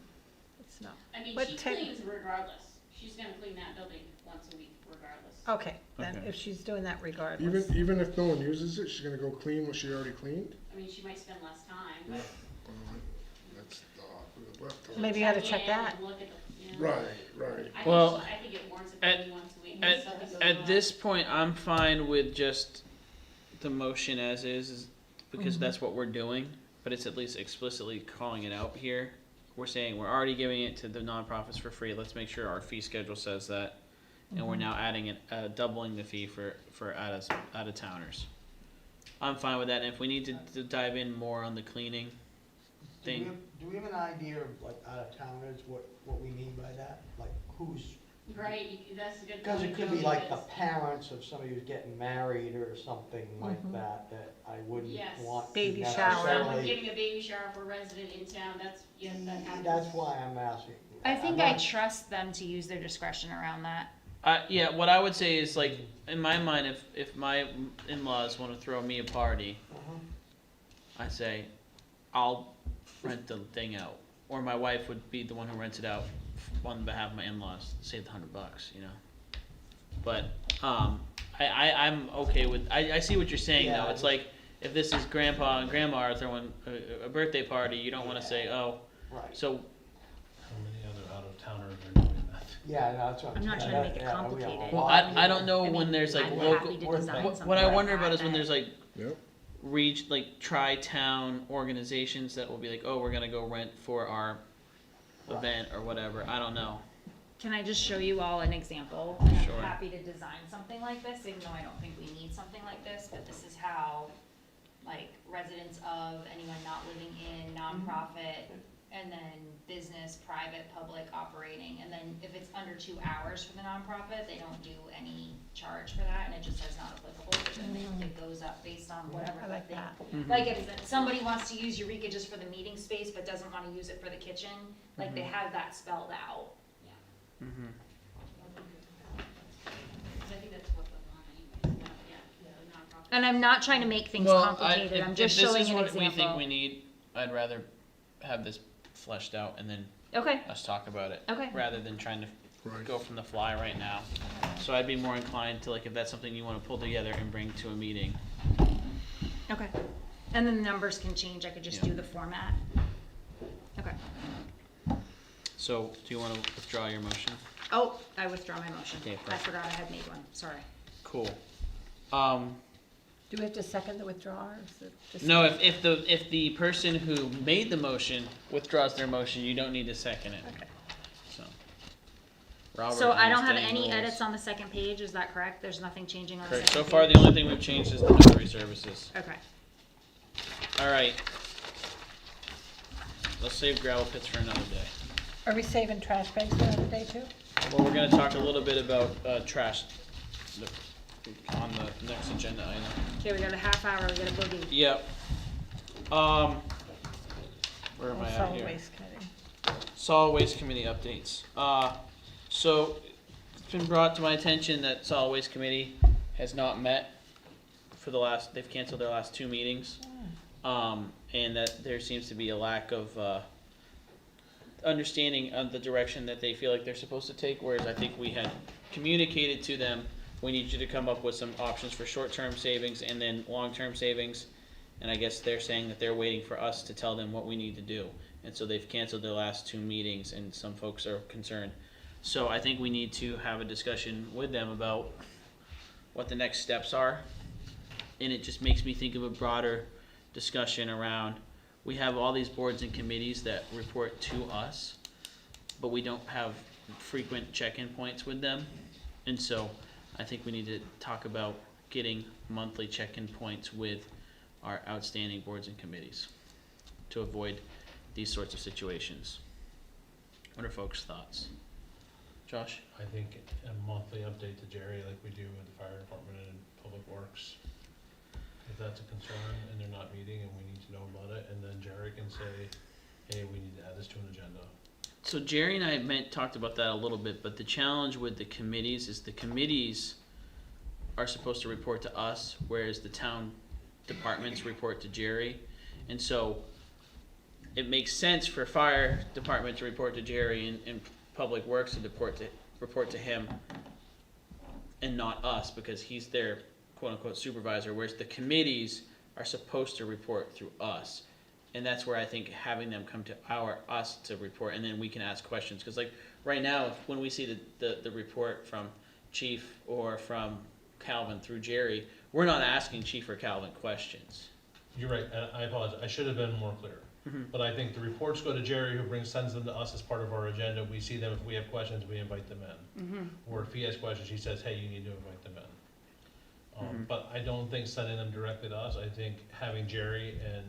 It's not. I mean, What she tech- cleans regardless. She's gonna clean that building once a week regardless. Okay, then Okay. if she's doing that regardless. Even if no one uses it, she's gonna go clean what she already cleaned? I mean, she might spend less time, but. That's, we left her. Maybe you oughta check in that. and look at the, you know. Right, right. I think Well, I think it warrants a at- cleaning once a week. at, Something goes at wrong. this point, I'm fine with just the motion as is because that's what we're doing, but it's at least explicitly calling it out here. We're saying we're already giving it to the nonprofits for free, let's make sure our fee schedule says that. And we're now adding it, doubling the fee for out of towners. I'm fine with that, and if we need to dive in more on the cleaning thing, Do we have an idea of like out of towners, what we mean by that? Like who's, Right, that's a good point. because it could Joe, be like the because- parents of somebody who's getting married or something like that, that I wouldn't Yes. want to Baby shower. Someone necessarily. giving a baby shower for a resident in town, that's, yeah, that happens. That's why I'm asking. I think I'm I not- trust them to use their discretion around that. yeah, what I would say is like, in my mind, if my in-laws wanna throw me a party, Uh-huh. I say, I'll rent the thing out. Or my wife would be the one who rents it out on behalf of my in-laws, save the $100, you know? But, I'm okay with, I see what you're saying Yeah, though, it's just- like, if this is grandpa and grandma are throwing a birthday party, you don't wanna say, oh, Right, so, How many other out-of-towners are doing that? yeah, no, that's what I'm not saying. trying to make it Yeah, we have a complicated. well, lot. I don't know I when mean, there's like I'm local, happy to what- design what something I like wonder that about is when that- there's like, Yep. like tri-town organizations that will be like, oh, we're gonna go rent for our Right. event or whatever, I don't know. Can I just show you all an example? And Sure. I'm happy to design something like this, even though I don't think we need something like this, but this is how, like, residents of, anyone not living in, nonprofit, and then business, private, public operating, and then if it's under 2 hours for the nonprofit, they don't do any charge for that, and it just says not applicable, but then it goes up based on whatever I like thing. that. Like if somebody wants to use Eureka just for the meeting space, but doesn't wanna use it for the kitchen, like they have that spelled out. Mm-hmm. Because I think that's what the law anyways, yeah, the nonprofit. And I'm not trying to make things complicated, I'm just showing an If this is what we think example. we need, I'd rather have this fleshed out and then Okay, us talk about it, okay, rather than trying to Right. go from the fly right now. So I'd be more inclined to, like, if that's something you wanna pull together and bring to a meeting. okay. And then the numbers can change, I could just Yeah. do the format. Okay. So, do you wanna withdraw your motion? Oh, I withdraw my motion. Okay, I perfect. forgot I had made one, sorry. Cool. Do we have to second the withdrawal, or is it just? No, if the person who made the motion withdraws their motion, you don't need to second it. Okay. So. Robert So I don't have understanding any rules. edits on the second page, is that correct? There's nothing changing on the Correct. second So page? far, the only thing we've changed is the notary services. Okay. All right. Let's save gravel pits for another day. Are we saving trash bags for another day too? Well, we're gonna talk a little bit about trash on the next agenda item. Okay, we got a half hour, we got a boogie. Yep. Where am I at Solid here? waste committee. Solid Waste Committee updates. So it's been brought to my attention that Solid Waste Committee has not met for they've canceled their last 2 meetings. And that there seems to be a lack of, understanding of the direction that they feel like they're supposed to take, whereas I think we had communicated to them, we need you to come up with some options for short-term savings and then long-term savings. And I guess they're saying that they're waiting for us to tell them what we need to do. And so they've canceled their last 2 meetings and some folks are concerned. So I think we need to have a discussion with them about what the next steps are. And it just makes me think of a broader discussion around, we have all these boards and committees that report to us, but we don't have frequent check-in points with them. And so I think we need to talk about getting monthly check-in points with our outstanding boards and committees to avoid these sorts of situations. What are folks' thoughts? Josh? I think a monthly update to Jerry like we do with the fire department and public works. If that's a concern and they're not meeting and we need to know about it, and then Jerry can say, hey, we need to add this to an agenda. So Jerry and I talked about that a little bit, but the challenge with the committees is the committees are supposed to report to us, whereas the town departments report to Jerry. And so it makes sense for fire department to report to Jerry and public works to report to him and not us, because he's their quote unquote supervisor, whereas the committees are supposed to report through us. And that's where I think having them come to us to report, and then we can ask questions. Because like right now, when we see the report from Chief or from Calvin through Jerry, we're not asking Chief or Calvin questions. You're right, and I apologize, I should have been more clear. But I think the reports go to Jerry, who sends them to us as part of our agenda. We see them, if we have questions, we invite them in. Or if he has questions, he says, hey, you need to invite them in. But I don't think sending them directly to us, I think having Jerry and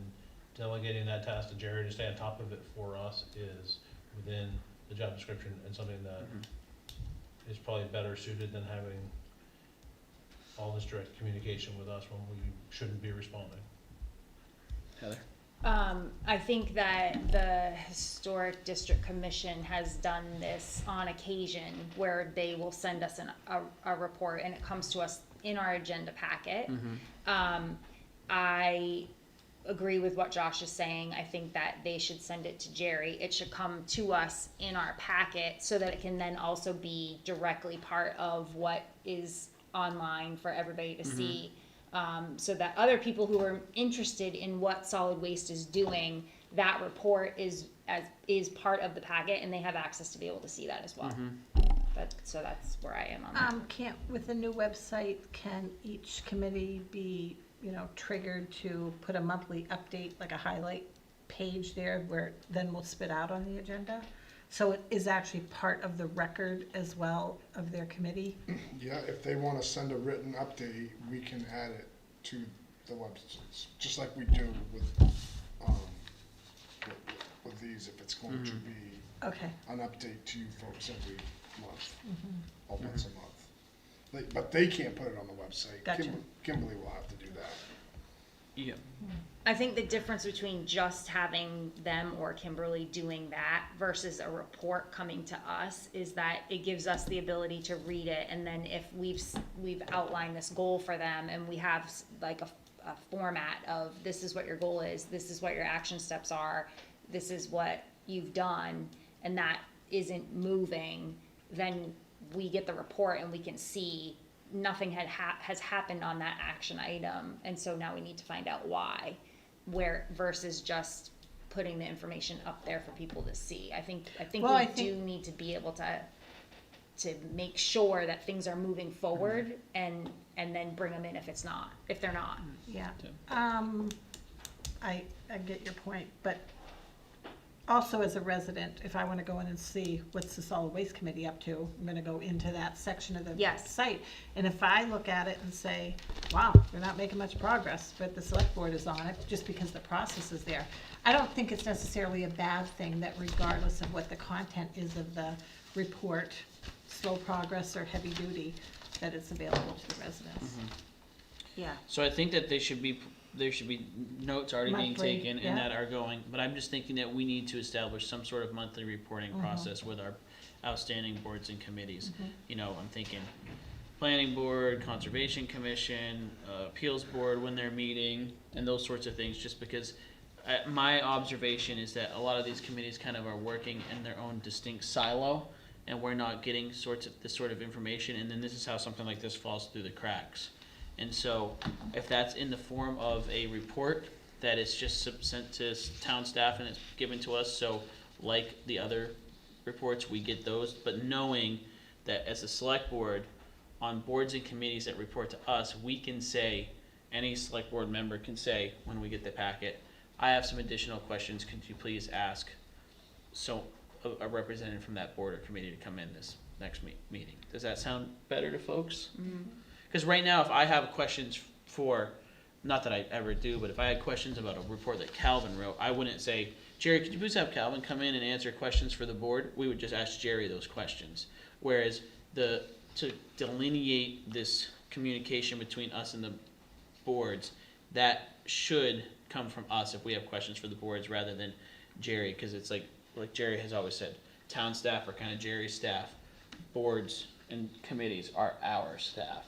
delegating that task to Jerry to stay on top of it for us is within the job description and something that is probably better suited than having all this direct communication with us when we shouldn't be responding. Heather? I think that the Historic District Commission has done this on occasion where they will send us a report and it comes to us in our agenda packet. I agree with what Josh is saying. I think that they should send it to Jerry. It should come to us in our packet so that it can then also be directly part of what is online for everybody to see. So that other people who are interested in what solid waste is doing, that report is part of the packet and they have access to be able to see that as well. So that's where I am on that. With the new website, can each committee be, triggered to put a monthly update, like a highlight page there where then we'll spit out on the agenda? So it is actually part of the record as well of their committee? Yeah, if they want to send a written update, we can add it to the websites, just like we do with these, if it's going to be Okay. an update to you folks every month, or once a month. But they can't put it on the website. Gotcha. Kimberly will have to do that. Yeah. I think the difference between just having them or Kimberly doing that versus a report coming to us is that it gives us the ability to read it, and then if we've outlined this goal for them and we have like a format of this is what your goal is, this is what your action steps are, this is what you've done, and that isn't moving, then we get the report and we can see nothing has happened on that action item, and so now we need to find out why, versus just putting the information up there for people to see. I think we do need to be able to make sure that things are moving forward and then bring them in if they're not. Yeah. I get your point, but also as a resident, if I want to go in and see what's the solid waste committee up to, I'm going to go into that section of the site. And if I look at it and say, wow, they're not making much progress, but the select board is on it just because the process is there. I don't think it's necessarily a bad thing that regardless of what the content is of the report, slow progress or heavy duty, that it's available to the residents. Yeah. So I think that there should be notes already being Monthly, taken and that are going, but I'm just thinking that we need to establish some sort of monthly reporting process with our outstanding boards and committees. I'm thinking planning board, conservation commission, appeals board when they're meeting, and those sorts of things, just because my observation is that a lot of these committees kind of are working in their own distinct silo, and we're not getting this sort of information, and then this is how something like this falls through the cracks. And so if that's in the form of a report that is just sent to town staff and it's given to us, so like the other reports, we get those, but knowing that as a select board, on boards and committees that report to us, we can say, any select board member can say when we get the packet, I have some additional questions, could you please ask a representative from that board or committee to come in this next meeting. Does that sound better to folks? Because right now, if I have questions for not that I ever do, but if I had questions about a report that Calvin wrote, I wouldn't say, Jerry, could you please have Calvin come in and answer questions for the board? We would just ask Jerry those questions. Whereas to delineate this communication between us and the boards, that should come from us if we have questions for the boards rather than Jerry, because it's like Jerry has always said, town staff are kind of Jerry's staff. Boards and committees are our staff,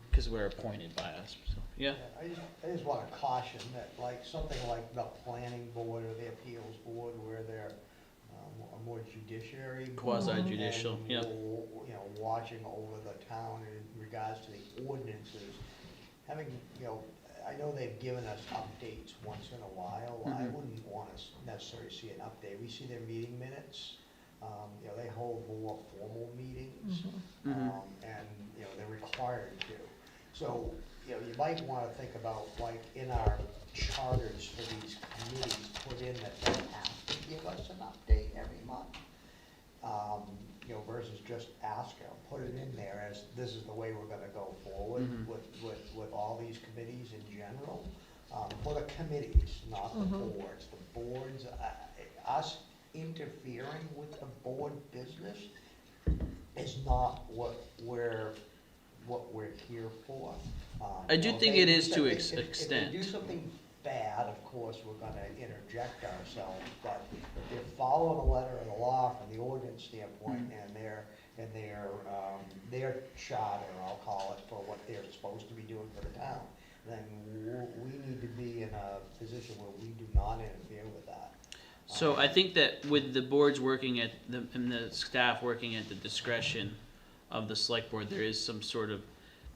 because we're appointed by us, so, yeah. I just wanna caution that like something like the planning board or the appeals board where they're a more judiciary. Quasi-judicial, and, yeah. You know, watching over the town in regards to the ordinances, having, you know, I know they've given us updates once in a while. I wouldn't want to necessarily see an update. We see their meeting minutes. You know, they hold more formal meetings, and, you know, they're required to. So, you know, you might want to think about, like, in our charters for these committees, put in that they have to give us an update every month. You know, versus just ask them, put it in there as this is the way we're gonna go forward with all these committees in general. For the committees, not the boards. The boards, us interfering with the board business is not what we're here for. I do You know, think they it do is to something- extent. If they do something bad, of course, we're gonna interject ourselves, but if they're following the letter of the law from the ordinance standpoint and their charter, I'll call it, for what they're supposed to be doing for the town, then we need to be in a position where we do not interfere with that. So I think that with the boards working at and the staff working at the discretion of the select board, there is some sort of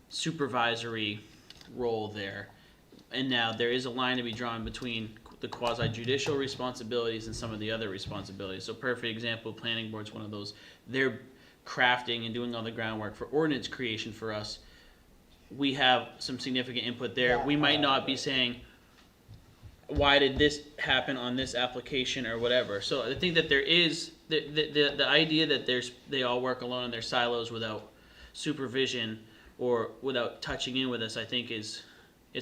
supervisory role there. And now there is a line to be drawn between the quasi-judicial responsibilities and some of the other responsibilities. So perfect example, planning board's one of those. They're crafting and doing all the groundwork for ordinance creation for us. We have some significant input there. We might not be saying, why did this happen on this application or whatever. So I think that there is the idea that they all work alone in their silos without supervision or without touching in with us, I think is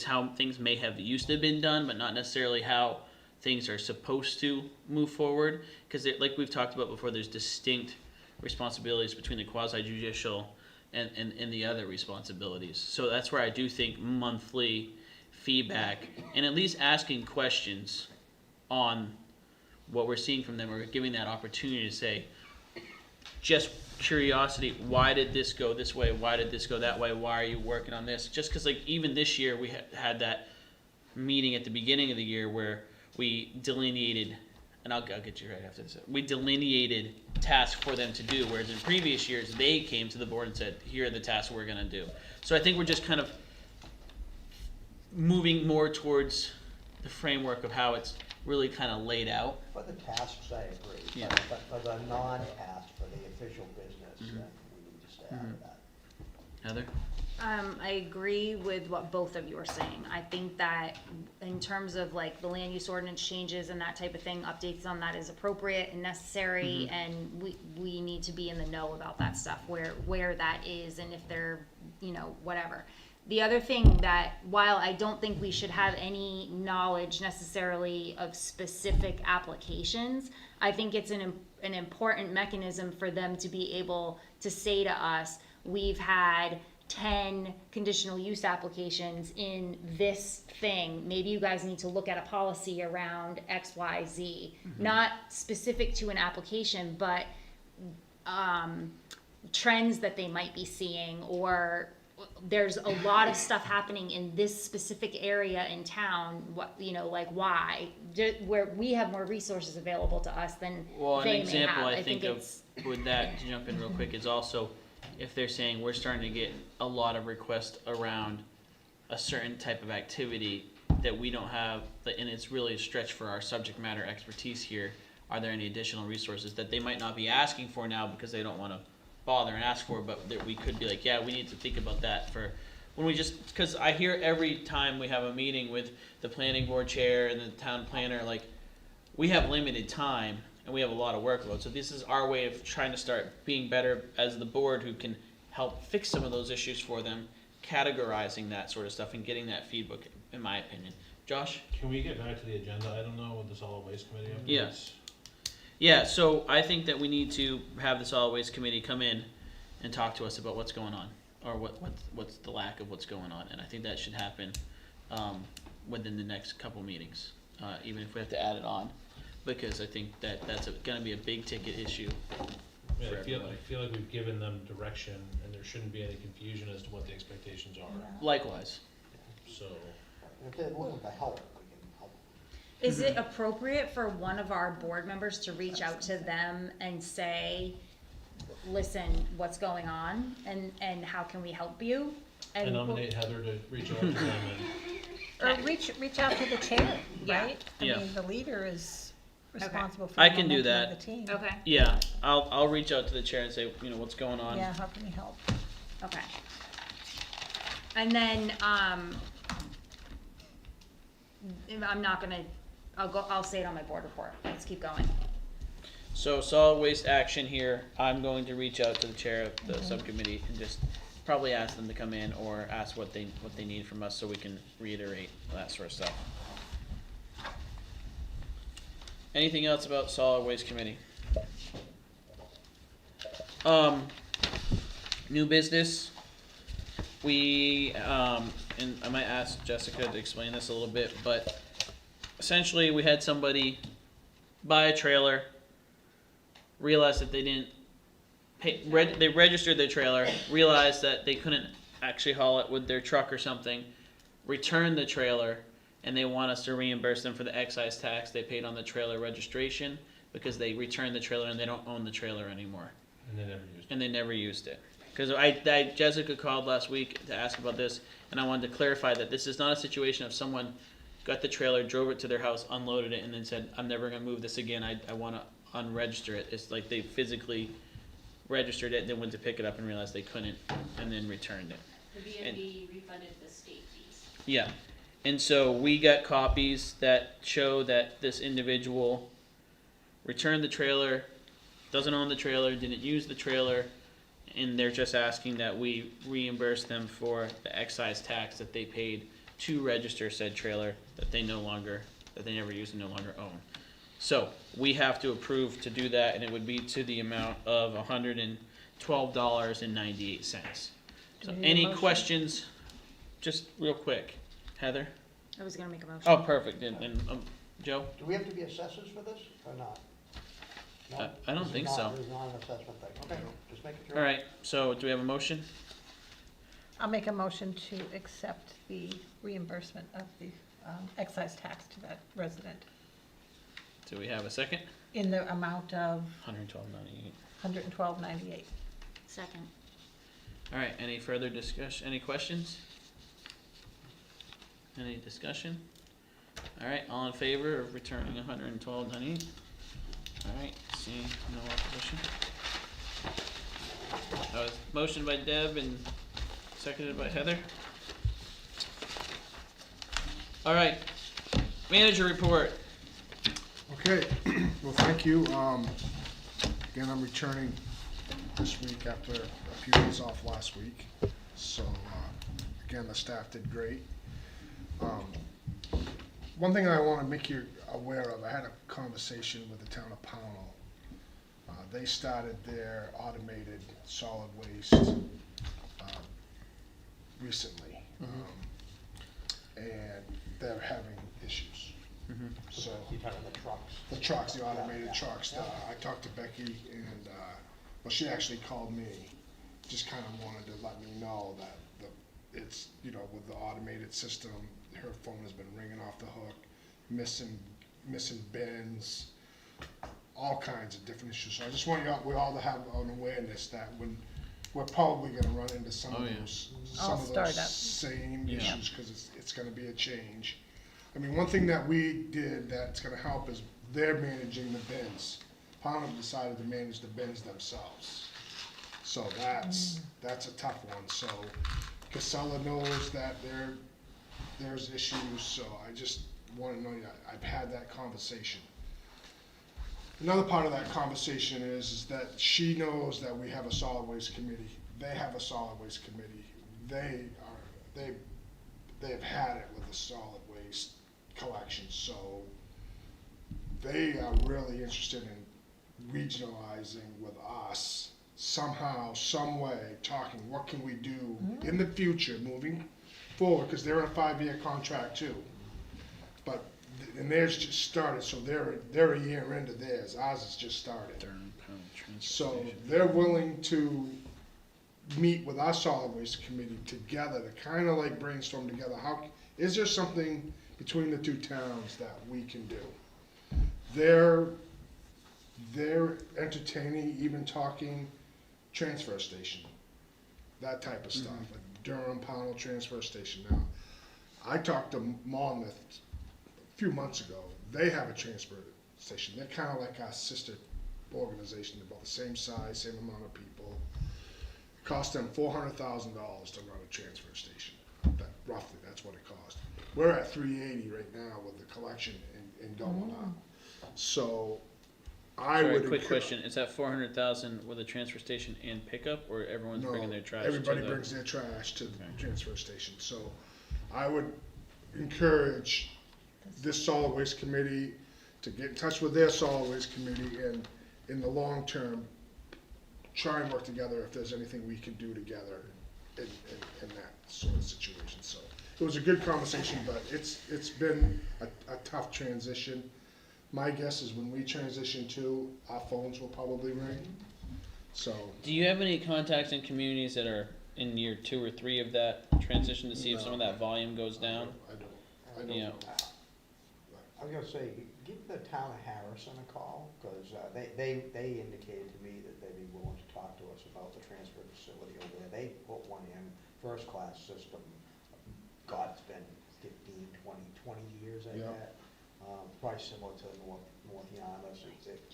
how things may have used to have been done, but not necessarily how things are supposed to move forward. Because like we've talked about before, there's distinct responsibilities between the quasi-judicial and the other responsibilities. So that's where I do think monthly feedback and at least asking questions on what we're seeing from them or giving that opportunity to say, just curiosity, why did this go this way? Why did this go that way? Why are you working on this? Just because, like, even this year we had that meeting at the beginning of the year where we delineated, and I'll get you right after this, we delineated tasks for them to do, whereas in previous years they came to the board and said, here are the tasks we're going to do. So I think we're just kind of moving more towards the framework of how it's really kind of laid out. For the tasks, I agree, Yeah. but for the non-tasks, for the official business, then we need to stay out of that. Heather? I agree with what both of you are saying. I think that in terms of like the land use ordinance changes and that type of thing, updates on that is appropriate and necessary, and we need to be in the know about that stuff, where that is and if they're, you know, whatever. The other thing that, while I don't think we should have any knowledge necessarily of specific applications, I think it's an important mechanism for them to be able to say to us, we've had 10 conditional use applications in this thing. Maybe you guys need to look at a policy around X, Y, Z. Not specific to an application, but trends that they might be seeing, or there's a lot of stuff happening in this specific area in town, what, you know, like why, where we have more resources available to us than Well, an they may example have. I think of it's, with that, to jump in real quick, is also if they're saying we're starting to get a lot of requests around a certain type of activity that we don't have, and it's really a stretch for our subject matter expertise here, are there any additional resources that they might not be asking for now because they don't want to bother and ask for, but that we could be like, yeah, we need to think about that for when we just, because I hear every time we have a meeting with the planning board chair and the town planner, like, we have limited time and we have a lot of workload. So this is our way of trying to start being better as the board who can help fix some of those issues for them categorizing that sort of stuff and getting that feedback, in my opinion. Josh? Can we get back to the agenda item though with the solid waste committee? Yes. Yeah, so I think that we need to have the solid waste committee come in and talk to us about what's going on, or what's the lack of what's going on, and I think that should happen within the next couple meetings, even if we have to add it on, because I think that that's gonna be a big ticket issue. Yeah, For I everybody. feel like we've given them direction and there shouldn't be any confusion as to what the expectations are, Likewise. so. If they're looking for help, we can help. Is it appropriate for one of our board members to reach out to them and say, listen, what's going on and how can we help you? I And nominate Heather to reach out to them and Or reach out to the chair, Yeah. right? Yeah. I mean, the leader is responsible for I the can do momentum that. of the team. Okay, Yeah, I'll reach out to the chair and say, what's going on. Yeah, how can we help? okay. And then, I'm not gonna, I'll say it on my board report. Let's keep going. So solid waste action here, I'm going to reach out to the chair of the subcommittee and just probably ask them to come in or ask what they need from us so we can reiterate that sort of stuff. Anything else about solid waste committee? New business. We, and I might ask Jessica to explain this a little bit, but essentially we had somebody buy a trailer, realized that they didn't pay, they registered their trailer, realized that they couldn't actually haul it with their truck or something, returned the trailer, and they want us to reimburse them for the excise tax they paid on the trailer registration because they returned the trailer and they don't own the trailer anymore. they never used it. And they never used it. Because Jessica called last week to ask about this, and I wanted to clarify that this is not a situation of someone got the trailer, drove it to their house, unloaded it, and then said, I'm never gonna move this again, I wanna unregister it. It's like they physically registered it, then went to pick it up and realized they couldn't, and then returned it. The VFD refunded the state fees. Yeah, and so we got copies that show that this individual returned the trailer, doesn't own the trailer, didn't use the trailer, and they're just asking that we reimburse them for the excise tax that they paid to register said trailer that they never used and no longer own. So, we have to approve to do that, and it would be to the amount of $112.98. So, Do you need a any motion? questions, just real quick? Heather? I was gonna make a motion. Oh, perfect, and Joe? Do we have to be assessors for this or not? No? I don't This is think not- so. This is not an assessment thing, okay, just making sure. Alright, so do we have a motion? I'll make a motion to accept the reimbursement of the excise tax to that resident Do we have a second? in the amount of $112.98. $112.98. Second. Alright, any further discussion, any questions? Any discussion? Alright, all in favor of returning $112.98? Alright, seeing no opposition. That was motion by Deb and seconded by Heather. Alright, manager report. Okay, well, thank you. Again, I'm returning this week after a few days off last week. So, again, the staff did great. One thing I want to make you aware of, I had a conversation with the town of Pownell. They started their automated solid waste recently. And they're having issues. So, You're talking the trucks. the trucks, the automated trucks, I talked to Becky and, well, she actually called me, just kind of wanted to let me know that it's, with the automated system, her phone has been ringing off the hook, missing bins, all kinds of different issues. So I just want we all to have an awareness that when, we're probably gonna run into some Oh, of yeah. those, All startup. same Yeah. issues, cause it's gonna be a change. I mean, one thing that we did that's gonna help is they're managing the bins. Pownell decided to manage the bins themselves. So that's a tough one, so Casella knows that there's issues, so I just wanna know that I've had that conversation. Another part of that conversation is that she knows that we have a solid waste committee. They have a solid waste committee. they've had it with the solid waste collection, so they are really interested in regionalizing with us somehow, some way, talking, what can we do in the future, moving forward, because they're on a 5-year contract too. But, and theirs just started, so they're a year into theirs, ours has just started. So they're willing to meet with our solid waste committee together to kind of like brainstorm together, how, is there something between the two towns that we can do? They're entertaining, even talking transfer station, that type of stuff, like Durham, Pownell transfer station. Now, I talked to Monmouth a few months ago, they have a transfer station, they're kind of like our sister organization, about the same size, same amount of people. It cost them $400,000 to run a transfer station, roughly, that's what it cost. We're at $380 right now with the collection and going up. So, I Sorry, would. quick question, is that 400,000 with a transfer station and pickup, or everyone's No, bringing their trash? everybody to the... brings their trash to the Okay. transfer station, so I would encourage this solid waste committee to get in touch with their solid waste committee and in the long term, try and work together if there's anything we can do together in that sort of situation, so. It was a good conversation, but it's been a tough transition. My guess is when we transition too, our phones will probably ring, so. Do you have any contacts in communities that are in year 2 or 3 of that transition to see if some of that volume goes down? I don't Yeah. know. I was gonna say, give the town of Harrison a call, because they indicated to me that they'd be willing to talk to us about the transfer facility over there. They put one in, first-class system, God, it's been 15, 20 years, I Yeah. bet. Probably similar to North Yarmouth,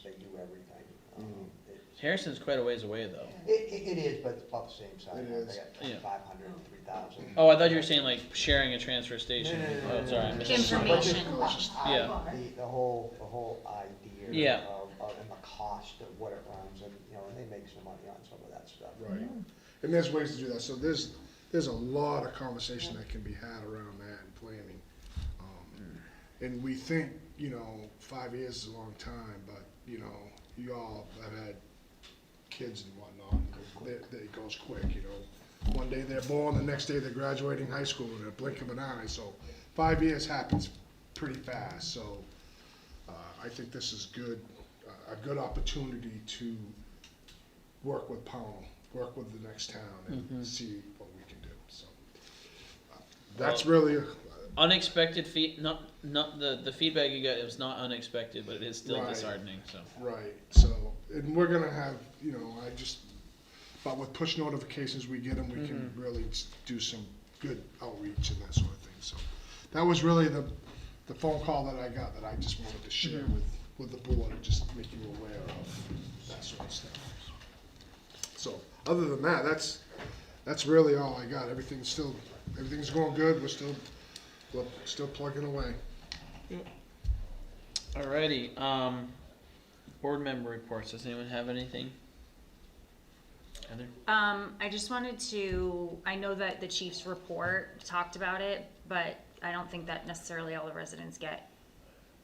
they do everything. Harrison's quite a ways away, though. It is, but it's about the same size. It is. They got Yeah. 500, 3,000. Oh, I thought you were saying like sharing a transfer station. No. Oh, sorry. I missed that. Information. Yeah. The whole idea Yeah. of and the cost of what it runs, and, you know, and they make some money on some of that stuff. Right, and there's ways to do that, so there's a lot of conversation that can be had around that and planning. And we think, 5 years is a long time, but, you all have had kids and whatnot, it goes quick, One day they're born, the next day they're graduating high school in a blink of an eye, so 5 years happens pretty fast, so I think this is good, a good opportunity to work with Pownell, work with the next town and see what we can do, so. That's really, Unexpected not the feedback you got. It was not unexpected, but it is still Right. disheartening. So. right, so, and we're gonna have, but with push notifications we get them, we can really do some good outreach and that sort of thing, so. That was really the phone call that I got, that I just wanted to share with the board, and just make you aware of that sort of stuff. So, other than that, that's really all I got. Everything's going good, we're still plugging away. Alrighty. Board member reports. Does anyone have anything? Heather? I just wanted to, I know that the chief's report talked about it, but I don't think that necessarily all the residents get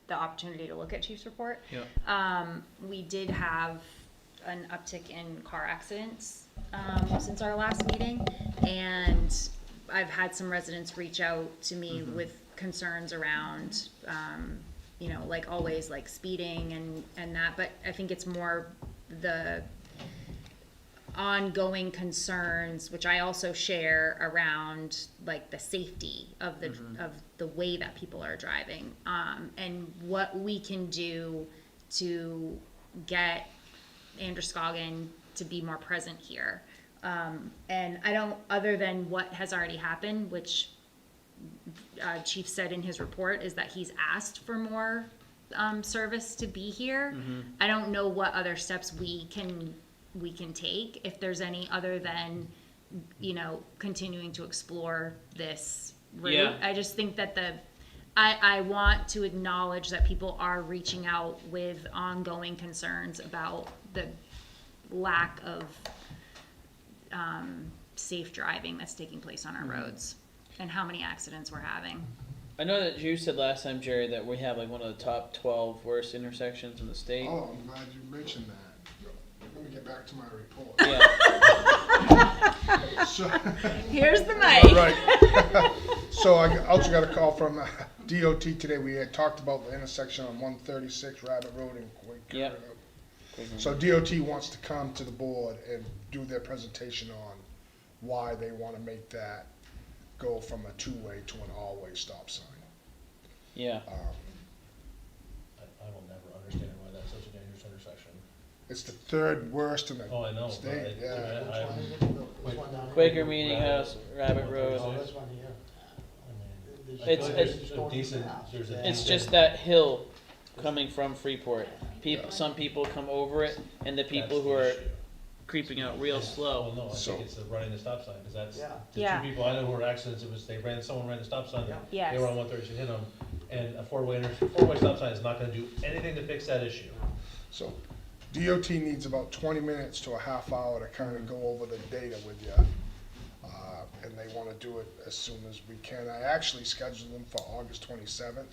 the opportunity to look at chief's report. Yeah. We did have an uptick in car accidents, since our last meeting, and I've had some residents reach out to me with concerns around, like always, like speeding and that, but I think it's more the ongoing concerns, which I also share, around like the safety of the way that people are driving, and what we can do to get Androscoggin to be more present here. And I don't, other than what has already happened, which Chief said in his report, is that he's asked for more service to be here. I don't know what other steps we can take, if there's any other than, continuing to explore this route. Yeah. I just think that I want to acknowledge that people are reaching out with ongoing concerns about the lack of safe driving that's taking place on our roads and how many accidents we're having. I know that you said last time, Jerry, that we have like one of the top 12 worst intersections in the state. Oh, I'm glad you mentioned that. Let me get back to my report. Yeah. So, Here's the mic. right. So I also got a call from DOT today. We had talked about the intersection on 136 Rabbit Road in Quaker. Yep. So DOT wants to come to the board and do their presentation on why they want to make that go from a two-way to an all-way stop sign. Yeah. I will never understand why that's such a dangerous intersection. It's the third worst in the Oh, I know, but state. I- Yeah. Which I'm- one is it? This one down here? Quaker Meeting House, Rabbit Road. Oh, this one here. There's- I feel It's- like there's there's going a decent, fast. there's a It's decent- just that hill coming from Freeport. Some people come over it, and the people that's who the are issue. creeping out real Well, slow. no, I So- think it's the running the stop sign, because that's, Yeah. the Yeah. two people I know who were accidents, someone ran the stop sign, Yeah. they were on 132, hit them, and a four-way stop sign is not gonna do anything to fix that issue. So DOT needs about 20 minutes to a half hour to kind of go over the data with you. And they want to do it as soon as we can. I actually scheduled them for August 27th.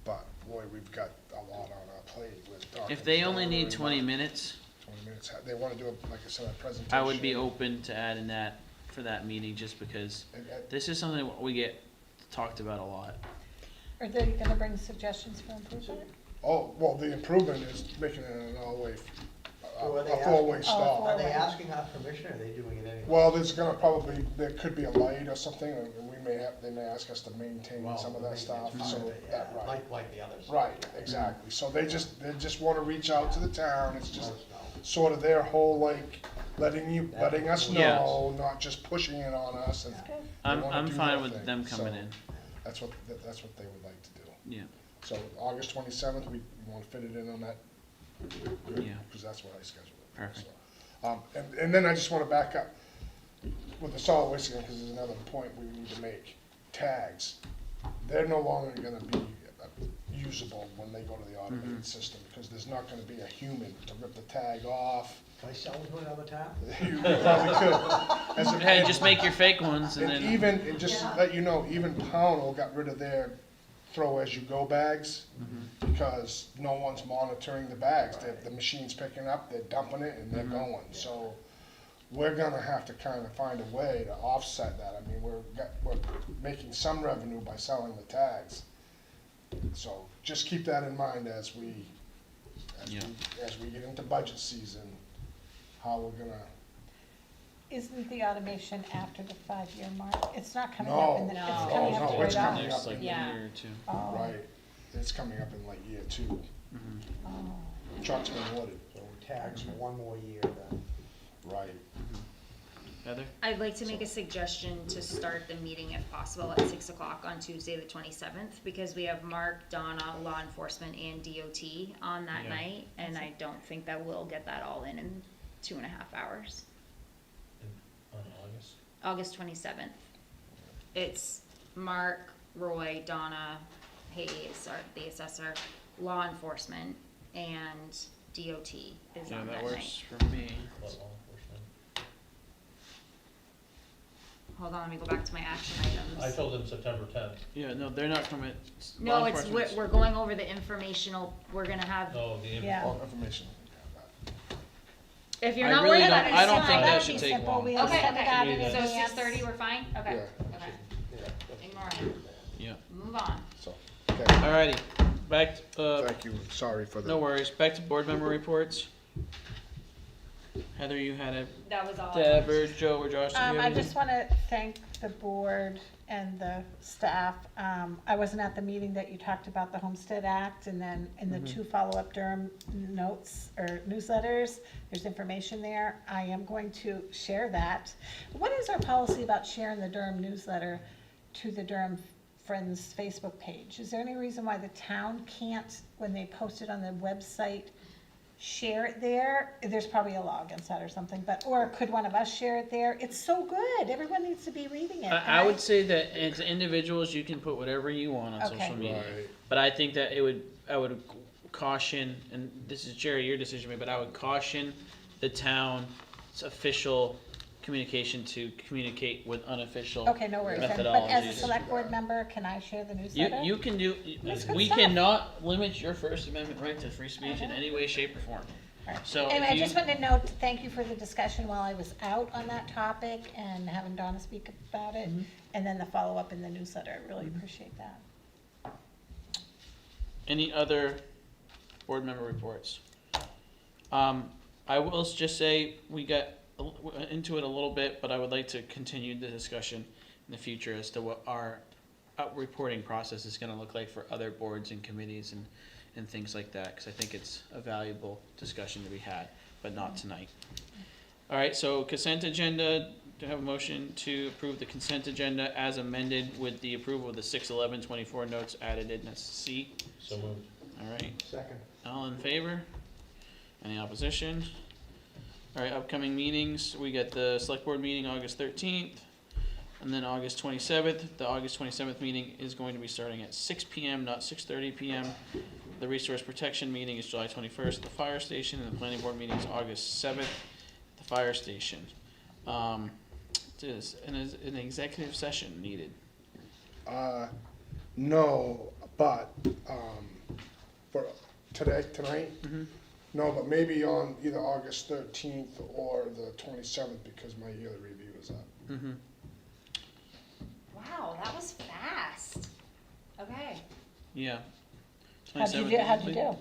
But boy, we've got a lot on our plate with Dr. If they only need Dillon. 20 minutes, 20 minutes. They want to do, like I said, a presentation. I would be open to adding that for that meeting, just because And this is something we get talked about a lot. Are they gonna bring suggestions for improvement? oh, well, the improvement is making it an all-way, So are they a four-way asking- stop. Are they asking our permission, or are they doing it anyway? Well, there's gonna probably, there could be a light or something, and they may ask us to maintain Well, some of that maintenance stuff, part so, of it, yeah, right. like the others. Right, exactly, so they just wanna reach out to the town, it's just Let us know. sort of their whole, like, letting us Yes. know, not just pushing it on us, and they I'm wanna do fine their with thing, them coming so in. That's what they would like to do. Yeah. So August 27th, we wanna fit it in on that, Yeah. because that's what I scheduled it. for, Perfect. so. And then I just wanna back up with the solid waste again, because there's another point we need to make. Tags, they're no longer gonna be usable when they go to the automated system, because there's not gonna be a human to rip the tag off. Can I sell them to another town? You probably could. As a- Hey, just make your fake ones and And then. even, and just to let you know, even Pownell got rid of their throw-as-you-go bags, because no one's monitoring the bags. The machine's picking up, they're dumping it, and they're going. So we're gonna have to kind of find a way to offset that. I mean, we're making some revenue by selling the tags. So just keep that in mind as we get into budget season, how we're gonna. Isn't the automation after the 5-year mark? It's not coming up in the, No. it's No. coming No, up it's right coming on. Next like Yeah. year or two. Oh, Right, it's coming up in like year 2. oh. Truck's been ordered. So tags for one more year then. Right. Heather? I'd like to make a suggestion to start the meeting if possible at 6 o'clock on Tuesday, the 27th, because we have Mark, Donna, law enforcement, and DOT on that Yeah. night, and I don't think that we'll get that all in 2.5 hours. On August. August 27th. It's Mark, Roy, Donna, Hayes, the assessor, law enforcement, and DOT is Yeah, on that that works night. for me. What law enforcement? Hold on, let me go back to my action items. I told them September 10th. Yeah, no, they're not coming. No, law it's, enforcement's- we're going over the informational, we're gonna have, No, the. Yeah. All information. if you're I not really worried don't- about it, I it's don't fine. think that That'd should be take simple. long. We'll Okay, send it out in okay, so advance. 6:30, we're fine? Okay, Yeah. okay. Yeah, Ignore it. Yeah. Move on. so, okay, Alrighty, back, thank you, sorry for the. no worries, back to board member reports. Heather, you had it. That was all. Deb or Joe or Josh, did you have I anything? just want to thank the board and the staff. I wasn't at the meeting that you talked about the Homestead Act, and then in the 2 follow-up Durham notes or newsletters, there's information there. I am going to share that. What is our policy about sharing the Durham newsletter to the Durham Friends Facebook page? Is there any reason why the town can't, when they post it on the website, share it there? There's probably a law against that or something, but, or could one of us share it there? It's so good, everyone needs to be reading it. I would say that as individuals, you can put whatever you want on Okay. social media. Right. But I think that I would caution, and this is Jerry, your decision, but I would caution the town's official communication to communicate with unofficial. Okay, no worries. But as a Methodologies. select board member, can I share the You, newsletter? you can do, That's good we stuff. cannot limit your First Amendment right to free speech in any way, shape, or form. All right. So Anyway, if I you, just wanted to note, thank you for the discussion while I was out on that topic and having Donna speak about it, and then the follow-up in the newsletter. I really appreciate that. any other board member reports? I will just say, we got into it a little bit, but I would like to continue the discussion in the future as to what our reporting process is gonna look like for other boards and committees and things like that, because I think it's a valuable discussion to be had, but not tonight. All right, so consent agenda, do I have a motion to approve the consent agenda as amended with the approval of the 6/11/24 notes added in as C? So moved. All right, Second. all in favor? Any opposition? All right, upcoming meetings, we got the select board meeting August 13th, and then August 27th. The August 27th meeting is going to be starting at 6 PM, not 6:30 PM. The resource protection meeting is July 21st at the fire station, and the planning board meeting is August 7th at the fire station. Is an executive session needed? No, but, for tonight? No, but maybe on either August 13th or the 27th, because my yearly review is up. Mm-hmm. Wow, that was fast. Okay. Yeah. How'd you 27th do, is how'd you the-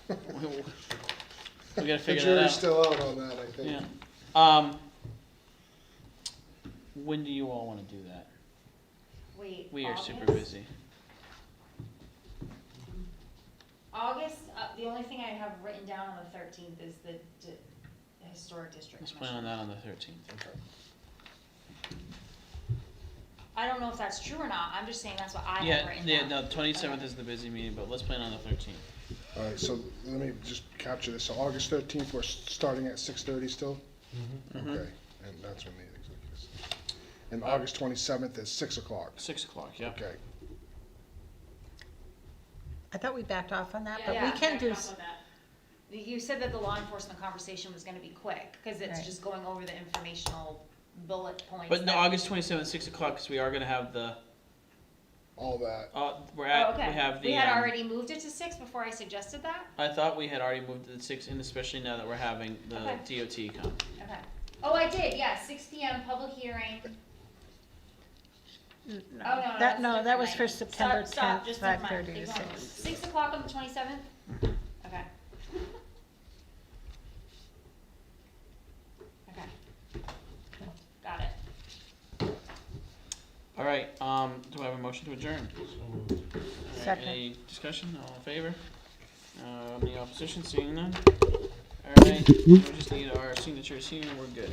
do? We gotta The figure that jury's out. still out on that, I think. Yeah. When do you all wanna do that? Wait. We are super August? busy. August, the only thing I have written down on the 13th is the historic district Let's plan on commission. that on the 13th. I don't know if that's true or not, I'm just saying that's what I have Yeah, written yeah, down. no, 27th is the busy meeting, but let's plan on the 13th. All right, so let me just capture this. So August 13th, we're starting at 6:30 still? Mhm. Okay, and that's when the executive session. And August 27th is 6 o'clock. 6 o'clock, yeah. Okay. I thought we backed off on that, Yeah, but we yeah, can back do, off of that. You said that the law enforcement conversation was gonna be quick, cause it's Right. just going over the informational bullet points. But no, that- August 27th, 6 o'clock, because we are gonna have the, All that. we're Oh, at, okay. we have the, We had already moved it to 6 before I suggested that? I thought we had already moved to the 6, and especially now that we're having the Okay. DOT come. Okay. Oh, I did, yeah, 6 PM, public hearing. no, Oh, no, that, that's no, that different was for night. September Stop, 10th, just never mind. 5:30 to Keep going. 6. 6 o'clock on the 27th? Okay. Okay. Got it. All right, do I have a motion to adjourn? All right, Second. any discussion, all in favor? Any opposition, seeing none? All right, we just need our signatures here, and we're good.